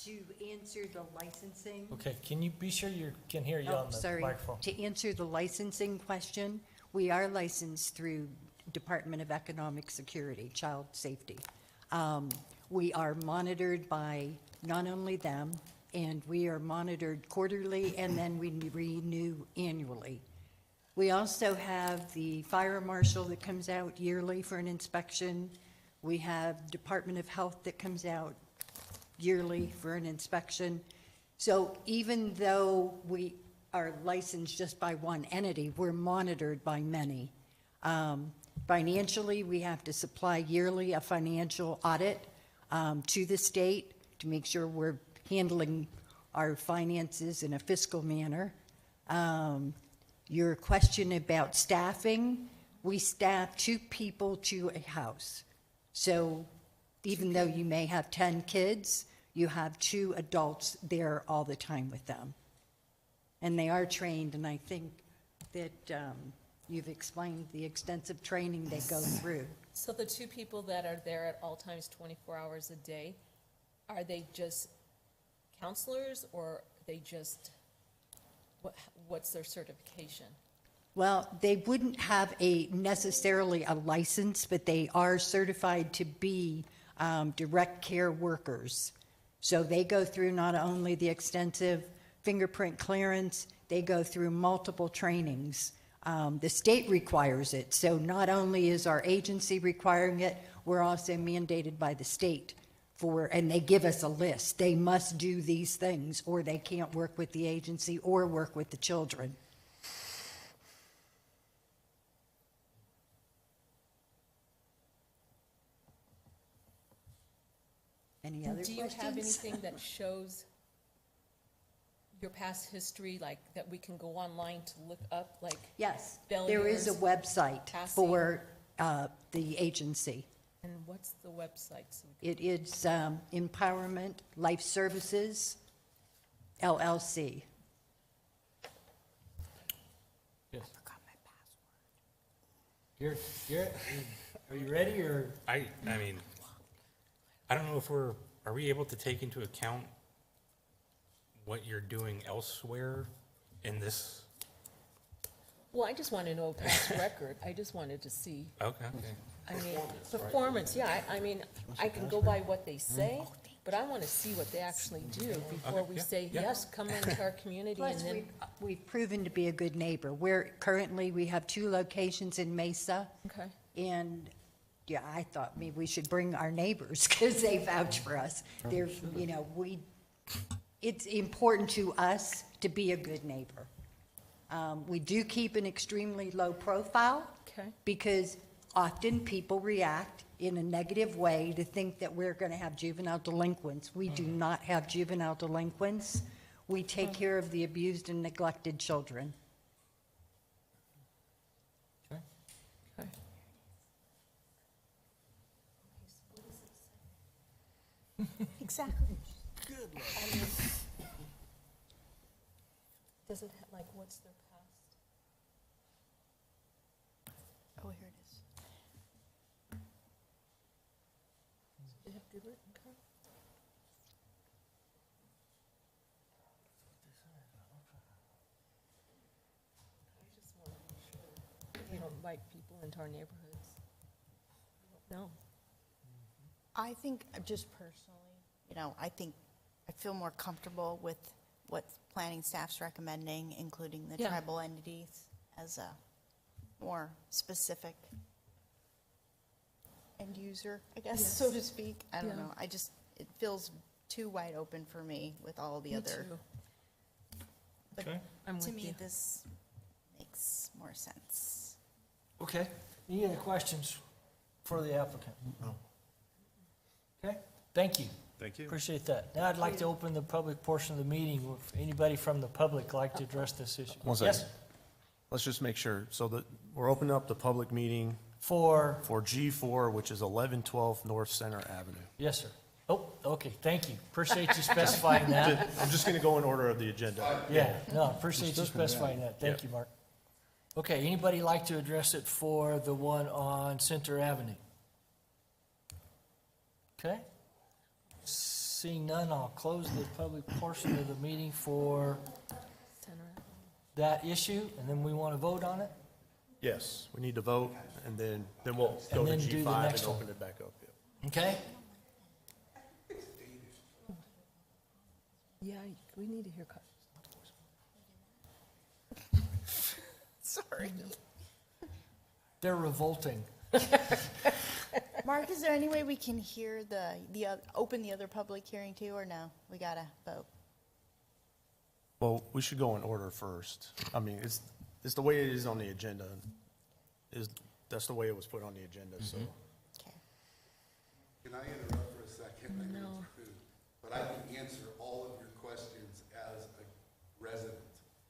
To answer the licensing. Okay, can you be sure you can hear you on the Sorry. microphone? To answer the licensing question, we are licensed through Department of Economic Security, Child Safety. We are monitored by not only them, and we are monitored quarterly, and then we renew annually. We also have the fire marshal that comes out yearly for an inspection. We have Department of Health that comes out yearly for an inspection. So even though we are licensed just by one entity, we're monitored by many. Financially, we have to supply yearly a financial audit to the state to make sure we're handling our finances in a fiscal manner. Your question about staffing, we staff 2 people to a house. So even though you may have 10 kids, you have 2 adults there all the time with them. And they are trained, and I think that you've explained the extensive training they go through. so the 2 people that are there at all times, 24 hours a day, are they just counselors, or are they just, what's their certification? Well, they wouldn't have necessarily a license, but they are certified to be direct care workers. So they go through not only the extensive fingerprint clearance, they go through multiple trainings. The state requires it, so not only is our agency requiring it, we're also mandated by the state and they give us a list. They must do these things, or they can't work with the agency or work with the children. Any other Do you have questions? anything that shows your past history, like that we can go online to look up, like? Yes, there is a failures, website passing? for the agency. And what's the website? So It is Empowerment Life Services, LLC. Yes. Garrett, are you ready, or? I mean, I don't know if are we able to take into account what you're doing elsewhere in this? Well, I just want to know past record. I just wanted to see. Okay. I mean, performance, yeah, I mean, I can go by what they say, But I want to see what they actually do before we say, yes, come into our community, and Plus, then, we've proven to be a good neighbor. Currently, we have 2 locations in Mesa, okay. and, yeah, I thought maybe we should bring our neighbors, because they vouch for us. They're, you know, it's important to us to be a good neighbor. We do keep an extremely low profile. Okay. Because often people react in a negative way to think that we're going to have juvenile delinquents. We do not have juvenile delinquents. We take care of the abused and neglected children. Okay. Okay. Exactly. Good luck. Does it, like, what's their past? Oh, here it is. They have good written code? I just want to be sure we don't invite people into our neighborhoods. No. I think, just personally, you know, I feel more comfortable with what planning staff's recommending, including the Yeah. tribal entities as a more specific end user, I guess, so to speak. I don't Yeah. know. It feels too wide open for me with all the Me other. too. But Okay. I'm to with me, you. this makes more sense. Okay. Any other questions for the applicant? No. Okay, thank you. Thank you. Appreciate that. Now I'd like to open the public portion of the meeting. If anybody from the public like to address this issue. One Yes, second. Let's just make sure. So that we're opening up the public meeting for, for G4, which is 1112 North Center Avenue. yes, sir. Oh, okay, thank you. Appreciate you specifying that. I'm just going to go in order of the agenda. Yeah, no, appreciate you specifying that. Thank you, Mark. Okay, anybody like to address it for the one on Center Avenue? Okay. Seeing none, I'll close the public portion of the meeting for Center. that issue, and then we want to vote on it? Yes, we need to vote, and then we'll go And to then do the G5 next and one. open it back up. Yeah. Okay? Yeah, we need to hear. Sorry. They're revolting. Mark, is there any way we can hear open the other public hearing too, or no? We gotta vote. Well, we should go in order first. I mean, it's the way it is on the agenda. That's the way it was put on the agenda, so. Okay. Can I interrupt for a second? I know No. it's rude, but I can answer all of your questions as a resident,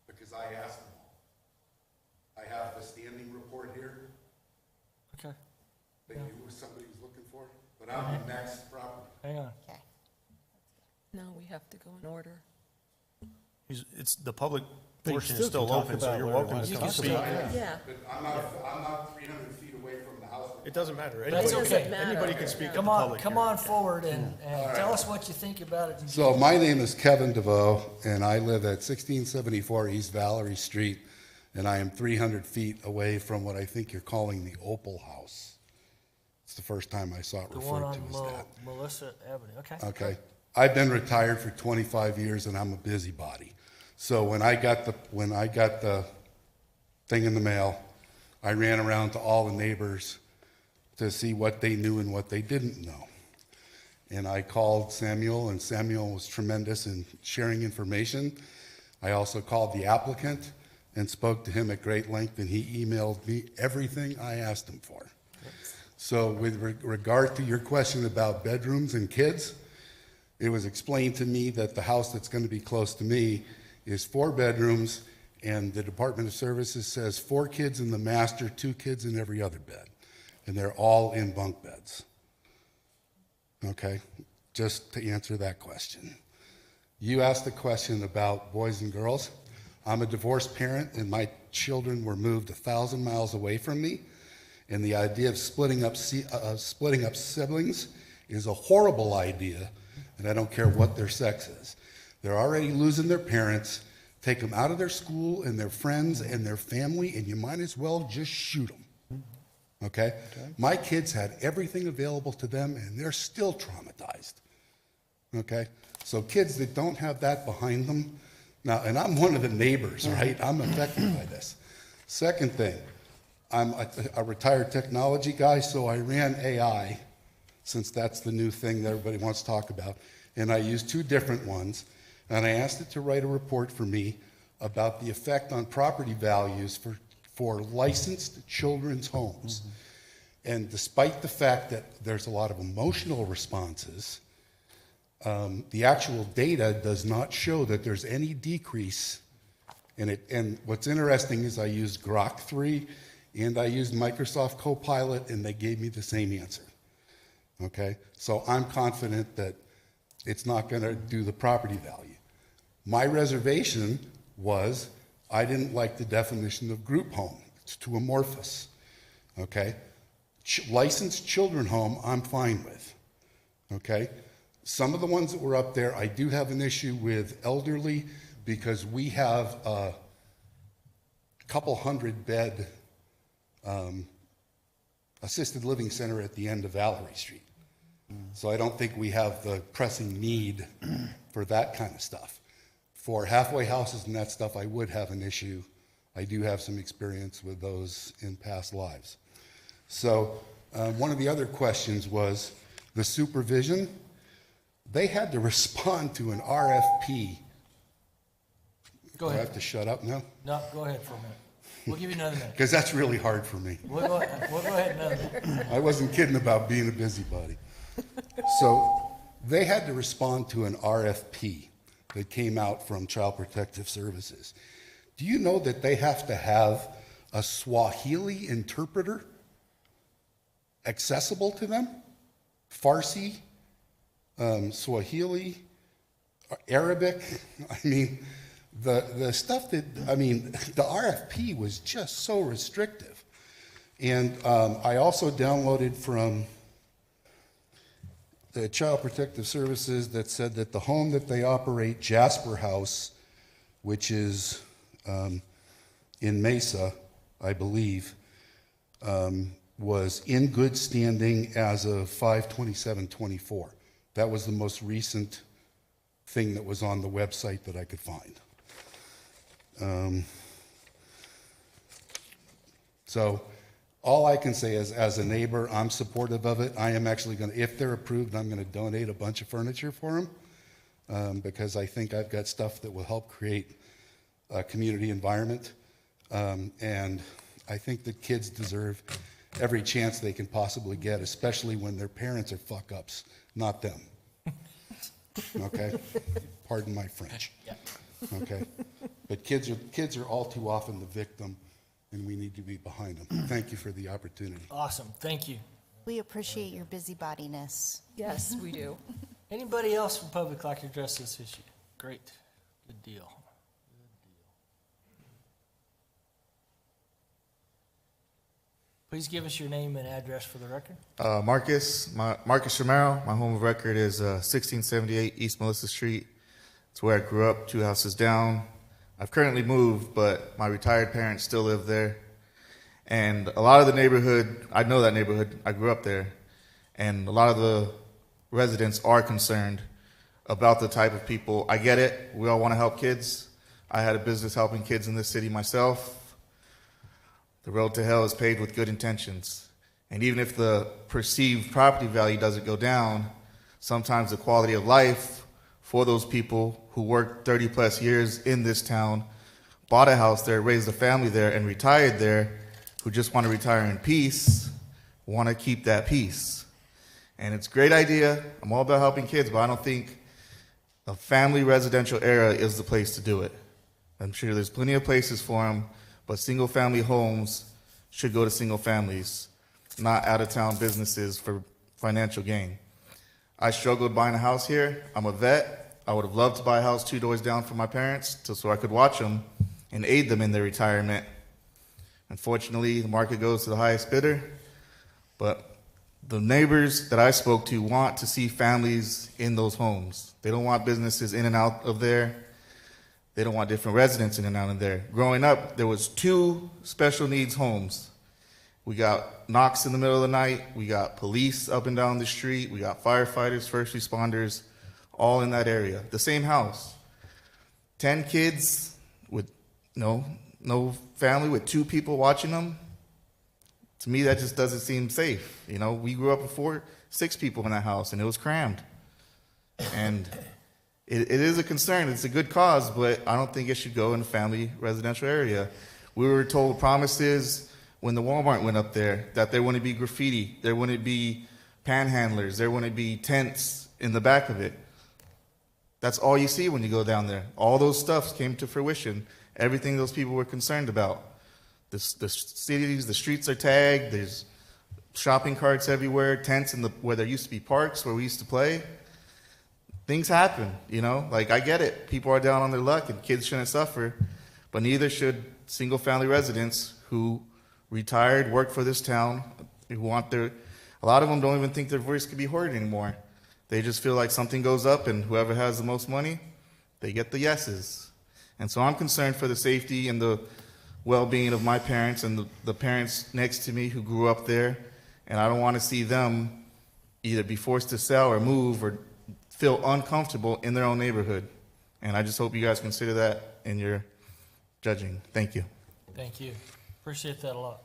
because I asked them all. I have the standing report here Okay, that you or somebody was looking for, but I'm the next property. hang on. Okay. No, we have to go in order. It's, the public But you portion is still still can talk open, so about you're whatever welcome you to want come to talk speak. about. Yeah. But I'm not 300 feet away from the house. It doesn't matter. That's Anybody- okay. Anybody can speak at the Come on, public come hearing. on forward and tell us what you think about it. So my name is Kevin DeVoe, and I live at 1674 East Valerie Street, and I am 300 feet away from what I think you're calling the Opal House. It's the first time I saw it The one referred to on as that. Melissa Avenue, okay? Okay. I've been retired for 25 years, and I'm a busybody. So when I got the thing in the mail, I ran around to all the neighbors to see what they knew and what they didn't know. And I called Samuel, and Samuel was tremendous in sharing information. I also called the applicant and spoke to him at great length, and he emailed me everything I asked him for. So with regard to your question about bedrooms and kids, it was explained to me that the house that's going to be close to me is 4 bedrooms, and the Department of Services says 4 kids in the master, 2 kids in every other bed, and they're all in bunk beds. Okay, just to answer that question. You asked a question about boys and girls. I'm a divorced parent, and my children were moved 1,000 miles away from me, and the idea of splitting up siblings is a horrible idea, and I don't care what their sex is. They're already losing their parents. Take them out of their school and their friends and their family, and you might as well just shoot them. Okay? My kids had everything available to them, and they're still traumatized. okay? So kids that don't have that behind them, now, and I'm one of the neighbors, right? I'm affected by this. Second thing, I'm a retired technology guy, so I ran AI, since that's the new thing that everybody wants to talk about, and I used 2 different ones, and I asked it to write a report for me about the effect on property values for licensed children's homes. And despite the fact that there's a lot of emotional responses, the actual data does not show that there's any decrease in it. And what's interesting is I used Grok 3 and I used Microsoft Copilot, and they gave me the same answer. Okay? So I'm confident that it's not going to do the property value. My reservation was I didn't like the definition of group home. It's too amorphous. Okay? Licensed children home, I'm fine with. Okay? Some of the ones that were up there, I do have an issue with elderly because we have a couple 100-bed assisted living center at the end of Valerie Street. So I don't think we have the pressing need for that kind of stuff. For halfway houses and that stuff, I would have an issue. I do have some experience with those in past lives. So one of the other questions was the supervision. They had to respond to an RFP. Go Do I ahead. have to shut up now? No, go ahead for a minute. We'll give you another minute. Because that's really hard for me. We'll go ahead another minute. I wasn't kidding about being a busybody. So they had to respond to an RFP that came out from Child Protective Services. Do you know that they have to have a Swahili interpreter accessible to them? Farsi, Swahili, Arabic. I mean, the stuff that, I mean, the RFP was just so restrictive. And I also downloaded from the Child Protective Services that said that the home that they operate, Jasper House, which is in Mesa, I believe, was in good standing as of 5/27/24. That was the most recent thing that was on the website that I could find. So all I can say is, as a neighbor, I'm supportive of it. I am actually going to, if they're approved, I'm going to donate a bunch of furniture for them because I think I've got stuff that will help create a community environment. And I think that kids deserve every chance they can possibly get, especially when their parents are fuck-ups, not them. Okay? Pardon my French. Okay? But kids are all too often the victim, and we need to be behind them. Thank you for the opportunity. Awesome, thank you. We appreciate your busybodiness. Yes, we do. Anybody else from public like to address this issue? Great, good deal. Please give us your name and address for the record. Marcus Romero. My home of record is 1678 East Melissa Street. It's where I grew up, 2 houses down. I've currently moved, but my retired parents still live there. And a lot of the neighborhood, I know that neighborhood, I grew up there, and a lot of the residents are concerned about the type of people. I get it, we all want to help kids. I had a business helping kids in this city myself. The road to hell is paved with good intentions. And even if the perceived property value doesn't go down, sometimes the quality of life for those people who worked 30 plus years in this town, bought a house there, raised a family there, and retired there, who just want to retire in peace, want to keep that peace. And it's a great idea. I'm all about helping kids, but I don't think a family residential area is the place to do it. I'm sure there's plenty of places for them, but single family homes should go to single families, not out of town businesses for financial gain. I struggled buying a house here. I'm a vet. I would have loved to buy a house 2 doors down from my parents so I could watch them and aid them in their retirement. Unfortunately, the market goes to the highest bidder, but the neighbors that I spoke to want to see families in those homes. They don't want businesses in and out of there. They don't want different residents in and out of there. Growing up, there was 2 special needs homes. We got knocks in the middle of the night. We got police up and down the street. We got firefighters, first responders, all in that area. The same house. 10 kids with no family with 2 people watching them. To me, that just doesn't seem safe. You know, we grew up with 6 people in that house, and it was crammed. And it is a concern. It's a good cause, but I don't think it should go in a family residential area. We were told promises when the Walmart went up there that there wouldn't be graffiti, there wouldn't be panhandlers, there wouldn't be tents in the back of it. That's all you see when you go down there. All those stuff came to fruition. Everything those people were concerned about. The cities, the streets are tagged. There's shopping carts everywhere, tents where there used to be parks where we used to play. Things happen, you know? Like, I get it. People are down on their luck, and kids shouldn't suffer. But neither should single-family residents who retired, work for this town, who want a lot of them don't even think their voice could be heard anymore. They just feel like something goes up, and whoever has the most money, they get the yeses. And so I'm concerned for the safety and the well-being of my parents and the parents next to me who grew up there, and I don't want to see them either be forced to sell or move or feel uncomfortable in their own neighborhood. And I just hope you guys consider that in your judging. Thank you. Thank you. Appreciate that a lot.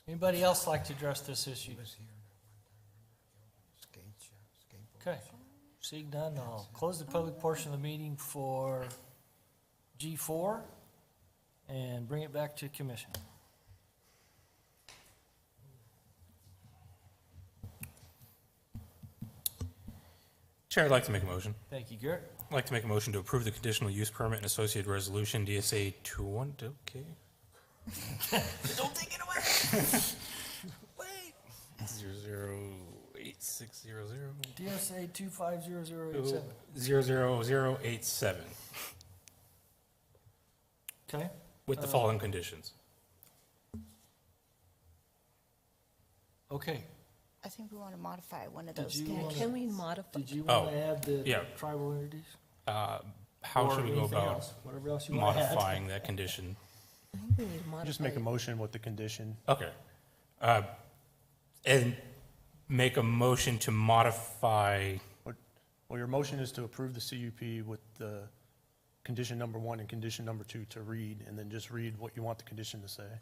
Anybody else like to address this issue? Okay. Seeing none, I'll close the public portion of the meeting for G4 and bring it back to commission. Chair, I'd like to make a motion. Thank you, Garrett. I'd like to make a motion to approve the conditional use permit and associated resolution DSA 21. Okay. Don't take it away. Wait. 008600. DSA 250087. 00087. Okay. With the following conditions. Okay. I think we want to modify one of Did those you conditions. wanna- Can we modify? Did you want to add the yeah. tribal entities? How Or should we go anything about else? Whatever else you want to add. modifying that condition? I think we need to modify. Just make a it. motion with the condition. Okay. And make a motion to modify. Well, your motion is to approve the CUP with the condition number 1 and condition number 2 to read, and then just read what you want the condition to say.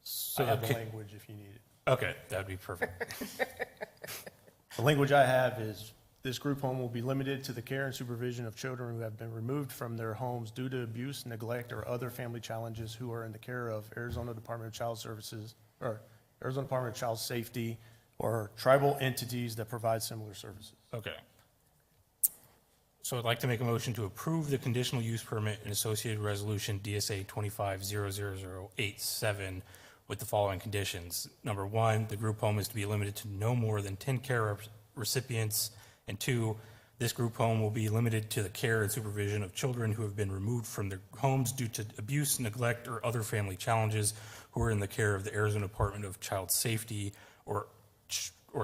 So I have the language if you need it. Okay, that'd be perfect. The language I have is, this group home will be limited to the care and supervision of children who have been removed from their homes due to abuse, neglect, or other family challenges who are in the care of Arizona Department of Child Services, or Arizona Department of Child Safety, or tribal entities that provide similar services. Okay. So I'd like to make a motion to approve the conditional use permit and associated resolution DSA 250087 with the following conditions. Number 1, the group home is to be limited to no more than 10 care recipients. And 2, this group home will be limited to the care and supervision of children who have been removed from their homes due to abuse, neglect, or other family challenges who are in the care of the Arizona Department of Child Safety or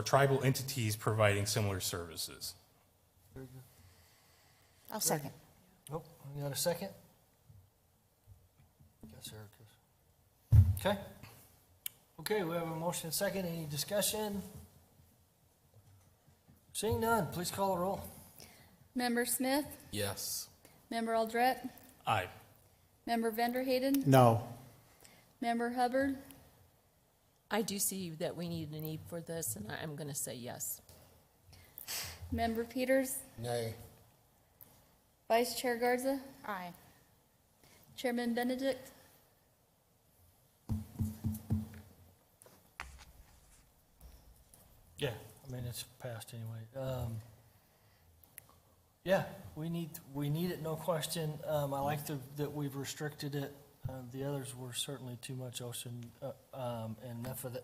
tribal entities providing similar services. Very good. I'll second. Nope. You got a second? Guess Erica's. Okay. Okay, we have a motion and second. Any discussion? Seeing none, please call the roll. Member Smith, Yes. Member Aldrete, Aye. Member Vanderhayden, No. Member Hubbard, I do see that we need a need for this, and I'm going to say yes. Member Peters, Nay. Vice Chair Garza, Aye. Chairman Benedict, Yeah, I mean, it's passed anyway. Yeah, we need it, no question. I like that we've restricted it. The others were certainly too much ocean, and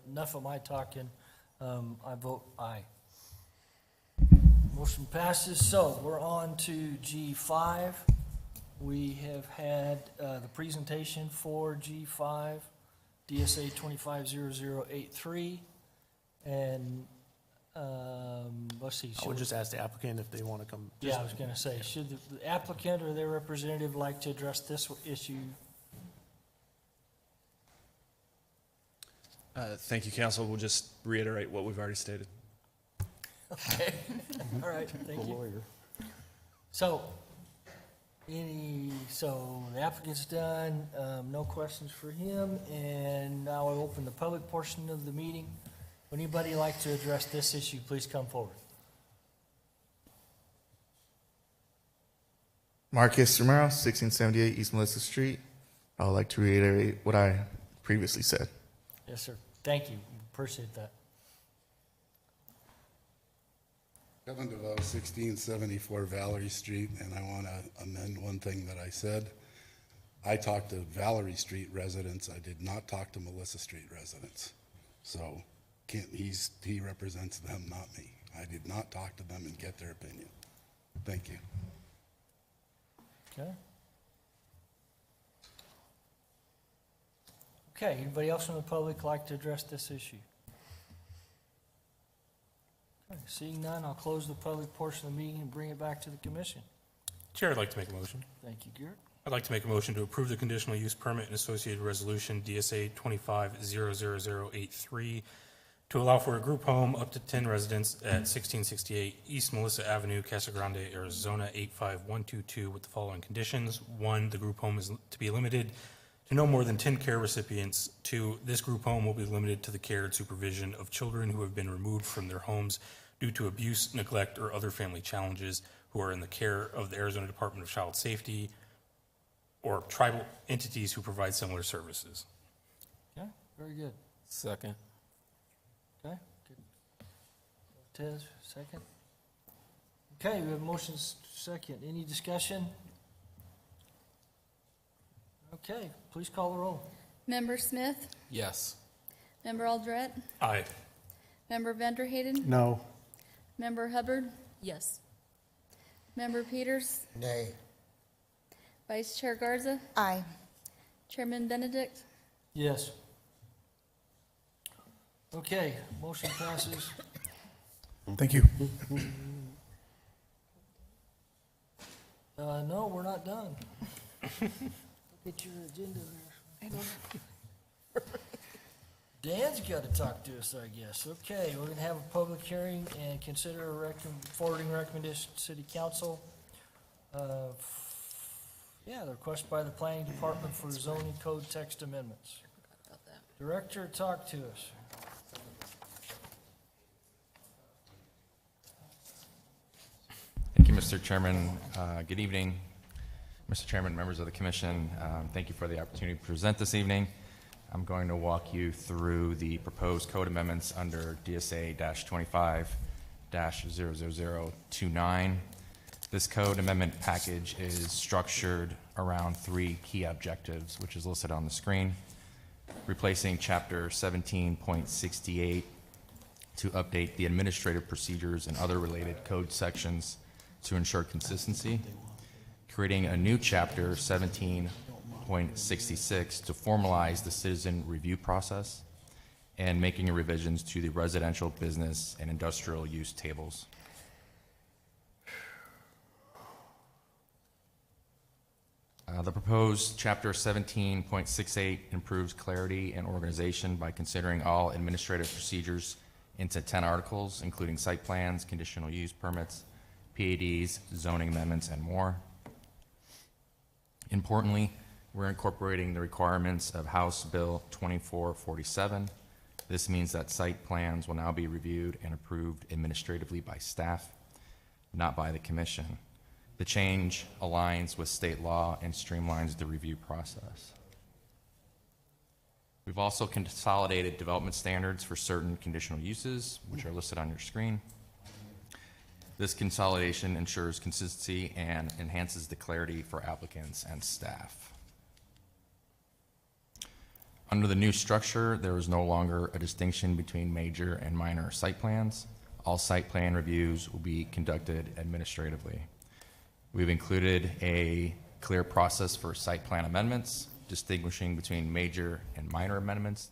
enough of my talking. I vote aye. Motion passes. So we're on to G5. We have had the presentation for G5, DSA 250083, and let's see. I would just ask the applicant if they want to come. Yeah, I was going to say, should the applicant or their representative like to address this issue? Thank you, council. We'll just reiterate what we've already stated. Okay, all right, thank you. So, the applicant's done, no questions for him, and now I'll open the public portion of the meeting. Would anybody like to address this issue, please come forward. Marcus Romero, 1678 East Melissa Street. I would like to reiterate what I previously said. Yes, sir. Thank you. Appreciate that. Kevin DeVoe, 1674 Valerie Street, and I want to amend one thing that I said. I talked to Valerie Street residents. I did not talk to Melissa Street residents. So he represents them, not me. I did not talk to them and get their opinion. Thank you. Okay. Okay, anybody else from the public like to address this issue? Okay, seeing none, I'll close the public portion of the meeting and bring it back to the commission. Chair, I'd like to make a motion. Thank you, Garrett. I'd like to make a motion to approve the conditional use permit and associated resolution DSA 25-00083 to allow for a group home up to 10 residents at 1668 East Melissa Avenue, Casa Grande, Arizona 85122 with the following conditions. 1, the group home is to be limited to no more than 10 care recipients. 2, this group home will be limited to the care and supervision of children who have been removed from their homes due to abuse, neglect, or other family challenges who are in the care of the Arizona Department of Child Safety or tribal entities who provide similar services. Okay, very good. Second. Okay, good. Tez, second. Okay, we have motions second. Any discussion? Okay, please call the roll. Member Smith? Yes. Member Aldred? Aye. Member Vanderhayden? No. Member Hubbard? Yes. Member Peters? Nay. Vice Chair Garza? Aye. Chairman Benedict? Yes. Okay, motion passes. Thank you. No, we're not done. Look at your agenda there. Dan's got to talk to us, I guess. Okay, we're gonna have a public hearing and consider a forwarding recommendation to City Council. The request by the Planning Department for zoning code text amendments. Director, talk to us. Thank you, Mr. Chairman. Good evening, Mr. Chairman, members of the commission. Thank you for the opportunity to present this evening. I'm going to walk you through the proposed code amendments under DSA-25-00029. This code amendment package is structured around 3 key objectives, which is listed on the screen. Replacing Chapter 17.68 to update the administrative procedures and other related code sections to ensure consistency. Creating a new Chapter 17.66 to formalize the citizen review process, and making revisions to the residential, business, and industrial use tables. The proposed Chapter 17.68 improves clarity and organization by considering all administrative procedures into 10 articles, including site plans, conditional use permits, PADs, zoning amendments, and more. Importantly, we're incorporating the requirements of House Bill 2447. This means that site plans will now be reviewed and approved administratively by staff, not by the commission. The change aligns with state law and streamlines the review process. We've also consolidated development standards for certain conditional uses, which are listed on your screen. This consolidation ensures consistency and enhances the clarity for applicants and staff. Under the new structure, there is no longer a distinction between major and minor site plans. All site plan reviews will be conducted administratively. We've included a clear process for site plan amendments, distinguishing between major and minor amendments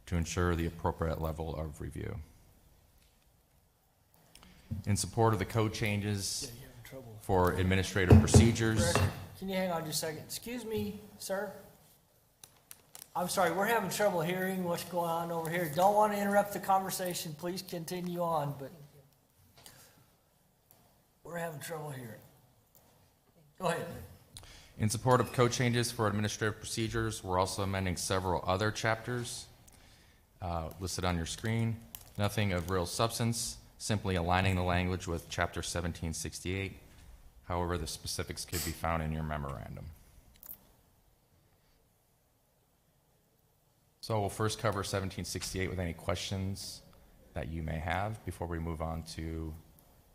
to ensure the appropriate level of review. In support of the code changes for administrative procedures. Director, can you hang on just a second? Excuse me, sir. I'm sorry, we're having trouble hearing what's going on over here. Don't want to interrupt the conversation. Please continue on, but we're having trouble hearing. Go ahead. In support of code changes for administrative procedures, we're also amending several other chapters listed on your screen. Nothing of real substance, simply aligning the language with Chapter 1768. However, the specifics could be found in your memorandum. So we'll first cover 1768 with any questions that you may have before we move on to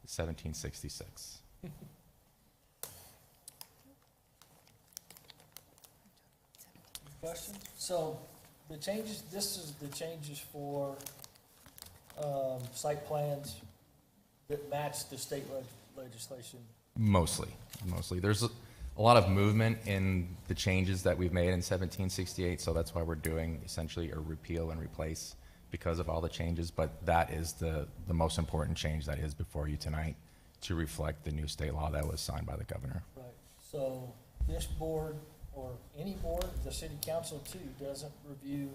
1766. Question? So the changes, this is the changes for site plans that match the state legislation. Mostly. There's a lot of movement in the changes that we've made in 1768, so that's why we're doing essentially a repeal and replace because of all the changes, but that is the most important change that is before you tonight to reflect the new state law that was signed by the governor. Right. So this board, or any board, the city council too, doesn't review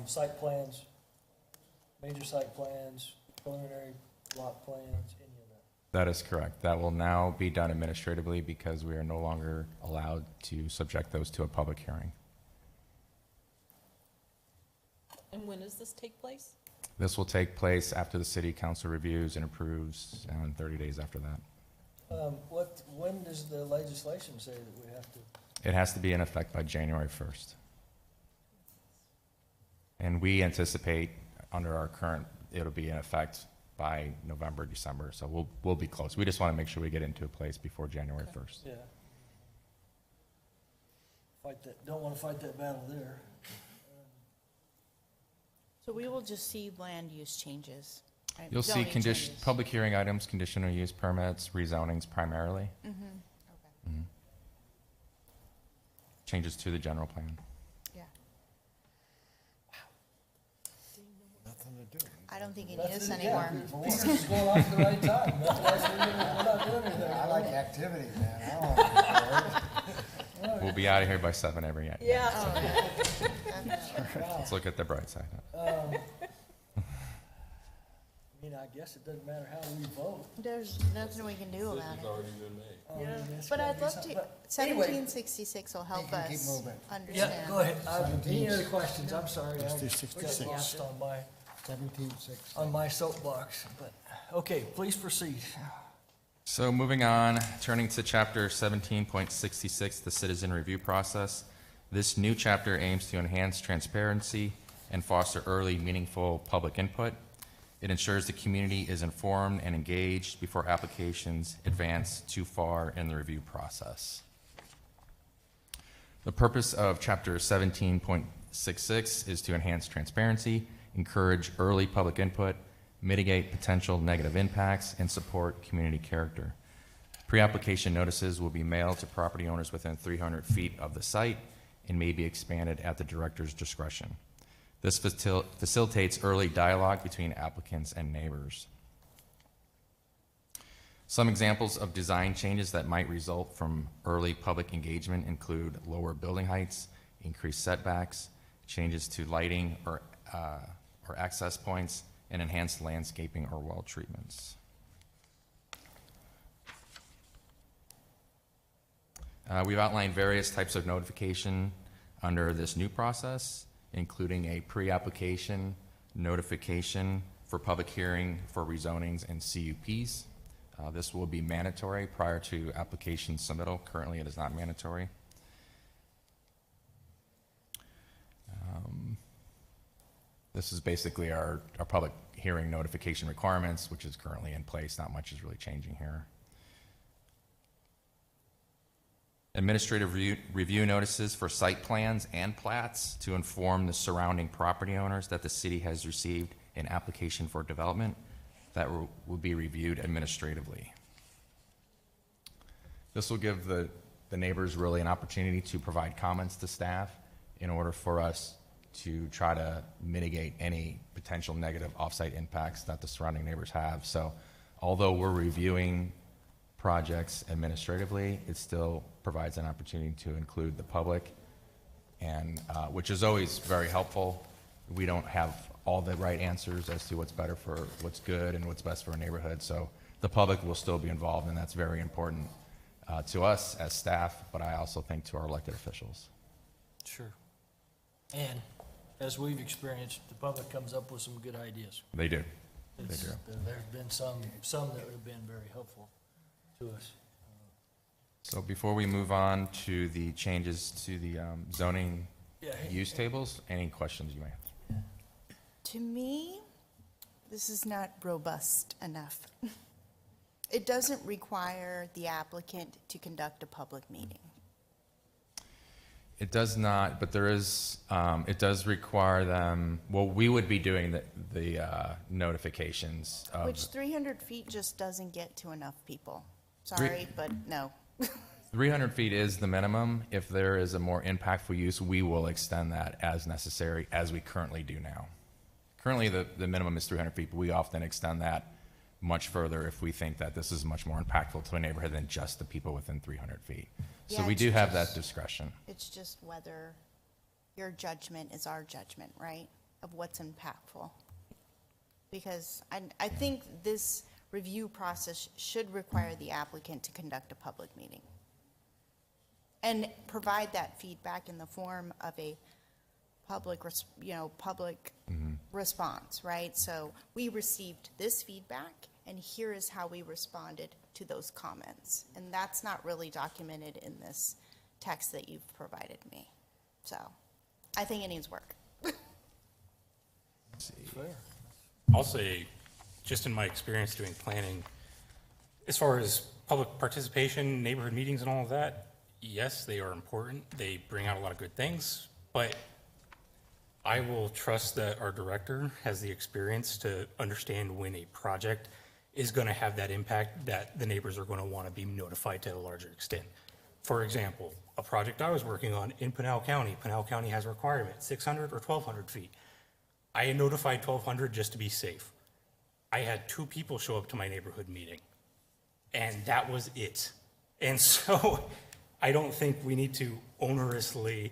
site plans, major site plans, preliminary lot plans, any of that. That is correct. That will now be done administratively because we are no longer allowed to subject those to a public hearing. And when does this take place? This will take place after the city council reviews and approves, and 30 days after that. When does the legislation say that we have to? It has to be in effect by January 1st. And we anticipate under our current, it'll be in effect by November, December, so we'll be close. We just want to make sure we get into a place before January 1st. Yeah. Don't want to fight that battle there. So we will just see land use changes, right? You'll see Zoning changes. public hearing items, conditional use permits, rezonings primarily. Okay. Changes to the general plan. Yeah. Nothing to do. I don't think you need us anymore. This is going off at the right time. We're not doing anything. I like activity, man. I don't want We'll be out of here by 7 every night. Yeah. Let's look at the bright side. I mean, I guess it doesn't matter how we vote. There's nothing we can do about it. Yeah. But I'd love to, 1766 will help You can keep us moving. understand. Yeah, go ahead. Any other questions? I'm sorry. Let's do I 66. got lost on my 1760. on my soapbox, but, okay, please proceed. So moving on, turning to chapter 17.66, the citizen review process. This new chapter aims to enhance transparency and foster early, meaningful public input. It ensures the community is informed and engaged before applications advance too far in the review process. The purpose of chapter 17.66 is to enhance transparency, encourage early public input, mitigate potential negative impacts, and support community character. Pre-application notices will be mailed to property owners within 300 feet of the site and may be expanded at the director's discretion. This facilitates early dialogue between applicants and neighbors. Some examples of design changes that might result from early public engagement include lower building heights, increased setbacks, changes to lighting or access points, and enhanced landscaping or well treatments. We've outlined various types of notification under this new process, including a pre-application notification for public hearing for rezonings and CUPs. This will be mandatory prior to application submittal. Currently, it is not mandatory. This is basically our public hearing notification requirements, which is currently in place. Not much is really changing here. Administrative review notices for site plans and plats to inform the surrounding property owners that the city has received an application for development that will be reviewed administratively. This will give the neighbors really an opportunity to provide comments to staff in order for us to try to mitigate any potential negative offsite impacts that the surrounding neighbors have. So although we're reviewing projects administratively, it still provides an opportunity to include the public and which is always very helpful. We don't have all the right answers as to what's better for what's good and what's best for a neighborhood. So the public will still be involved, and that's very important to us as staff, but I also think to our elected officials. Sure. And as we've experienced, the public comes up with some good ideas. They do. There's been some that have been very helpful to us. So before we move on to the changes to the zoning use tables, any questions you may have? To me, this is not robust enough. It doesn't require the applicant to conduct a public meeting. It does not, but there is, it does require them, well, we would be doing the notifications of. Which 300 feet just doesn't get to enough people. Sorry, but no. 300 feet is the minimum. If there is a more impactful use, we will extend that as necessary, as we currently do now. Currently, the minimum is 300 feet, but we often extend that much further if we think that this is much more impactful to a neighborhood than just the people within 300 feet. So Yeah, we it's do have just- that discretion. It's just whether your judgment is our judgment, right, of what's impactful. Because I think this review process should require the applicant to conduct a public meeting and provide that feedback in the form of a public response, right? So we received this feedback, and here is how we responded to those comments. And that's not really documented in this text that you've provided me. So I think it needs work. Fair. I'll say, just in my experience doing planning, as far as public participation, neighborhood meetings and all of that, yes, they are important. They bring out a lot of good things, but I will trust that our director has the experience to understand when a project is going to have that impact that the neighbors are going to want to be notified to a larger extent. For example, a project I was working on in Pinal County has a requirement, 600 or 1,200 feet. I had notified 1,200 just to be safe. I had 2 people show up to my neighborhood meeting, and that was it. And so I don't think we need to onerously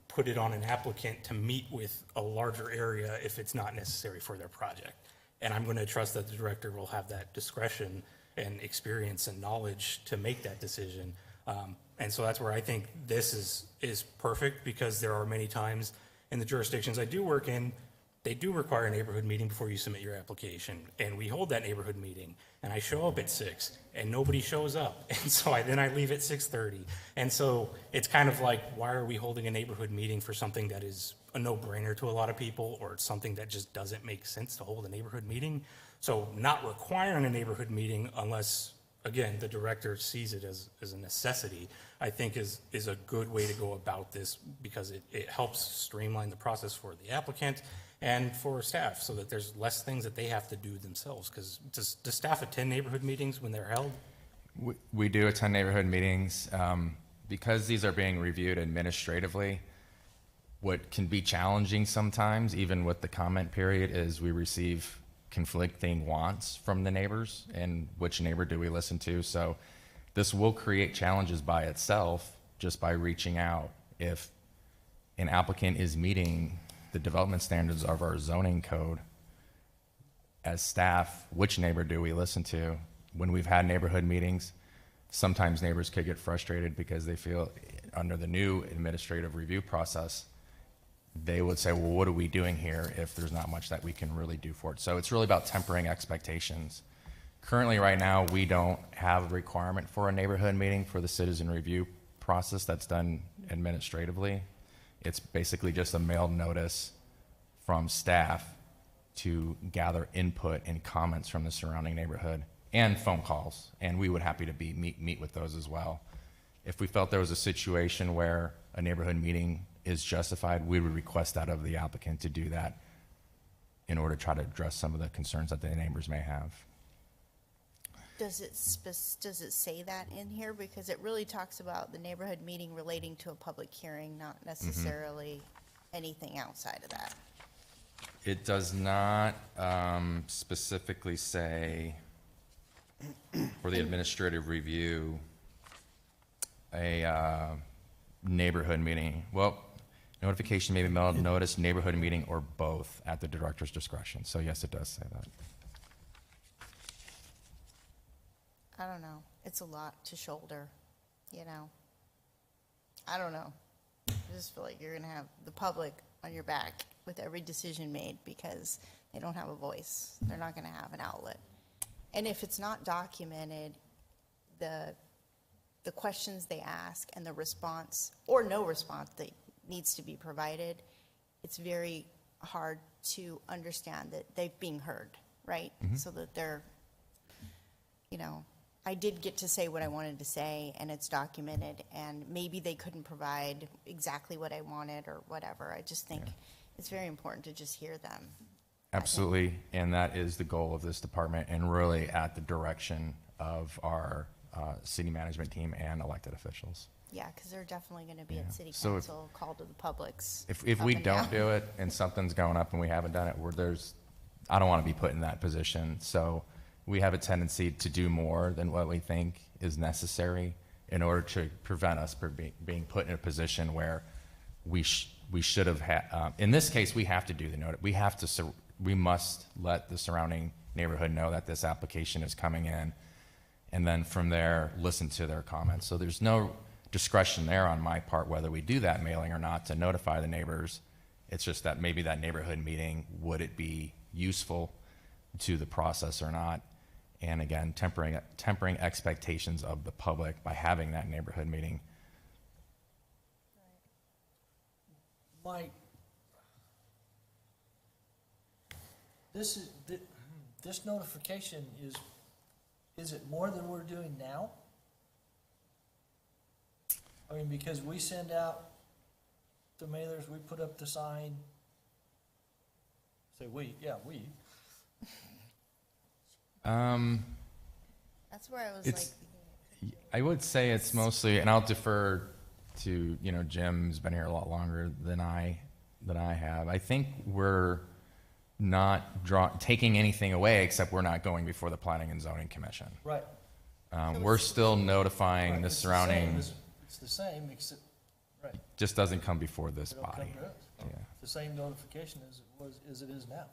put it on an applicant to meet with a larger area if it's not necessary for their project. And I'm going to trust that the director will have that discretion and experience and knowledge to make that decision. And so that's where I think this is perfect, because there are many times in the jurisdictions I do work in, they do require a neighborhood meeting before you submit your application. And we hold that neighborhood meeting, and I show up at 6 and nobody shows up. And so then I leave at 6:30. And so it's kind of like, why are we holding a neighborhood meeting for something that is a no-brainer to a lot of people, or it's something that just doesn't make sense to hold a neighborhood meeting? So not requiring a neighborhood meeting unless, again, the director sees it as a necessity, I think is a good way to go about this, because it helps streamline the process for the applicant and for staff, so that there's less things that they have to do themselves. Because does staff attend neighborhood meetings when they're held? We do attend neighborhood meetings. Because these are being reviewed administratively, what can be challenging sometimes, even with the comment period, is we receive conflicting wants from the neighbors, and which neighbor do we listen to? So this will create challenges by itself, just by reaching out. If an applicant is meeting the development standards of our zoning code, as staff, which neighbor do we listen to? When we've had neighborhood meetings, sometimes neighbors could get frustrated because they feel under the new administrative review process, they would say, well, what are we doing here if there's not much that we can really do for it? So it's really about tempering expectations. Currently, right now, we don't have a requirement for a neighborhood meeting for the citizen review process that's done administratively. It's basically just a mailed notice from staff to gather input and comments from the surrounding neighborhood, and phone calls, and we would happy to meet with those as well. If we felt there was a situation where a neighborhood meeting is justified, we would request that of the applicant to do that in order to try to address some of the concerns that the neighbors may have. Does it say that in here? Because it really talks about the neighborhood meeting relating to a public hearing, not necessarily anything outside of that. It does not specifically say for the administrative review a neighborhood meeting. Well, Notification may be mailed, notice, neighborhood meeting, or both at the director's discretion. So yes, it does say that. I don't know. It's a lot to shoulder, you know? I don't know. I just feel like you're gonna have the public on your back with every decision made because they don't have a voice. They're not gonna have an outlet. And if it's not documented, the questions they ask and the response, or no response that needs to be provided, it's very hard to understand that they're being heard, right? So that they're, you know, I did get to say what I wanted to say, and it's documented, and maybe they couldn't provide exactly what I wanted or whatever. I just think it's very important to just hear them. Absolutely, and that is the goal of this department, and really at the direction of our city management team and elected officials. Yeah, because they're definitely going to be at city So council, call to the public's. If up we and don't down. do it and something's going up and we haven't done it, I don't want to be put in that position. So we have a tendency to do more than what we think is necessary in order to prevent us from being put in a position where we should have had. In this case, we have to do the notice. We must let the surrounding neighborhood know that this application is coming in, and then from there listen to their comments. So there's no discretion there on my part whether we do that mailing or not to notify the neighbors. It's just that maybe that neighborhood meeting, would it be useful to the process or not? And again, tempering expectations of the public by having that neighborhood meeting. Mike, this notification is it more than we're doing now? I mean, because we send out the mailers, we put up the sign. Say we. That's where I was It's- like, I would say it's mostly, and I'll defer to, Jim's been here a lot longer than I have. I think we're not taking anything away, except we're not going before the Planning and Zoning Commission. Right. We're still notifying Right, the it's surrounding, It's the same, except, right. just doesn't come before this It'll come body. to us. Yeah. It's the same notification as it is now.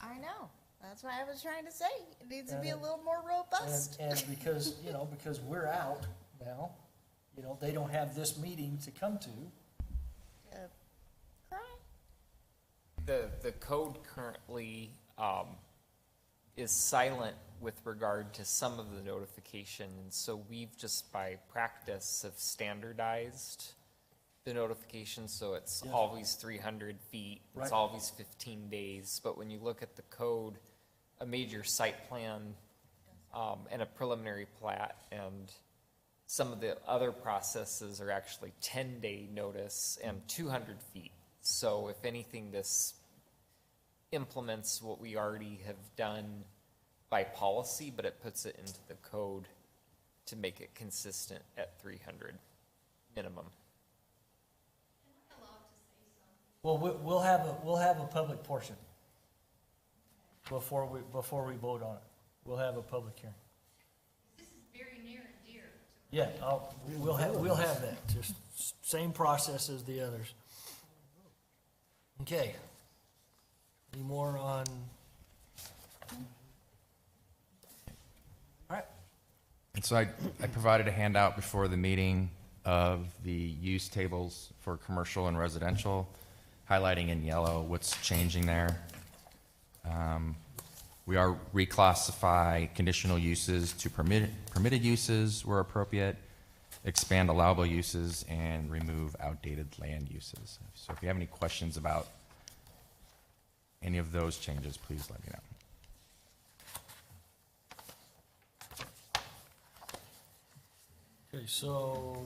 I know. That's what I was trying to say. It needs to be a little more robust. And because, because we're out now, they don't have this meeting to come to. The code currently is silent with regard to some of the notification, and so we've just by practice have standardized the notification, so it's Yeah. always 300 feet, Right. it's always 15 days, but when you look at the code, a major site plan and a preliminary plat and some of the other processes are actually 10-day notice and 200 feet. So if anything, this implements what we already have done by policy, but it puts it into the code to make it consistent at 300 minimum. Well, we'll have a public portion before we vote on it. We'll have a public hearing. This is very near and dear. Yeah, we'll have that, just same process as the others. Okay. Any more on? All right. And so I provided a handout before the meeting of the use tables for commercial and residential, highlighting in yellow what's changing there. We are reclassify conditional uses to permitted uses where appropriate, expand allowable uses, and remove outdated land uses. So if you have any questions about any of those changes, please let me know. Okay, so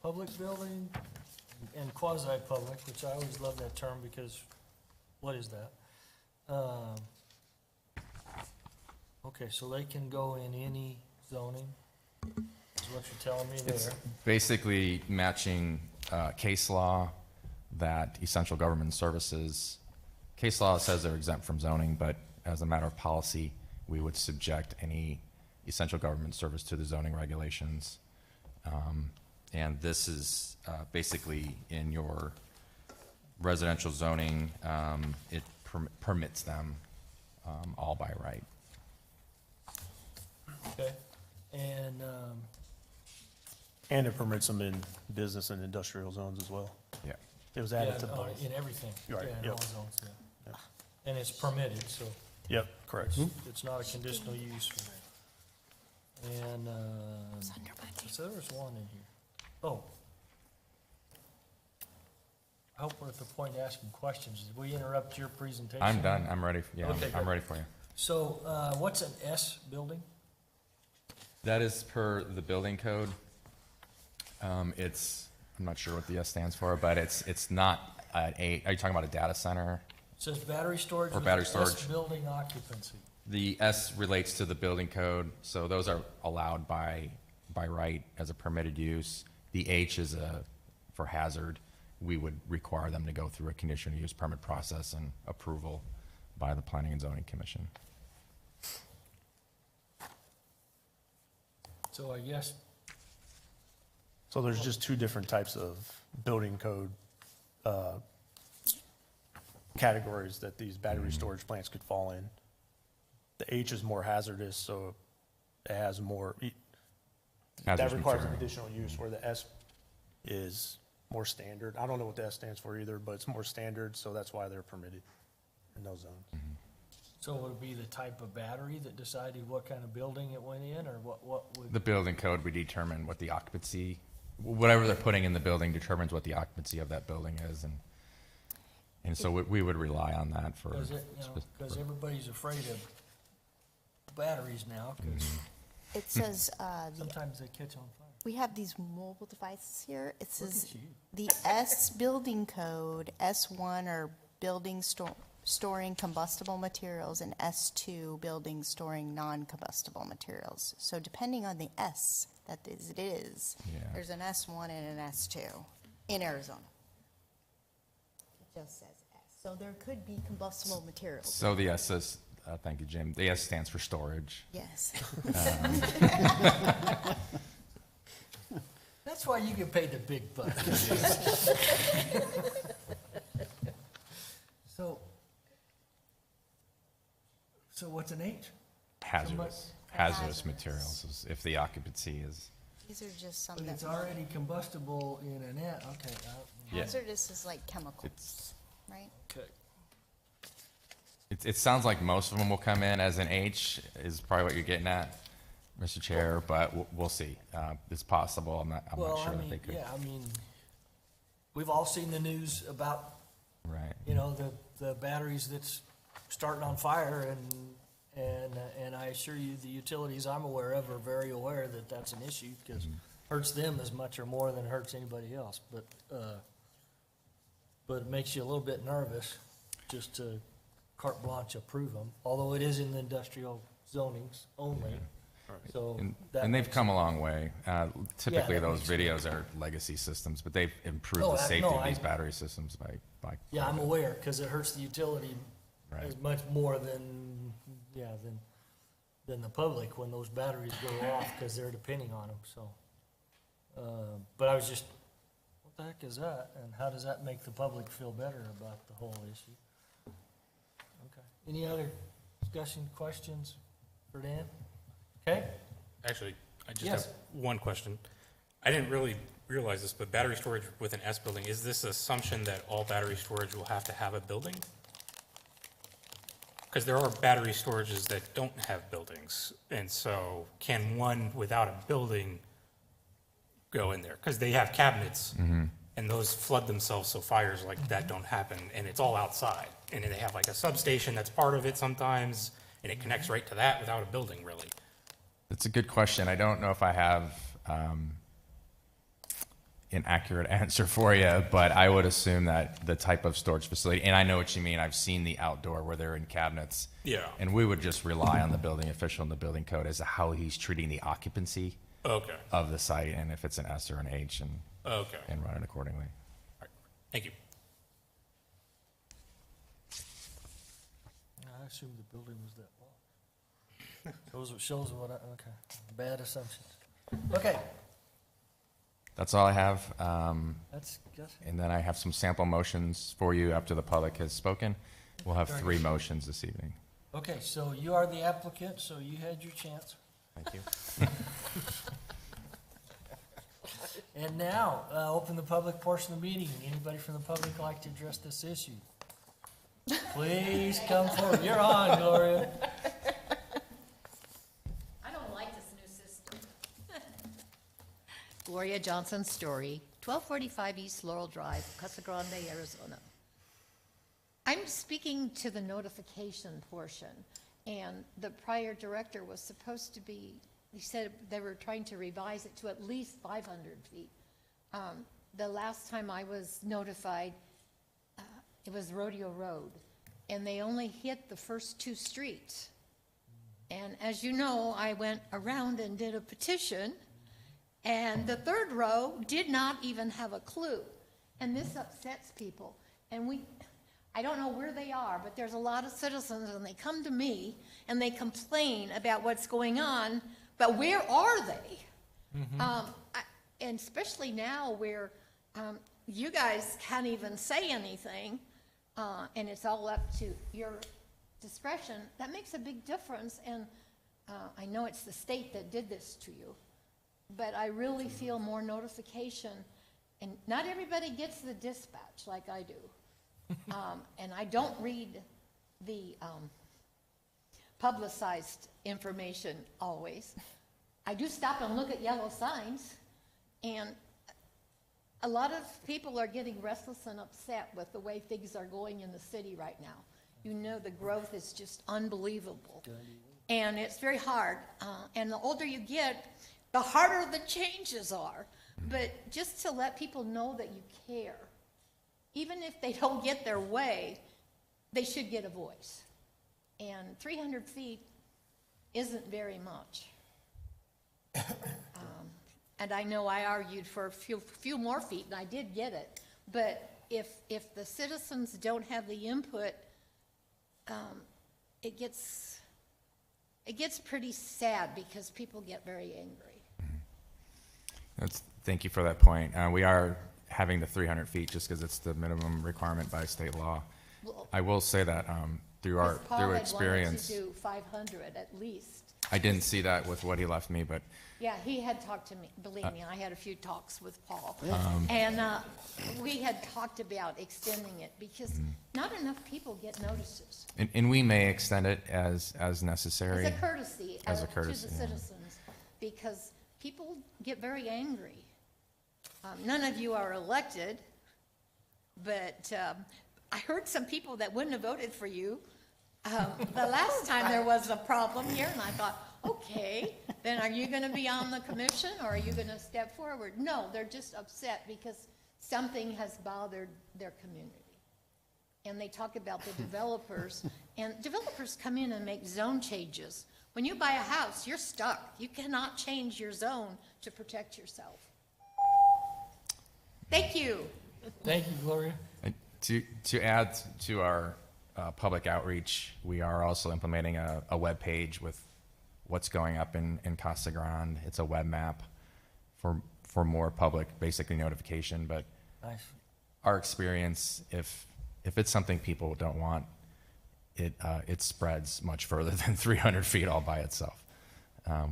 public building and quasi-public, which I always love that term because what is that? Okay, so they can go in any zoning, is what you're telling me It's there. basically matching case law that essential government services, case law says they're exempt from zoning, but as a matter of policy, we would subject any essential government service to the zoning regulations. And this is basically in your residential zoning, it permits them all by right. Okay, and, And it permits them in business and industrial zones as well. Yeah. It was added to yeah, both. in everything. Right, Yeah, in yep. all zones, yeah. And it's permitted, so Yep, correct. it's not a conditional use. And, so there was one in here. Oh. I hope we're at the point of asking questions. Did we interrupt your presentation? I'm done. I'm ready. Yeah, Okay, I'm good. ready for you. So, what's an S building? That is per the building code. It's, I'm not sure what the S stands for, but it's not are you talking about a data center? It says battery storage Or with battery S storage. building occupancy. The S relates to the building code, so those are allowed by right as a permitted use. The H is for hazard. We would require them to go through a conditional use permit process and approval by the Planning and Zoning Commission. So I guess, So there's just two different types of building code categories that these battery storage plants could fall in. The H is more hazardous, so it has more, that Hazardous requires material. additional use, where the S is more standard. I don't know what the S stands for either, but it's more standard, so that's why they're permitted in those zones. so would it be the type of battery that decided what kind of building it went in, or what would? The building code would determine what the occupancy, whatever they're putting in the building determines what the occupancy of that building is, and so we would rely on that for. Because everybody's afraid of batteries now, because It says, sometimes they catch on fire. we have these mobile devices here. It says at you. the S building code, S1 are building storing combustible materials, and S2 buildings storing non-combustible materials. So depending on the S that it is, Yeah. there's an S1 and an S2 in Arizona. It just says S. So there could be combustible materials. So the S is, thank you, Jim. The S stands for storage. Yes. That's why you get paid the big bucks. So what's an H? Hazardous materials is if the occupancy is. These are just some But that. it's already combustible in an N, okay. Yeah. Hazardous is like chemicals, right? Okay. It sounds like most of them will come in as an H, is probably what you're getting at, Mr. Chair, but we'll see. It's possible. I'm not sure that they could. Yeah, I mean, we've all seen the news about, Right. you know, the batteries that's starting on fire, and I assure you, the utilities I'm aware of are very aware that that's an issue, because it hurts them as much or more than it hurts anybody else, but it makes you a little bit nervous just to carte blanche approve them, although it is in the industrial zonings only, so. that And they've makes come it- a long way. Typically, that those makes videos are legacy systems, but they've improved Oh, the safety no, of these I- battery systems by. Yeah, I'm aware, because it hurts the utility Right. as much more than the public when those batteries go off, because they're depending on them, so. But I was just, what the heck is that, and how does that make the public feel better about the whole issue? Okay, any other discussion, questions for Dan? Okay, Actually, I just Yes. have one question. I didn't really realize this, but battery storage with an S building, is this assumption that all battery storage will have to have a building? Because there are battery storages that don't have buildings, and so can one without a building go in there? Because they have cabinets, and those flood themselves, so fires like that don't happen, and it's all outside. And then they have like a substation that's part of it sometimes, and it connects right to that without a building, really. It's a good question. I don't know if I have an accurate answer for you, but I would assume that the type of storage facility, and I know what you mean, I've seen the outdoor where they're in cabinets. Yeah. And we would just rely on the building official and the building code as to how he's treating the occupancy Okay. of the site, and if it's an S or an H, Okay. and run it accordingly. Thank you. I assumed the building was that long. Shows what I, okay, bad assumptions. Okay. That's all I have. That's good. And then I have some sample motions for you after the public has spoken. We'll have Very 3 good. motions this evening. Okay, so you are the applicant, so you had your chance. Thank you. And now, open the public portion of the meeting. Anybody from the public like to address this issue? Please come forward. You're on, Gloria. I don't like this new system. Gloria Johnson Story, 1245 East Laurel Drive, Casa Grande, Arizona. I'm speaking to the notification portion, and the prior director was supposed to be, he said they were trying to revise it to at least 500 feet. The last time I was notified, it was Rodeo Road, and they only hit the first 2 streets. And as you know, I went around and did a petition, and the 3rd row did not even have a clue. And this upsets people. And I don't know where they are, but there's a lot of citizens, and they come to me, and they complain about what's going on, but where are they? And especially now where you guys can't even say anything, and it's all up to your discretion, that makes a big difference. And I know it's the state that did this to you, but I really feel more notification. And not everybody gets the dispatch like I do. And I don't read the publicized information always. I do stop and look at yellow signs, and a lot of people are getting restless and upset with the way things are going in the city right now. You know, the growth is just unbelievable. And it's very hard. And the older you get, the harder the changes are. But just to let people know that you care, even if they don't get their way, they should get a voice. And 300 feet isn't very much. And I know I argued for a few more feet, and I did get it. But if the citizens don't have the input, it gets pretty sad because people get very angry. Thank you for that point. We are having the 300 feet just because it's the minimum requirement by state law. Well, I will say that through experience, Paul had wanted to do 500 at least. I didn't see that with what he left me, but Yeah, he had talked to me, believe me, I had a few talks with Paul. And we had talked about extending it because not enough people get notices. and we may extend it as necessary. As a courtesy, As a to courtesy, the yeah. citizens, because people get very angry. None of you are elected, but I heard some people that wouldn't have voted for you the last time there was a problem here, and I thought, okay, then are you going to be on the commission, or are you going to step forward? No, they're just upset because something has bothered their community. And they talk about the developers, and developers come in and make zone changes. When you buy a house, you're stuck. You cannot change your zone to protect yourself. Thank you. Thank you, Gloria. To add to our public outreach, we are also implementing a web page with what's going up in Casa Grande. It's a web map for more public, basically notification. But Nice. our experience, if it's something people don't want, it spreads much further than 300 feet all by itself.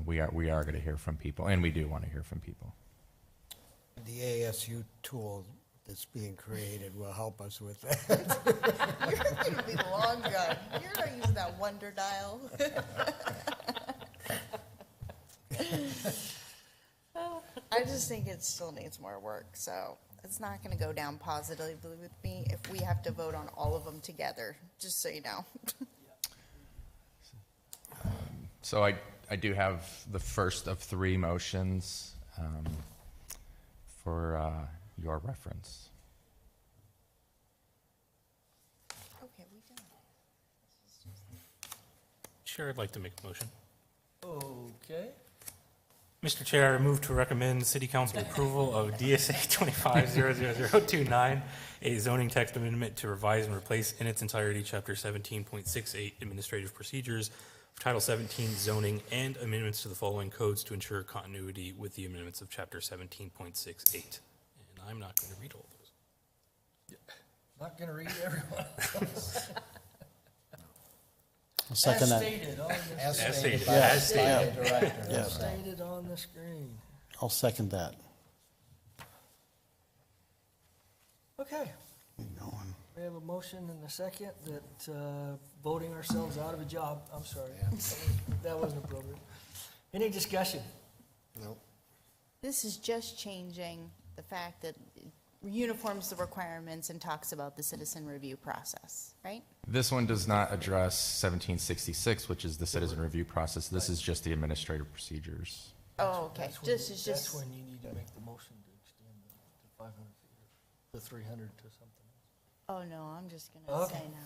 We are going to hear from people, and we do want to hear from people. The ASU tool that's being created will help us with that. You're going to be long gone. You're not using that Wonder Dial. I just think it still needs more work, so it's not going to go down positively with me if we have to vote on all of them together, just so you know. So I do have the first of 3 motions for your reference. Okay, we done. Chair, I'd like to make a motion. Okay. Mr. Chair, I move to recommend City Council approval of DSA 25-00029, a zoning text amendment to revise and replace in its entirety Chapter 17.68 Administrative Procedures Title 17 zoning and amendments to the following codes to ensure continuity with the amendments of Chapter 17.68. And I'm not going to read all those. Not gonna read everyone. I'll second that. As stated on the. As stated by Yeah. the director. Yeah. As stated on the screen. I'll second that. Okay. We have a motion and a second that voting ourselves out of a job. I'm sorry. That wasn't appropriate. Any discussion? Nope. This is just changing the fact that it uniforms the requirements and talks about the citizen review process, right? This one does not address 1766, which is the citizen review process. This is just the administrative procedures. Oh, okay. That's Just when you need to make the motion to extend the 500 feet, the 300 to something. oh, no, I'm just gonna Okay. say no.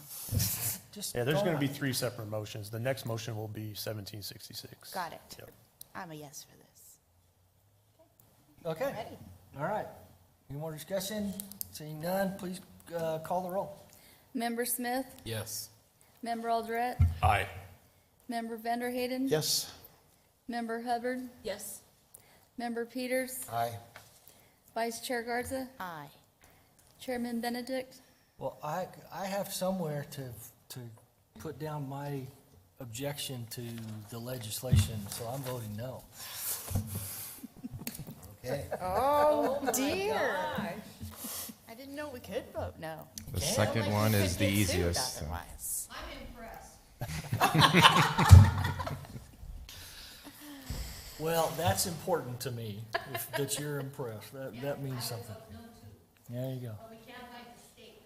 Just Yeah, there's go going to on. be 3 separate motions. The next motion will be 1766. Got it. Yep. I'm a yes for this. Okay, Ready? all right. Any more discussion? Seeing none, please call the roll. Member Smith, Yes. Member Aldred, Aye. Member Vanderhayden. Yes. Member Hubbard, Yes. Member Peters, Aye. Vice Chair Garza, Aye. Chairman Benedict. Well, I have somewhere to put down my objection to the legislation, so I'm voting no. Okay. Oh, dear. I didn't know we could vote no. The second one is the easiest. so. Otherwise. I'm impressed. Well, that's important to me, that you're impressed. That means something. There you go. We can't like the state.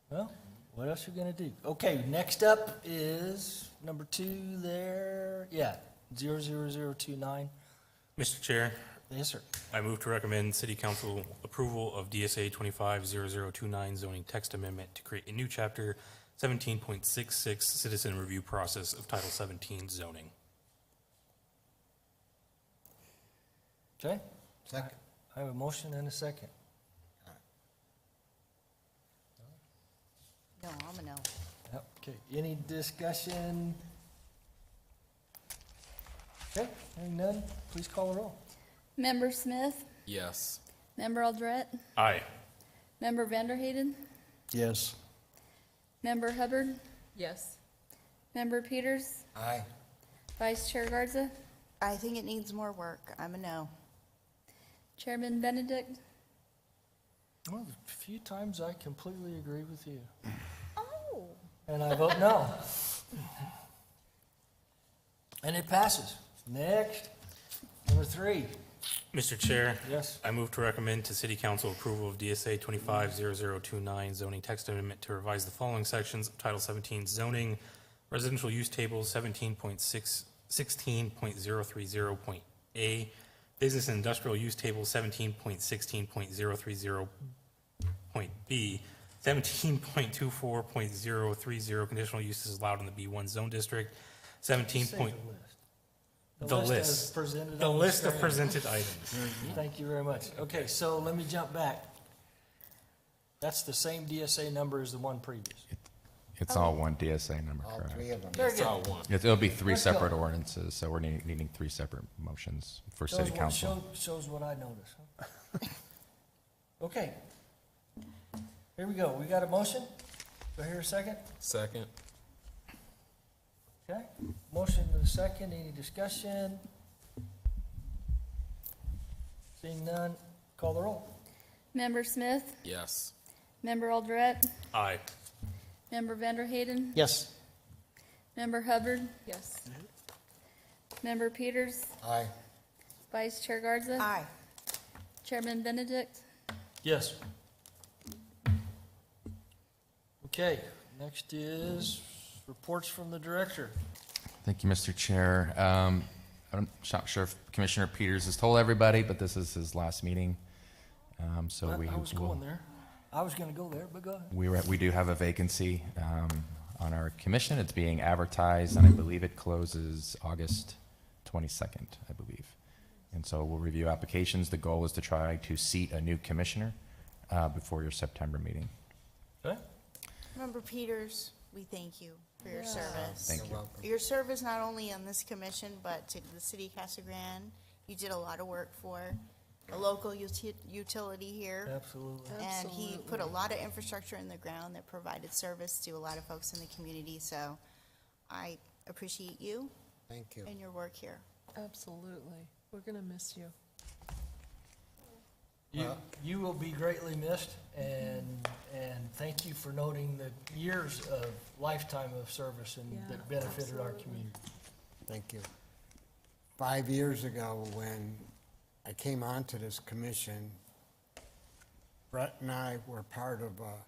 Well, what else you gonna do? Okay, next up is number 2 there. Yeah, 00029. Mr. Chair, Yes, sir. I move to recommend City Council approval of DSA 250029 zoning text amendment to create a new chapter 17.66 citizen review process of Title 17 zoning. Okay, Second. I have a motion and a second. No, I'm a no. Yep, okay, any discussion? Okay, hearing none, please call the roll. Member Smith, Yes. Member Aldred, Aye. Member Vanderhayden, Yes. Member Hubbard, Yes. Member Peters, Aye. Vice Chair Garza, I think it needs more work. I'm a no. Chairman Benedict. Well, a few times I completely agree with you, Oh. and I vote no. And it passes. Next, number 3. Mr. Chair. Yes. I move to recommend to City Council approval of DSA 250029 zoning text amendment to revise the following sections of Title 17 zoning, residential use table 16.030.A, business and industrial use table 17.16.030.B, 17.24.030 conditional uses allowed in the B1 zone district, 17. The list. as presented The on list of screen. presented items. Thank you very much. Okay, so let me jump back. That's the same DSA number as the one previous. It's all one DSA number, All correct? 3 of them. Very good. It'll be 3 Let's go. separate ordinances, so we're needing 3 separate motions for Shows city what- council. Shows what I noticed. Huh? Okay. Here we go. We got a motion? Do I hear a second? Second. Okay. Motion and a second. Any discussion? Seeing none, call the roll. Member Smith, Yes. Member Aldred, Aye. Member Vanderhayden, Yes. Member Hubbard, Yes. Member Peters, Aye. Vice Chair Garza, Aye. Chairman Benedict. Yes. Okay, next is reports from the director. Thank you, Mr. Chair. I'm not sure if Commissioner Peters has told everybody, but this is his last meeting. So I we was will- going there. I was gonna go there, but go ahead. We do have a vacancy on our commission. It's being advertised, and I believe it closes August 22nd, I believe. And so we'll review applications. The goal is to try to seat a new commissioner before your September meeting. Okay. Member Peters, we thank you for your Yeah. service. Thank you. welcome. Your service not only on this commission, but to the city of Casa Grande. You did a lot of work for a local utility here. Absolutely. And he put a lot of infrastructure in the ground that provided service to a lot of folks in the community, so I appreciate you Thank you. and your work here. Absolutely. We're gonna miss you. You will be greatly missed, and thank you for noting the years of lifetime of service and Yeah, that benefited our absolutely. community. Thank you. 5 years ago, when I came onto this commission, Brett and I were part of a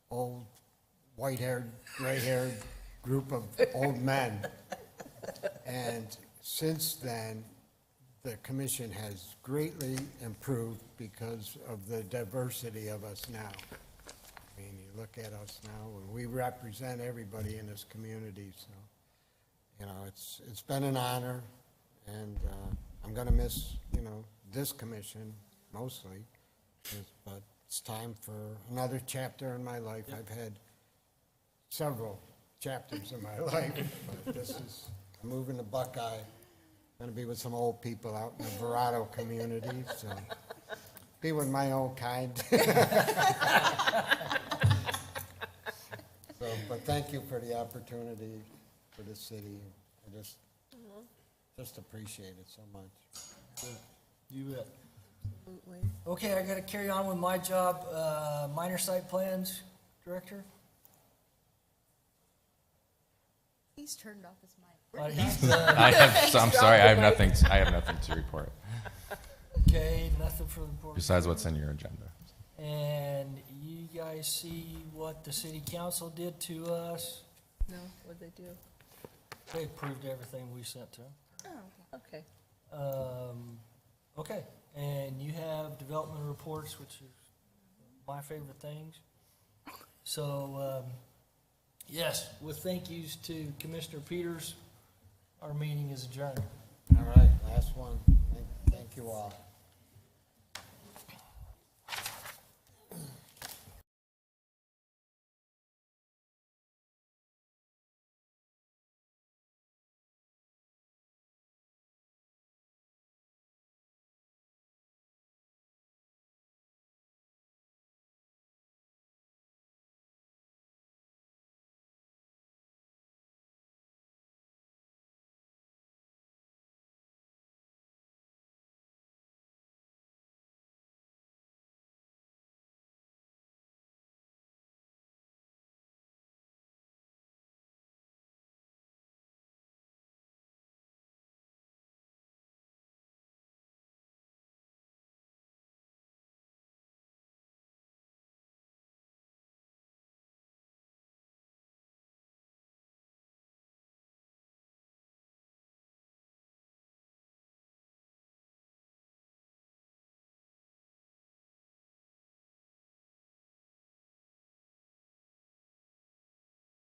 old, white-haired, gray-haired group of old men. And since then, the commission has greatly improved because of the diversity of us now. I mean, you look at us now, and we represent everybody in this community, so, you know, it's been an honor, and I'm gonna miss, you know, this commission mostly, but it's time for another chapter in my life. I've had several chapters in my life, but this is, I'm moving to Buckeye. Gonna be with some old people out in the Verado community, so be with my own kind. So, but thank you for the opportunity for the city. I just appreciate it so much. You bet. Absolutely. Okay, I gotta carry on with my job, minor site plans, Director. He's turned off his mic. I'm sorry, I have nothing to report, Okay, nothing for the board. besides what's in your agenda. And you guys see what the city council did to us? No, what'd they do? They approved everything we sent to them. Oh, okay. Okay. Okay, and you have development reports, which is my favorite things. So, yes, with thank yous to Commissioner Peters, our meeting is adjourned. All right, last one. Thank you all.